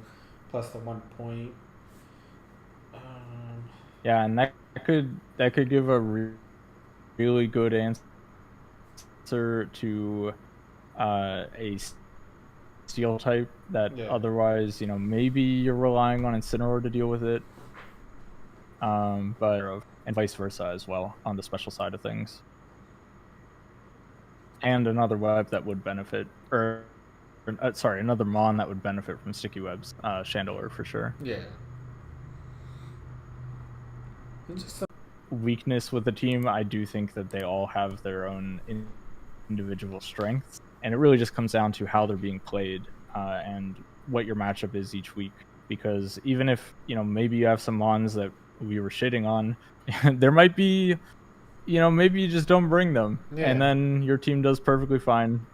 [SPEAKER 1] plus the 1 point.
[SPEAKER 2] Yeah, and that could give a really good answer to a steel type that
[SPEAKER 1] Yeah.
[SPEAKER 2] otherwise, maybe you're relying on Incineroar to deal with it. But and vice versa as well on the special side of things. And another web that would benefit, another Mon that would benefit from sticky webs, Chandelure for sure.
[SPEAKER 1] Yeah.
[SPEAKER 2] Weakness with the team, I do think that they all have their own individual strengths, and it really just comes down to how they're being played and what your matchup is each week. Because even if maybe you have some Mons that we were shitting on, there might be maybe you just don't bring them, and then your team does perfectly fine.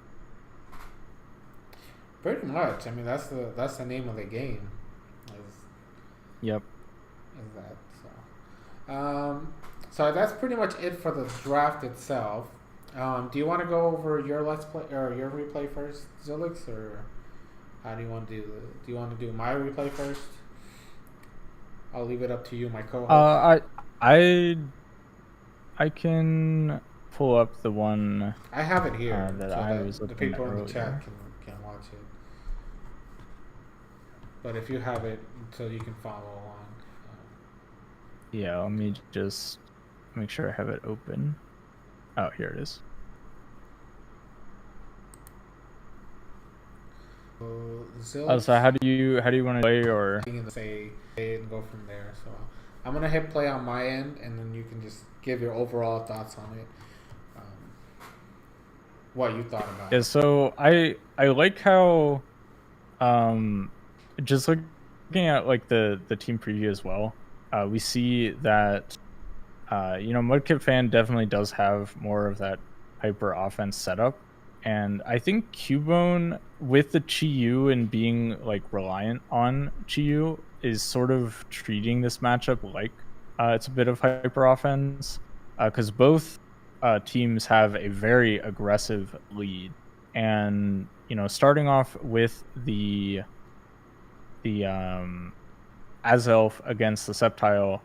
[SPEAKER 1] Pretty much. I mean, that's the name of the game.
[SPEAKER 2] Yep.
[SPEAKER 1] Is that so? So that's pretty much it for the draft itself. Do you want to go over your let's play or your replay first, Zilix, or how do you want to do? Do you want to do my replay first? I'll leave it up to you, my co-host.
[SPEAKER 2] I can pull up the one.
[SPEAKER 1] I have it here
[SPEAKER 2] that
[SPEAKER 1] so
[SPEAKER 2] I
[SPEAKER 1] that
[SPEAKER 2] was
[SPEAKER 1] the
[SPEAKER 2] looking
[SPEAKER 1] people
[SPEAKER 2] at
[SPEAKER 1] in the
[SPEAKER 2] earlier.
[SPEAKER 1] chat can watch it. But if you have it, so you can follow along.
[SPEAKER 2] Yeah, let me just make sure I have it open. Oh, here it is. So how do you want to play, or
[SPEAKER 1] say and go from there? So I'm gonna hit play on my end, and then you can just give your overall thoughts on it. What you thought about it.
[SPEAKER 2] Yeah, so I like how just looking at like the team preview as well, we see that Mudkip Fan definitely does have more of that hyper offense setup, and I think Cubone with the Chi-Yu and being like reliant on Chi-Yu is sort of treating this matchup like it's a bit of hyper offense, because both teams have a very aggressive lead, and starting off with the Azelf against the Sceptile,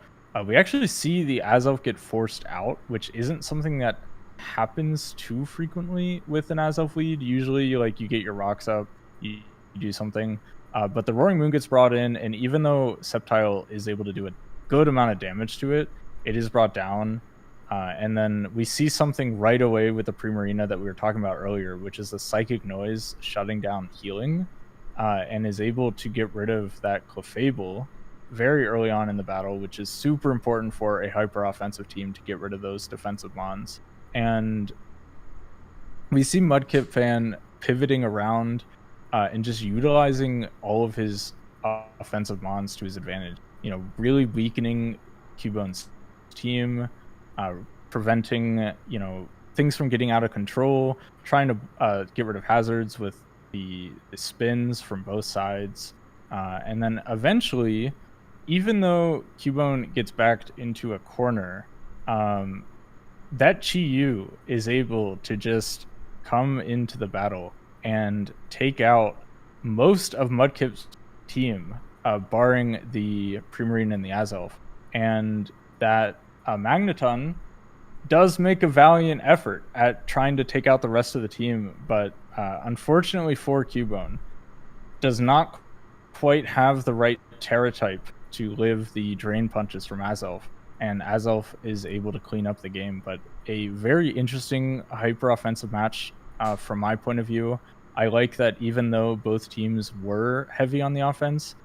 [SPEAKER 2] we actually see the Azelf get forced out, which isn't something that happens too frequently with an Azelf lead. Usually you get your rocks up, you do something, but the Roaring Moon gets brought in, and even though Sceptile is able to do a good amount of damage to it, it is brought down. And then we see something right away with the Primarina that we were talking about earlier, which is the Psychic Noise shutting down healing, and is able to get rid of that Clefable very early on in the battle, which is super important for a hyper offensive team to get rid of those defensive Mons. And we see Mudkip Fan pivoting around and just utilizing all of his offensive Mons to his advantage, really weakening Cubone's team, preventing things from getting out of control, trying to get rid of hazards with the spins from both sides, and then eventually, even though Cubone gets backed into a corner, that Chi-Yu is able to just come into the battle and take out most of Mudkip's team, barring the Primarine and the Azelf. And that Magneton does make a valiant effort at trying to take out the rest of the team, but unfortunately for Cubone, does not quite have the right Terra type to live the drain punches from Azelf, and Azelf is able to clean up the game. But a very interesting hyper offensive match from my point of view. I like that even though both teams were heavy on the offense,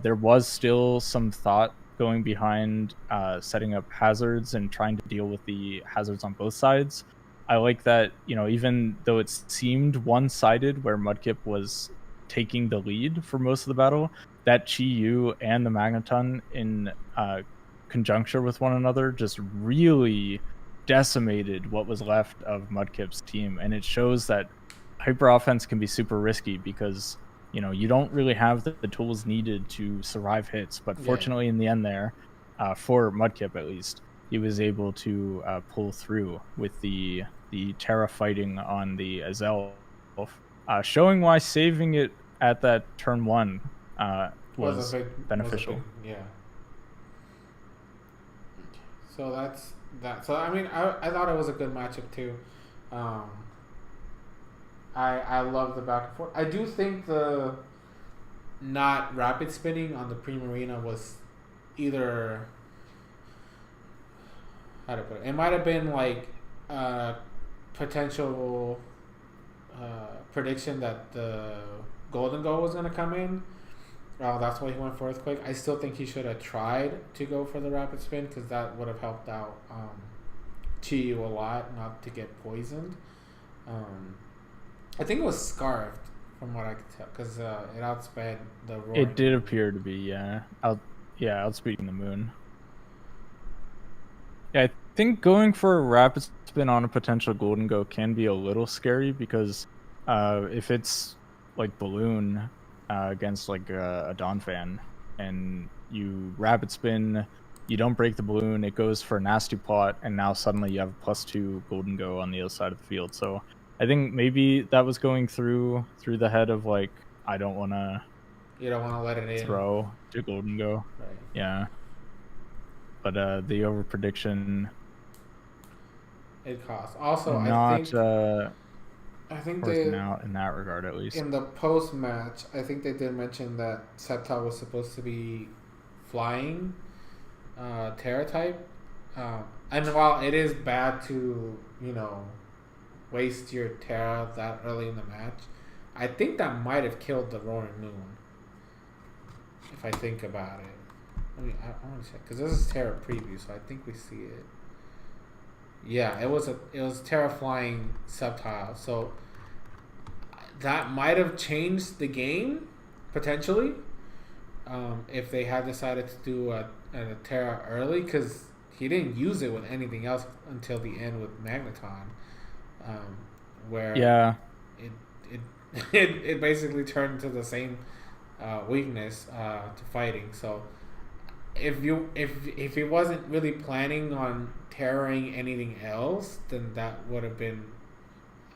[SPEAKER 2] there was still some thought going behind setting up hazards and trying to deal with the hazards on both sides. I like that, even though it seemed one-sided where Mudkip was taking the lead for most of the battle, that Chi-Yu and the Magneton in conjuncture with one another just really decimated what was left of Mudkip's team. And it shows that hyper offense can be super risky because you don't really have the tools needed to survive hits. But fortunately, in the end there, for Mudkip at least, he was able to pull through with the Terra fighting on the Azelf, showing why saving it at that turn 1 was beneficial.
[SPEAKER 1] Yeah. So that's that. So I mean, I thought it was a good matchup too. I love the back and forth. I do think the not rapid spinning on the Primarina was either, how to put it? It might have been like potential prediction that the Golden Goal was going to come in. That's why he went for Earthquake. I still think he should have tried to go for the rapid spin because that would have helped out Chiyu a lot, not to get poisoned. I think it was Scarfed, from what I could tell, because it outsped the Roaring.
[SPEAKER 2] It did appear to be, yeah. Outspeeding the Moon. Yeah, I think going for a rapid spin on a potential Golden Go can be a little scary because if it's like Balloon against like a Donphan and you rapid spin, you don't break the Balloon, it goes for a Nasty Plot, and now suddenly you have a +2 Golden Go on the other side of the field. So I think maybe that was going through the head of like, I don't want to.
[SPEAKER 1] You don't want to let it in.
[SPEAKER 2] Throw to Golden Go.
[SPEAKER 1] Right.
[SPEAKER 2] Yeah. But the over prediction.
[SPEAKER 1] It costs. Also,
[SPEAKER 2] I
[SPEAKER 1] think
[SPEAKER 2] they out in that regard at least.
[SPEAKER 1] In the post match, I think they did mention that Sceptile was supposed to be flying Terra type. And while it is bad to, waste your Terra that early in the match, I think that might have killed the Roaring Moon. If I think about it. I want to check because this is Terra preview, so I think we see it. Yeah, it was Terra flying Sceptile, so that might have changed the game potentially if they had decided to do a Terra early, because he didn't use it with anything else until the end with Magneton, where it basically turned to the same weakness to fighting. So if he wasn't really planning on terroring anything else, then that would have been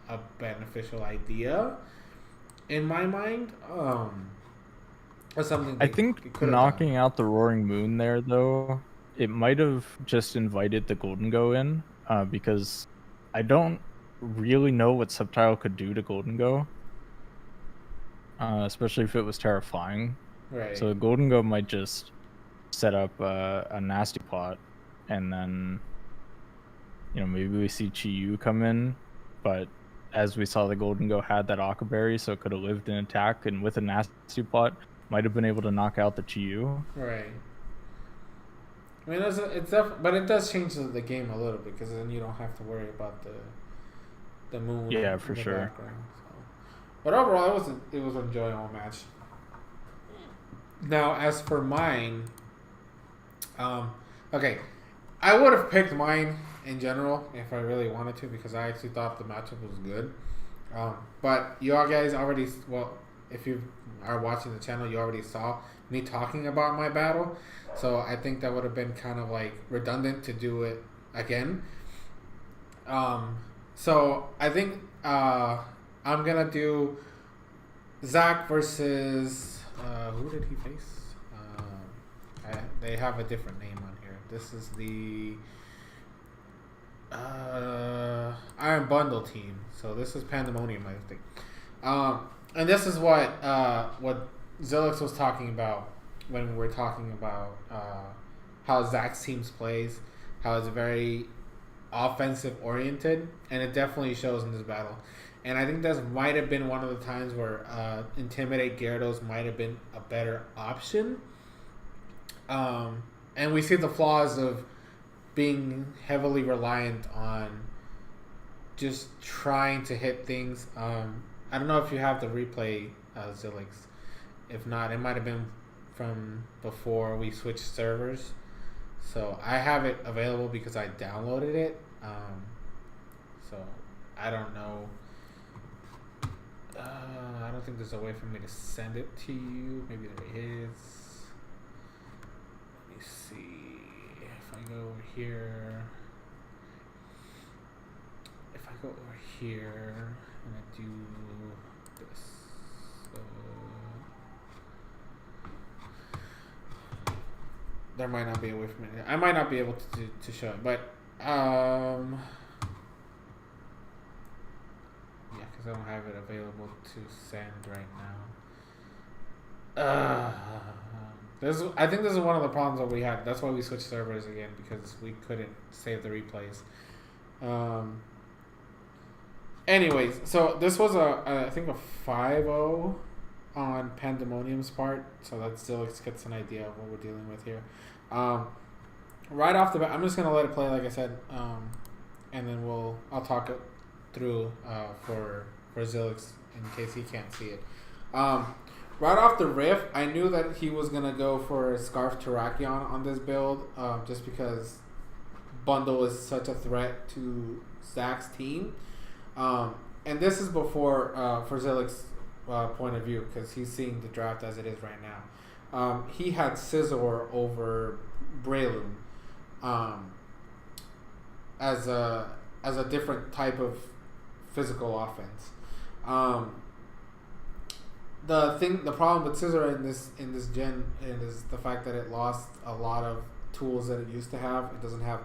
[SPEAKER 1] a beneficial idea in my mind. Or something
[SPEAKER 2] I think knocking out the Roaring Moon there, though, it might have just invited the Golden Go in, because I don't really know what Sceptile could do to Golden Go, especially if it was Terra flying.
[SPEAKER 1] Right.
[SPEAKER 2] So the Golden Go might just set up a Nasty Plot, and then maybe we see Chiyu come in, but as we saw, the Golden Go had that Aqua Berry, so it could have lived an attack, and with a Nasty Plot, might have been able to knock out the Chiyu.
[SPEAKER 1] Right. I mean, but it does change the game a little bit, because then you don't have to worry about the moon.
[SPEAKER 2] Yeah, for sure.
[SPEAKER 1] So. But overall, it was an enjoyable match. Now, as for mine, okay, I would have picked mine in general if I really wanted to, because I actually thought the matchup was good. But you all guys already, if you are watching the channel, you already saw me talking about my battle. So I think that would have been kind of like redundant to do it again. So I think I'm going to do Zach versus... who did he face? They have a different name on here. This is the Iron Bundle team. So this is Pandemonium, I think. And this is what Zilix was talking about when we were talking about how Zach's teams plays, how it's very offensive oriented, and it definitely shows in this battle. And I think this might have been one of the times where Intimidate Gyarados might have been a better option. And we see the flaws of being heavily reliant on just trying to hit things. I don't know if you have the replay, Zilix. If not, it might have been from before we switched servers. So I have it available because I downloaded it. So I don't know. I don't think there's a way for me to send it to you. Maybe there is. Let me see. If I go over here. If I go over here and I do this. So there might not be a way for me. I might not be able to show it, but Yeah, because I don't have it available to send right now. I think this is one of the problems that we had. That's why we switched servers again, because we couldn't save the replays. Anyways, so this was I think a 5-0 on Pandemonium's part, so that still gets an idea of what we're dealing with here. Right off the bat, I'm just gonna let it play, like I said, and then I'll talk it through for Zilix in case he can't see it. Right off the riff, I knew that he was gonna go for Scarf Terrakion on this build, just because Bundle is such a threat to Zach's team. And this is before for Zilix's point of view, because he's seeing the draft as it is right now. He had Scizor over Breloom as a different type of physical offense. The problem with Scizor in this gen is the fact that it lost a lot of tools that it used to have. It doesn't have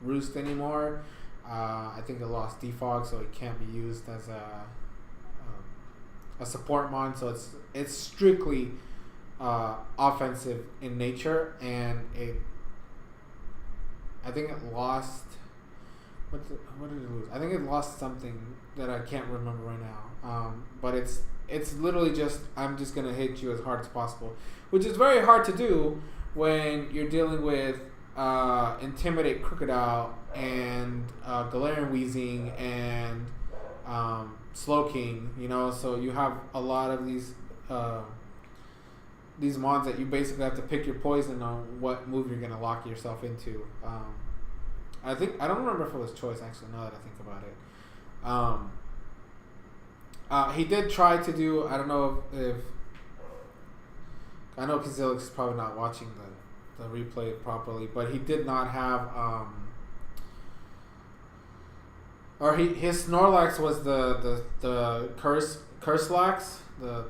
[SPEAKER 1] Roost anymore. I think it lost Defog, so it can't be used as a support mon. So it's strictly offensive in nature, and I think it lost. What did it lose? I think it lost something that I can't remember right now. But it's literally just, I'm just gonna hit you as hard as possible, which is very hard to do when you're dealing with Intimidate Crocodile and Galarian Weezing and Slowking, so you have a lot of these mons that you basically have to pick your poison on what move you're gonna lock yourself into. I don't remember if it was choice, actually, now that I think about it. He did try to do, I don't know if I know Kazilix is probably not watching the replay properly, but he did not have his Snorlax was the Curselax, the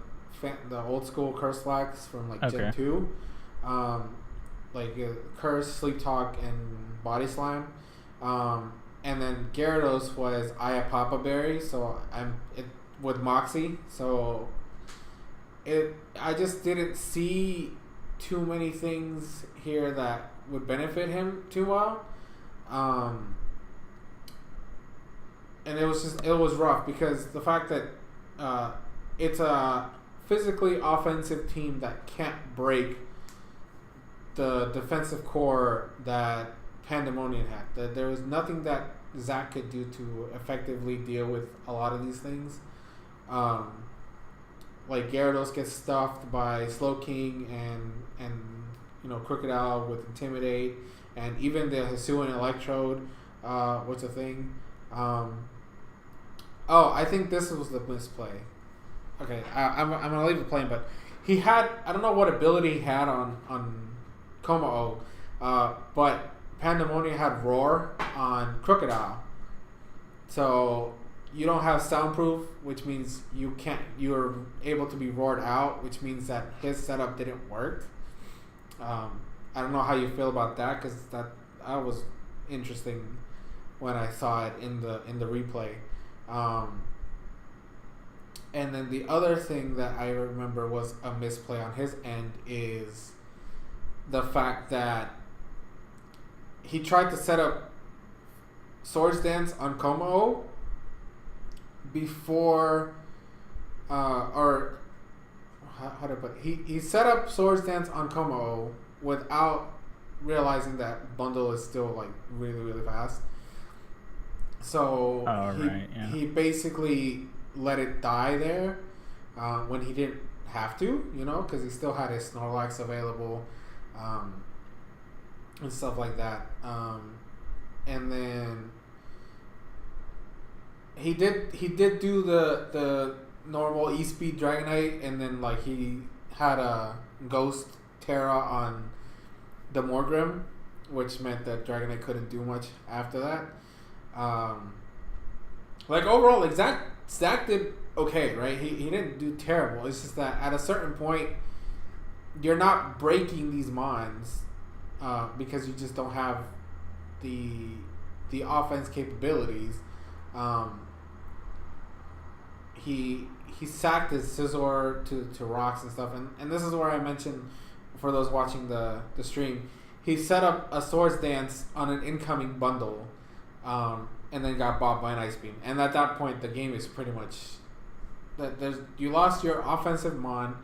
[SPEAKER 1] old school Curselax from Gen 2, Curse, Sleep Talk, and Body Slam, and then Gyarados was Ayapapa Berry, so with Moxie, so I just didn't see too many things here that would benefit him too well. And it was rough because the fact that it's a physically offensive team that can't break the defensive core that Pandemonium had. That there was nothing that Zach could do to effectively deal with a lot of these things. Gyarados gets stuffed by Slowking and Crocodile with Intimidate, and even the Hisuian Electrode was a thing. I think this was the misplay. Okay, I'm gonna leave it playing, but he had, I don't know what ability he had on Como-O, but Pandemonium had Roar on Crocodile, so you don't have soundproof, which means you're able to be roared out, which means that his setup didn't work. I don't know how you feel about that, because that was interesting when I saw it in the replay. And then the other thing that I remember was a misplay on his end is the fact that he tried to set up Swords Dance on Como before, or how to put it? He set up Swords Dance on Como without realizing that Bundle is still really, really fast. So he basically let it die there when he didn't have to, because he still had his Snorlax available and stuff like that. And then he did do the normal E-Speed Dragonite, and then he had a Ghost Terra on the Morgrim, which meant that Dragonite couldn't do much after that. Overall, Zach did okay, right? He didn't do terrible. It's just that at a certain point, you're not breaking these mons because you just don't have the offense capabilities. he sacked his Scizor to rocks and stuff, and this is where I mentioned for those watching the stream, he set up a Swords Dance on an incoming bundle, and then got bought by an Ice Beam, and at that point the game is pretty much you lost your offensive Mon.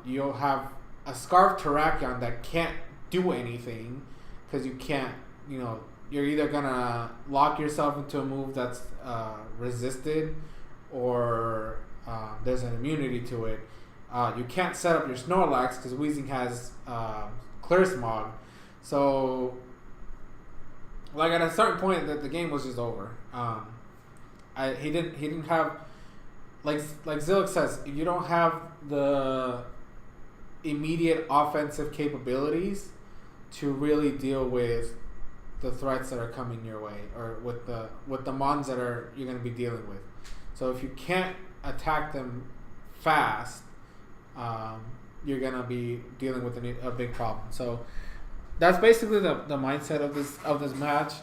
[SPEAKER 1] You'll have a Scarf Terrakion that can't do anything because you can't, you're either gonna lock yourself into a move that's resisted, or there's an immunity to it. You can't set up your Snorlax because Weezing has Clear Smog. So, like at a certain point, the game was just over. He didn't have, like Zillick says, if you don't have the immediate offensive capabilities to really deal with the threats that are coming your way, or with the mons that you're going to be dealing with. So if you can't attack them fast, you're going to be dealing with a big problem. So that's basically the mindset of this match.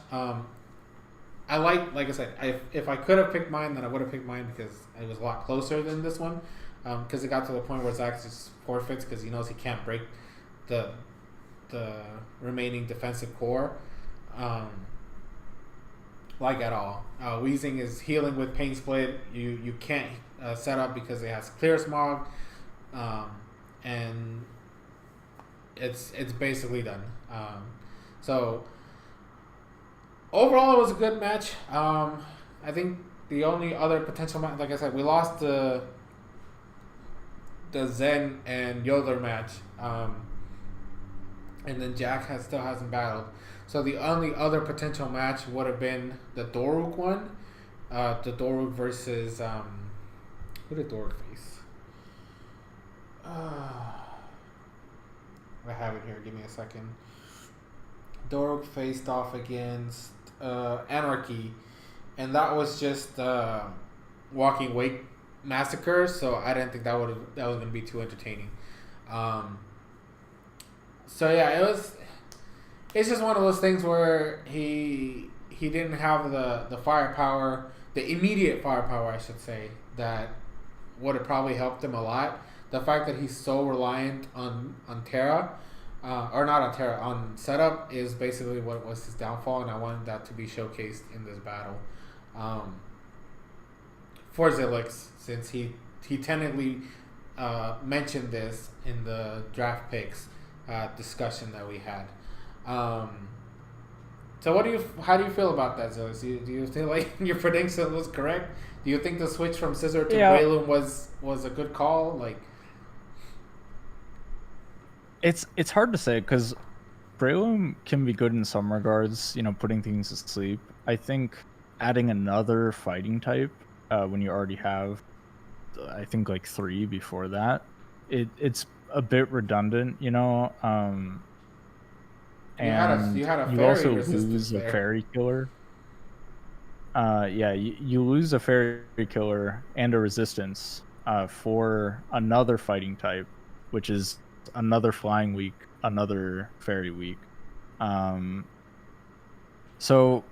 [SPEAKER 1] I like I said, if I could have picked mine, then I would have picked mine because it was a lot closer than this one. Because it got to the point where Zach just forfeits because he knows he can't break the remaining defensive core, at all. Weezing is healing with Pain Split. You can't set up because it has Clear Smog, and it's basically done. So overall, it was a good match. I think the only other potential match, like I said, we lost the Zen and Yodeler match, and then Jack still hasn't battled. So the only other potential match would have been the Doruk one, the Doruk versus who did Doruk face? I have it here. Give me a second. Doruk faced off against Anarchy, and that was just Walking Wake Massacre, so I didn't think that was going to be too entertaining. So yeah, it's just one of those things where he didn't have the firepower, the immediate firepower, I should say, that would have probably helped him a lot. The fact that he's so reliant on Terra, or not on Terra, on setup, is basically what was his downfall, and I wanted that to be showcased in this battle. For Zillix, since he tentatively mentioned this in the draft picks discussion that we had. So how do you feel about that, Zillix? Do you feel like your prediction was correct? Do you think the switch from Scizor to Breloom was a good call?
[SPEAKER 2] It's hard to say because Breloom can be good in some regards, putting things to sleep. I think adding another fighting type when you already have, I think, 3 before that, it's a bit redundant, and you also lose a fairy killer. You lose a fairy killer and a resistance for another fighting type, which is another flying weak, another fairy weak. So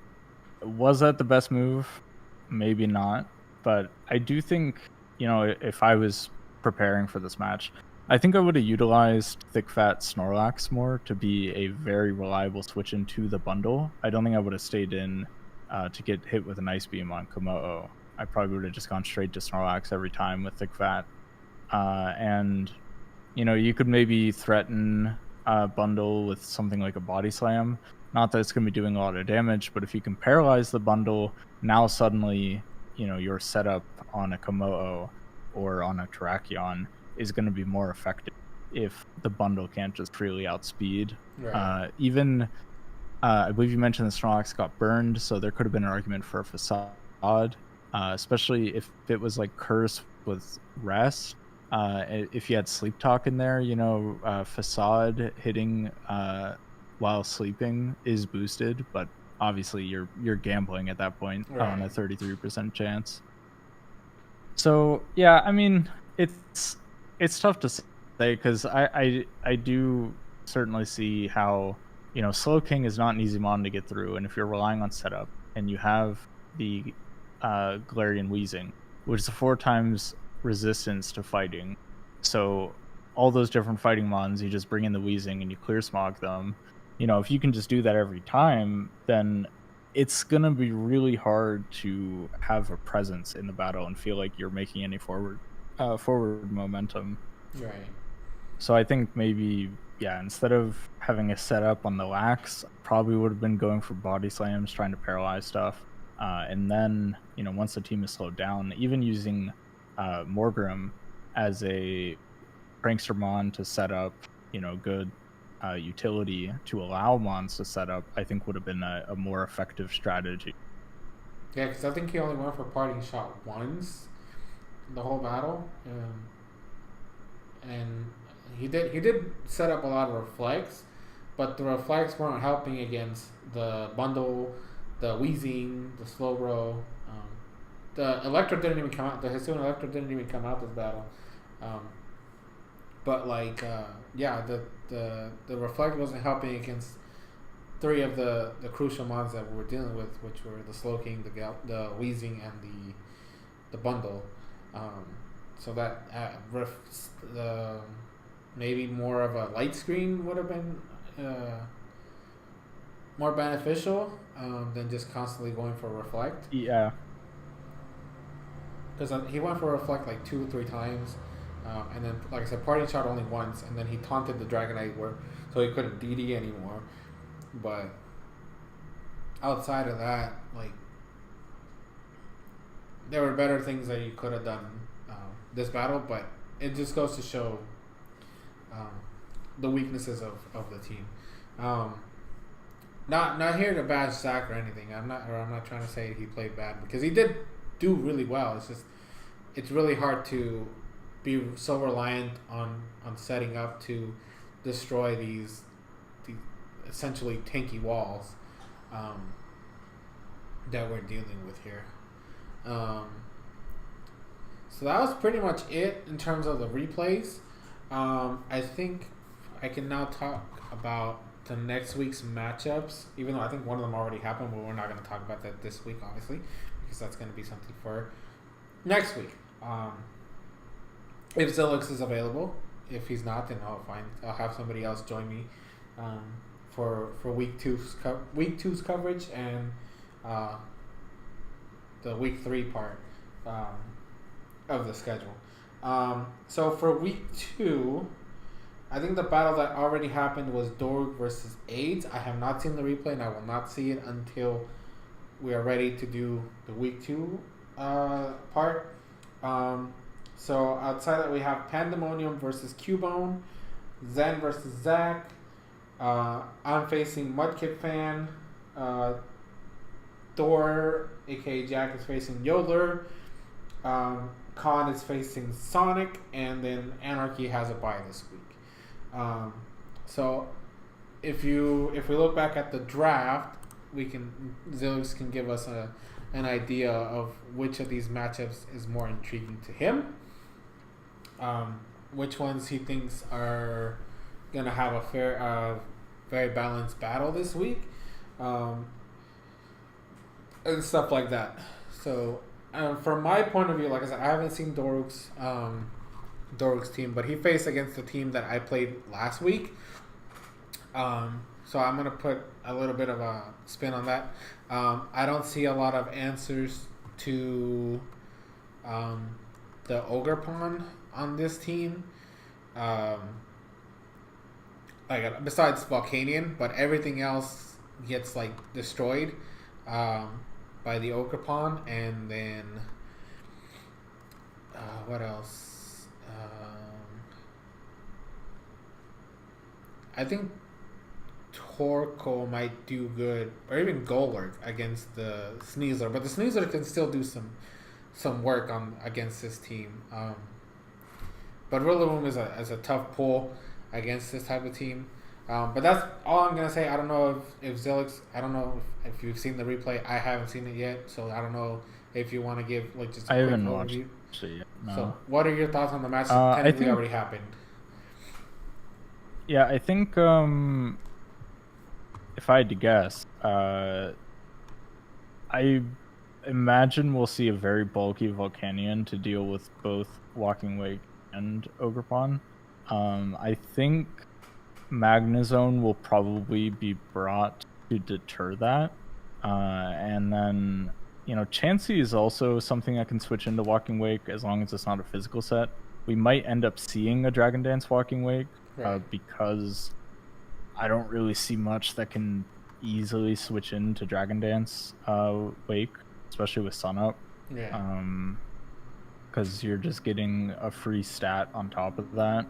[SPEAKER 2] was that the best move? Maybe not, but I do think, if I was preparing for this match, I think I would have utilized Thick Fat Snorlax more to be a very reliable switch into the bundle. I don't think I would have stayed in to get hit with an Ice Beam on Komodo. I probably would have just gone straight to Snorlax every time with Thick Fat. And you could maybe threaten a bundle with something like a Body Slam. Not that it's going to be doing a lot of damage, but if you can paralyze the bundle, now suddenly, your setup on a Komodo or on a Terrakion is going to be more effective if the bundle can't just freely outspeed. Right. I believe you mentioned the Snorlax got burned, so there could have been an argument for a Facade, especially if it was Curse with Rest. If you had Sleep Talk in there, Facade hitting while sleeping is boosted, but obviously you're gambling at that point. Right. On a 33% chance. So yeah, I mean, it's tough to say because I do certainly see how, Slow King is not an easy mon to get through, and if you're relying on setup and you have the Galarian Weezing, which is 4 times resistance to fighting. So all those different fighting mons, you just bring in the Weezing and you clear smog them. You know, if you can just do that every time, then it's gonna be really hard to have a presence in the battle and feel like you're making any forward momentum.
[SPEAKER 1] Right.
[SPEAKER 2] So I think maybe, yeah, instead of having a setup on the lax, probably would have been going for body slams, trying to paralyze stuff. And then, you know, once the team is slowed down, even using Morgrim as a prankster mon to set up, you know, good utility to allow mons to set up, I think would have been a more effective strategy.
[SPEAKER 1] Yeah, because I think he only went for parting shot once the whole battle, and he did set up a lot of reflects, but the reflects weren't helping against the bundle, the Weezing, the Slowbro. The Electro didn't even come out. The Hisuian Electro didn't even come out this battle. But like, yeah, the reflect wasn't helping against 3 of the crucial mons that we were dealing with, which were the Slowking, the Weezing, and the bundle. So that maybe more of a light screen would have been more beneficial than just constantly going for reflect.
[SPEAKER 2] Yeah.
[SPEAKER 1] Because he went for reflect like 2 or 3 times, and then, like I said, parting shot only once, and then he taunted the Dragonite so he couldn't DD anymore. But outside of that, like, there were better things that you could have done this battle, but it just goes to show the weaknesses of the team. Not here to bash Zach or anything. I'm not trying to say he played bad, because he did do really well. It's just it's really hard to be so reliant on setting up to destroy these essentially tanky walls that we're dealing with here. So that was pretty much it in terms of the replays. I think I can now talk about the next week's matchups, even though I think one of them already happened, but we're not going to talk about that this week, obviously, because that's going to be something for next week. If Zilix is available. If he's not, then I'll have somebody else join me for week two's coverage and the week 3 part of the schedule. So for week 2, I think the battle that already happened was Dorg versus AIDS. I have not seen the replay, and I will not see it until we are ready to do the week 2 part. So outside that, we have Pandemonium versus Cubone, Zen versus Zach. I'm facing Mudkip Fan. Thor, aka Jack, is facing Yodeler. Khan is facing Sonic, and then Anarchy has a bye this week. So if we look back at the draft, Zilix can give us an idea of which of these matchups is more intriguing to him. Which ones he thinks are gonna have a fair, very balanced battle this week, and stuff like that. So, from my point of view, like I said, I haven't seen Doruk's team, but he faced against the team that I played last week. So I'm gonna put a little bit of a spin on that. I don't see a lot of answers to the Ogre Pawn on this team. Like, besides Volcanion, but everything else gets like destroyed by the Ogre Pawn, and then what else? I think Torkoal might do good, or even Golurk against the Sneasler, but the Sneasler can still do some work against this team. But Rillaboom is a tough pull against this type of team. But that's all I'm gonna say. I don't know if Zilix. I don't know if you've seen the replay. I haven't seen it yet, so I don't know if you want to give like just a quick
[SPEAKER 2] haven't
[SPEAKER 1] overview.
[SPEAKER 2] watched it yet. No.
[SPEAKER 1] So, what are your thoughts on the match that technically already happened?
[SPEAKER 2] Yeah, I think if I had to guess, I imagine we'll see a very bulky Volcanion to deal with both Walking Wake and Ogerpon. I think Magnezone will probably be brought to deter that. And then, Chansey is also something that can switch into Walking Wake as long as it's not a physical set. We might end up seeing a Dragon Dance Walking Wake because I don't really see much that can easily switch into Dragon Dance Wake, especially with Sun Up.
[SPEAKER 1] Yeah.
[SPEAKER 2] Because you're just getting a free stat on top of that.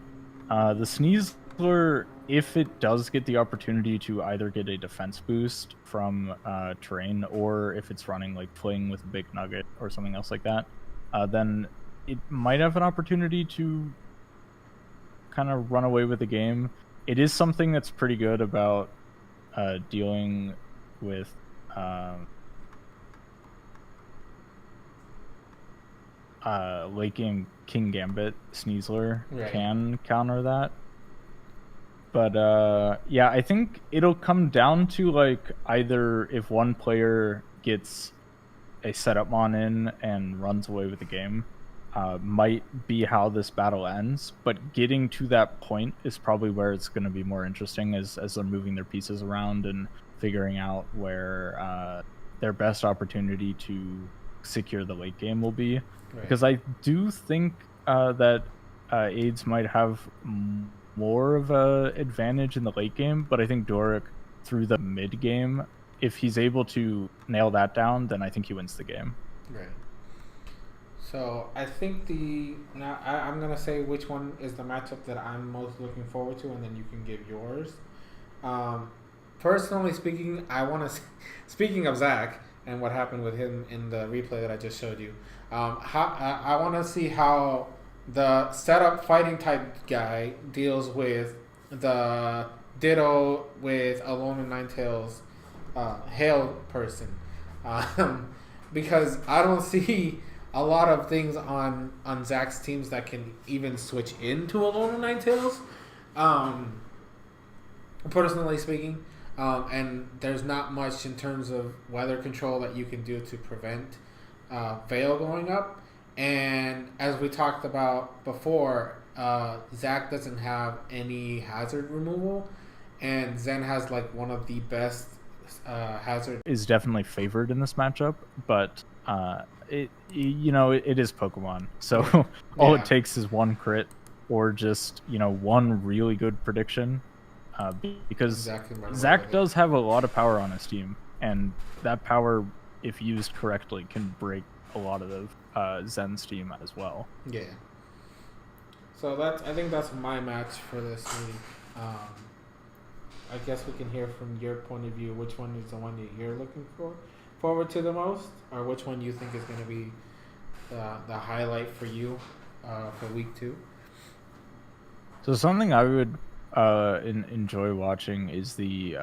[SPEAKER 2] The Sneasler, if it does get the opportunity to either get a defense boost from terrain, or if it's running like Fling with a big nugget or something else like that, then it might have an opportunity to kind of run away with the game. It is something that's pretty good about dealing with late game King Gambit. Sneasler can counter that. But yeah, I think it'll come down to like either if one player gets a setup mon in and runs away with the game, might be how this battle ends. But getting to that point is probably where it's going to be more interesting as they're moving their pieces around and figuring out where their best opportunity to secure the late game will be. Because I do think that AIDS might have more of a advantage in the late game, but I think Doric through the mid game, if he's able to nail that down, then I think he wins the game.
[SPEAKER 1] Right. So I think I'm gonna say which one is the matchup that I'm most looking forward to, and then you can give yours. Personally speaking, speaking of Zach and what happened with him in the replay that I just showed you, I want to see how the setup fighting type guy deals with the Ditto with Alone in Ninetales Hail person, because I don't see a lot of things on Zach's teams that can even switch into Alone in Ninetales, personally speaking. And there's not much in terms of weather control that you can do to prevent Veil going up. And as we talked about before, Zach doesn't have any hazard removal, and Zen has like one of the best hazard.
[SPEAKER 2] Is definitely favored in this matchup, but it is Pokemon, so all it takes is one crit or just one really good prediction. Because Zach does have a lot of power on his team, and that power, if used correctly, can break a lot of Zen's team as well.
[SPEAKER 1] Yeah. So I think that's my match for this meeting. I guess we can hear from your point of view which one is the one that you're looking forward to the most, or which one you think is going to be the highlight for you for week 2.
[SPEAKER 2] So something I would enjoy watching is the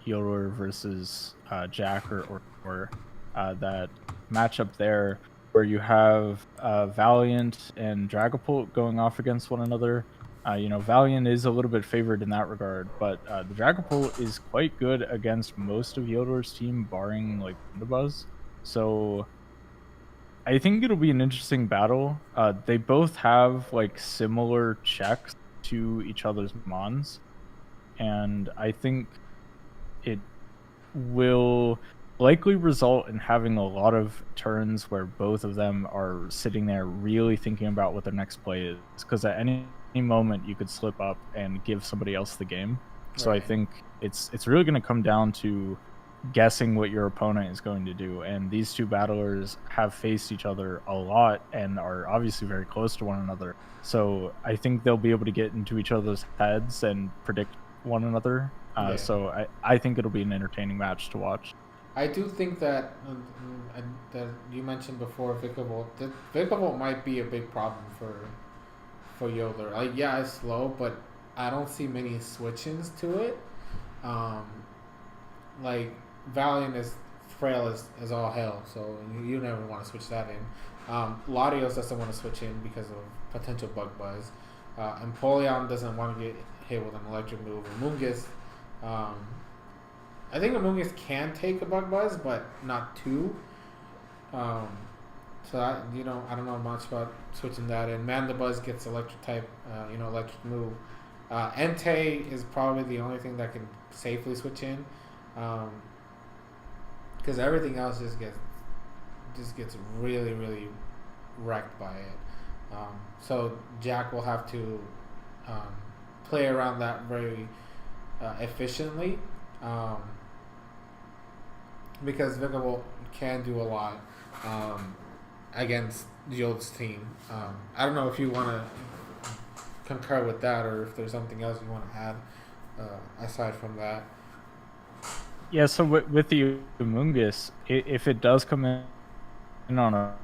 [SPEAKER 2] Yoler versus Jack or that matchup there, where you have Valiant and Dragapult going off against one another. Valiant is a little bit favored in that regard, but the Dragapult is quite good against most of Yoder's team, barring like Buzz. So I think it'll be an interesting battle. They both have like similar checks to each other's mons, and I think it will likely result in having a lot of turns where both of them are sitting there really thinking about what their next play is, because at any moment you could slip up and give somebody else the game. So I think it's really going to come down to guessing what your opponent is going to do, and these two battlers have faced each other a lot and are obviously very close to one another. So I think they'll be able to get into each other's heads and predict one another. So I think it'll be an entertaining match to watch.
[SPEAKER 1] I do think that you mentioned before Vikavolt. Vikavolt might be a big problem for Yoder. Like, yeah, it's slow, but I don't see many switch-ins to it. Like, Valiant is frail as all hell, so you never want to switch that in. Latios doesn't want to switch in because of potential bug buzz. And Polion doesn't want to get hit with an electric move. Amoonguss, I think Amoonguss can take a bug buzz, but not two. Um, so I don't know much about switching that in. Mandibuzz gets electric type, electric move. Entei is probably the only thing that can safely switch in, because everything else just gets really really wrecked by it. So Jack will have to um, play around that very efficiently, um, because Vigavolt can do a lot against Jolt's team. I don't know if you want to concur with that, or if there's something else you want to add aside from that.
[SPEAKER 2] Yeah, so with the Amoonguss, if it does come in on a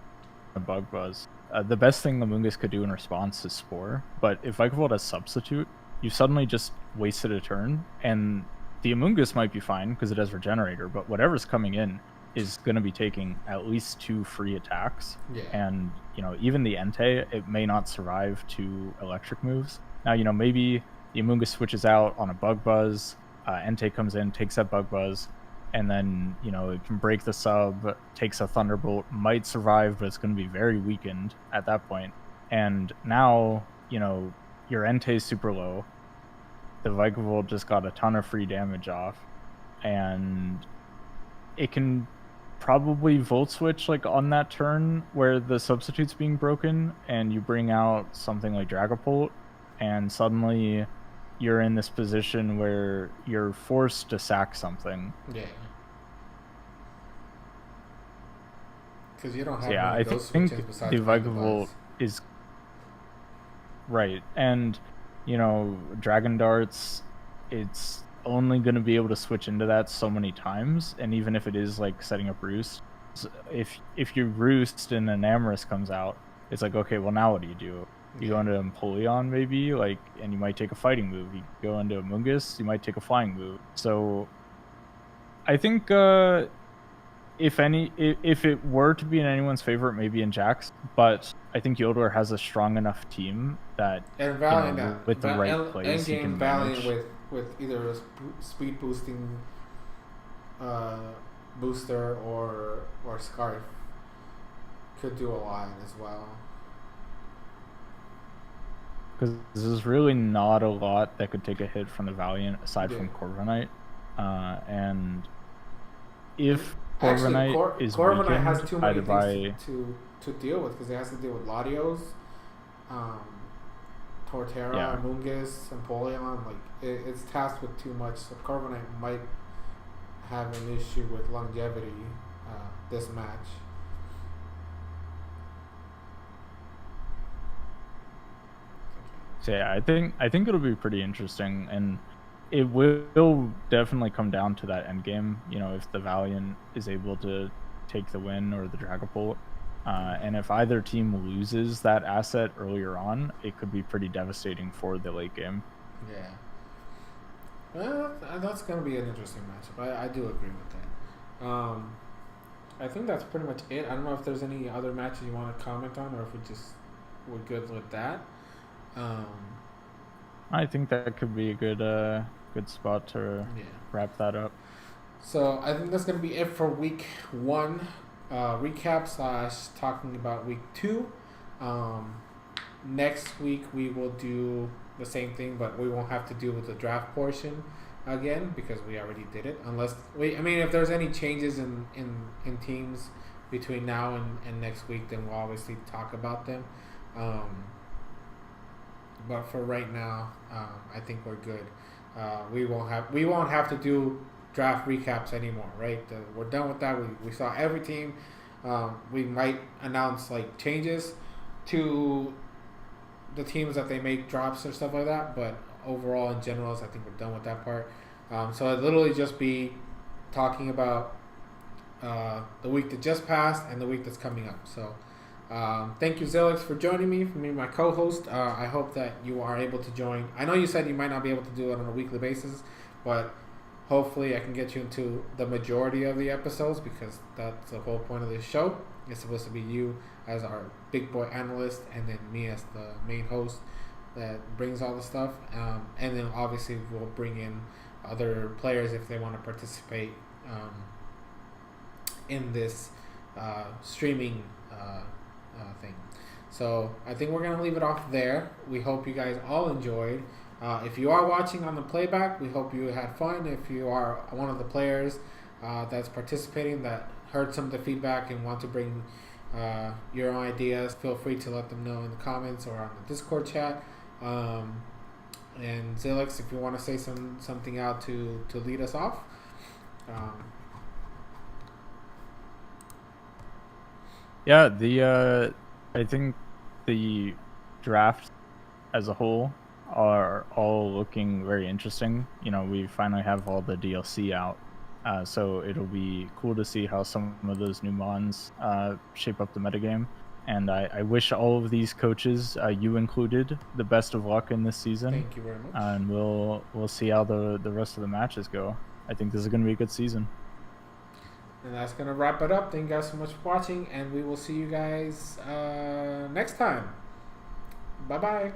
[SPEAKER 2] bug buzz, the best thing the Amoonguss could do in response is Spore. But if Vikavolt has Substitute, you suddenly just wasted a turn, and the Amoonguss might be fine because it has Regenerator, but whatever's coming in is going to be taking at least 2 free attacks.
[SPEAKER 1] Yeah.
[SPEAKER 2] And, even the Entei, it may not survive 2 electric moves. Now, maybe the Amoonguss switches out on a bug buzz, Entei comes in, takes that bug buzz, and then, it can break the sub, takes a Thunderbolt, might survive, but it's going to be very weakened at that point. And now, your Entei's super low. The Vikavolt just got a ton of free damage off, and it can probably Volt Switch on that turn where the substitute's being broken, and you bring out something like Dragapult, and suddenly you're in this position where you're forced to sack something.
[SPEAKER 1] Yeah. Because you don't have
[SPEAKER 2] I think the Vikavolt is right, and Dragon Darts, it's only going to be able to switch into that so many times, and even if it is setting up Roost, if you Roost and an Amorous comes out, it's okay, well, now what do? You go into Empoleon maybe, and you might take a fighting move. You go into Amoonguss, you might take a flying move. So I think if it were to be in anyone's favor, maybe in Jack's, but I think Yodler has a strong enough team that with the right plays, he can manage.
[SPEAKER 1] Valiant with either a speed boosting booster or Scarf could do a lot as well.
[SPEAKER 2] Because there's really not a lot that could take a hit from the Valiant aside from Corviknight, and if Corviknight is
[SPEAKER 1] Corviknight has too many
[SPEAKER 2] things
[SPEAKER 1] to deal with, because it has to deal with Latios, Torterra, Amoonguss, Empoleon. It's tasked with too much, so Corviknight might have an issue with longevity this match.
[SPEAKER 2] So I think it'll be pretty interesting, and it will definitely come down to that end game. If the Valiant is able to take the win or the Dragapult, and if either team loses that asset earlier on, it could be pretty devastating for the late game.
[SPEAKER 1] Yeah. Well, that's going to be an interesting matchup. I do agree with that. I think that's pretty much it. I don't know if there's any other matches you want to comment on, or if we're good with that.
[SPEAKER 2] I think that could be a good spot to wrap that up.
[SPEAKER 1] So I think that's going to be it for week 1 recap / talking about week 2. Next week we will do the same thing, but we won't have to deal with the draft portion again because we already did it. If there's any changes in teams between now and next week, then we'll obviously talk about them. But for right now, I think we're good. We won't have to do draft recaps anymore, right? We're done with that. We saw every team. We might announce changes to the teams that they make drops or stuff like that, but overall in general, I think we're done with that part. So it literally just be talking about the week that just passed and the week that's coming up. So thank you, Zilix, for joining me, my co-host. I hope that you are able to join. I know you said you might not be able to do it on a weekly basis, but hopefully I can get you into the majority of the episodes, because that's the whole point of this show. It's supposed to be you as our big boy analyst, and then me as the main host that brings all the stuff. And then obviously we'll bring in other players if they want to participate in this streaming thing. So I think we're gonna leave it off there. We hope you guys all enjoyed. If you are watching on the playback, we hope you had fun. If you are one of the players that's participating that heard some of the feedback and want to bring your own ideas, feel free to let them know in the comments or on the Discord chat. And Zilix, if you want to say something out to lead us off.
[SPEAKER 2] Yeah, I think the draft as a whole are all looking very interesting. You know, we finally have all the DLC out, so it'll be cool to see how some of those new mons shape up the metagame. And I wish all of these coaches, you included, the best of luck in this season.
[SPEAKER 1] Thank you very much.
[SPEAKER 2] And we'll see how the rest of the matches go. I think this is going to be a good season.
[SPEAKER 1] And that's going to wrap it up. Thank you guys so much for watching, and we will see you guys next time. Bye-bye.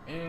[SPEAKER 1] And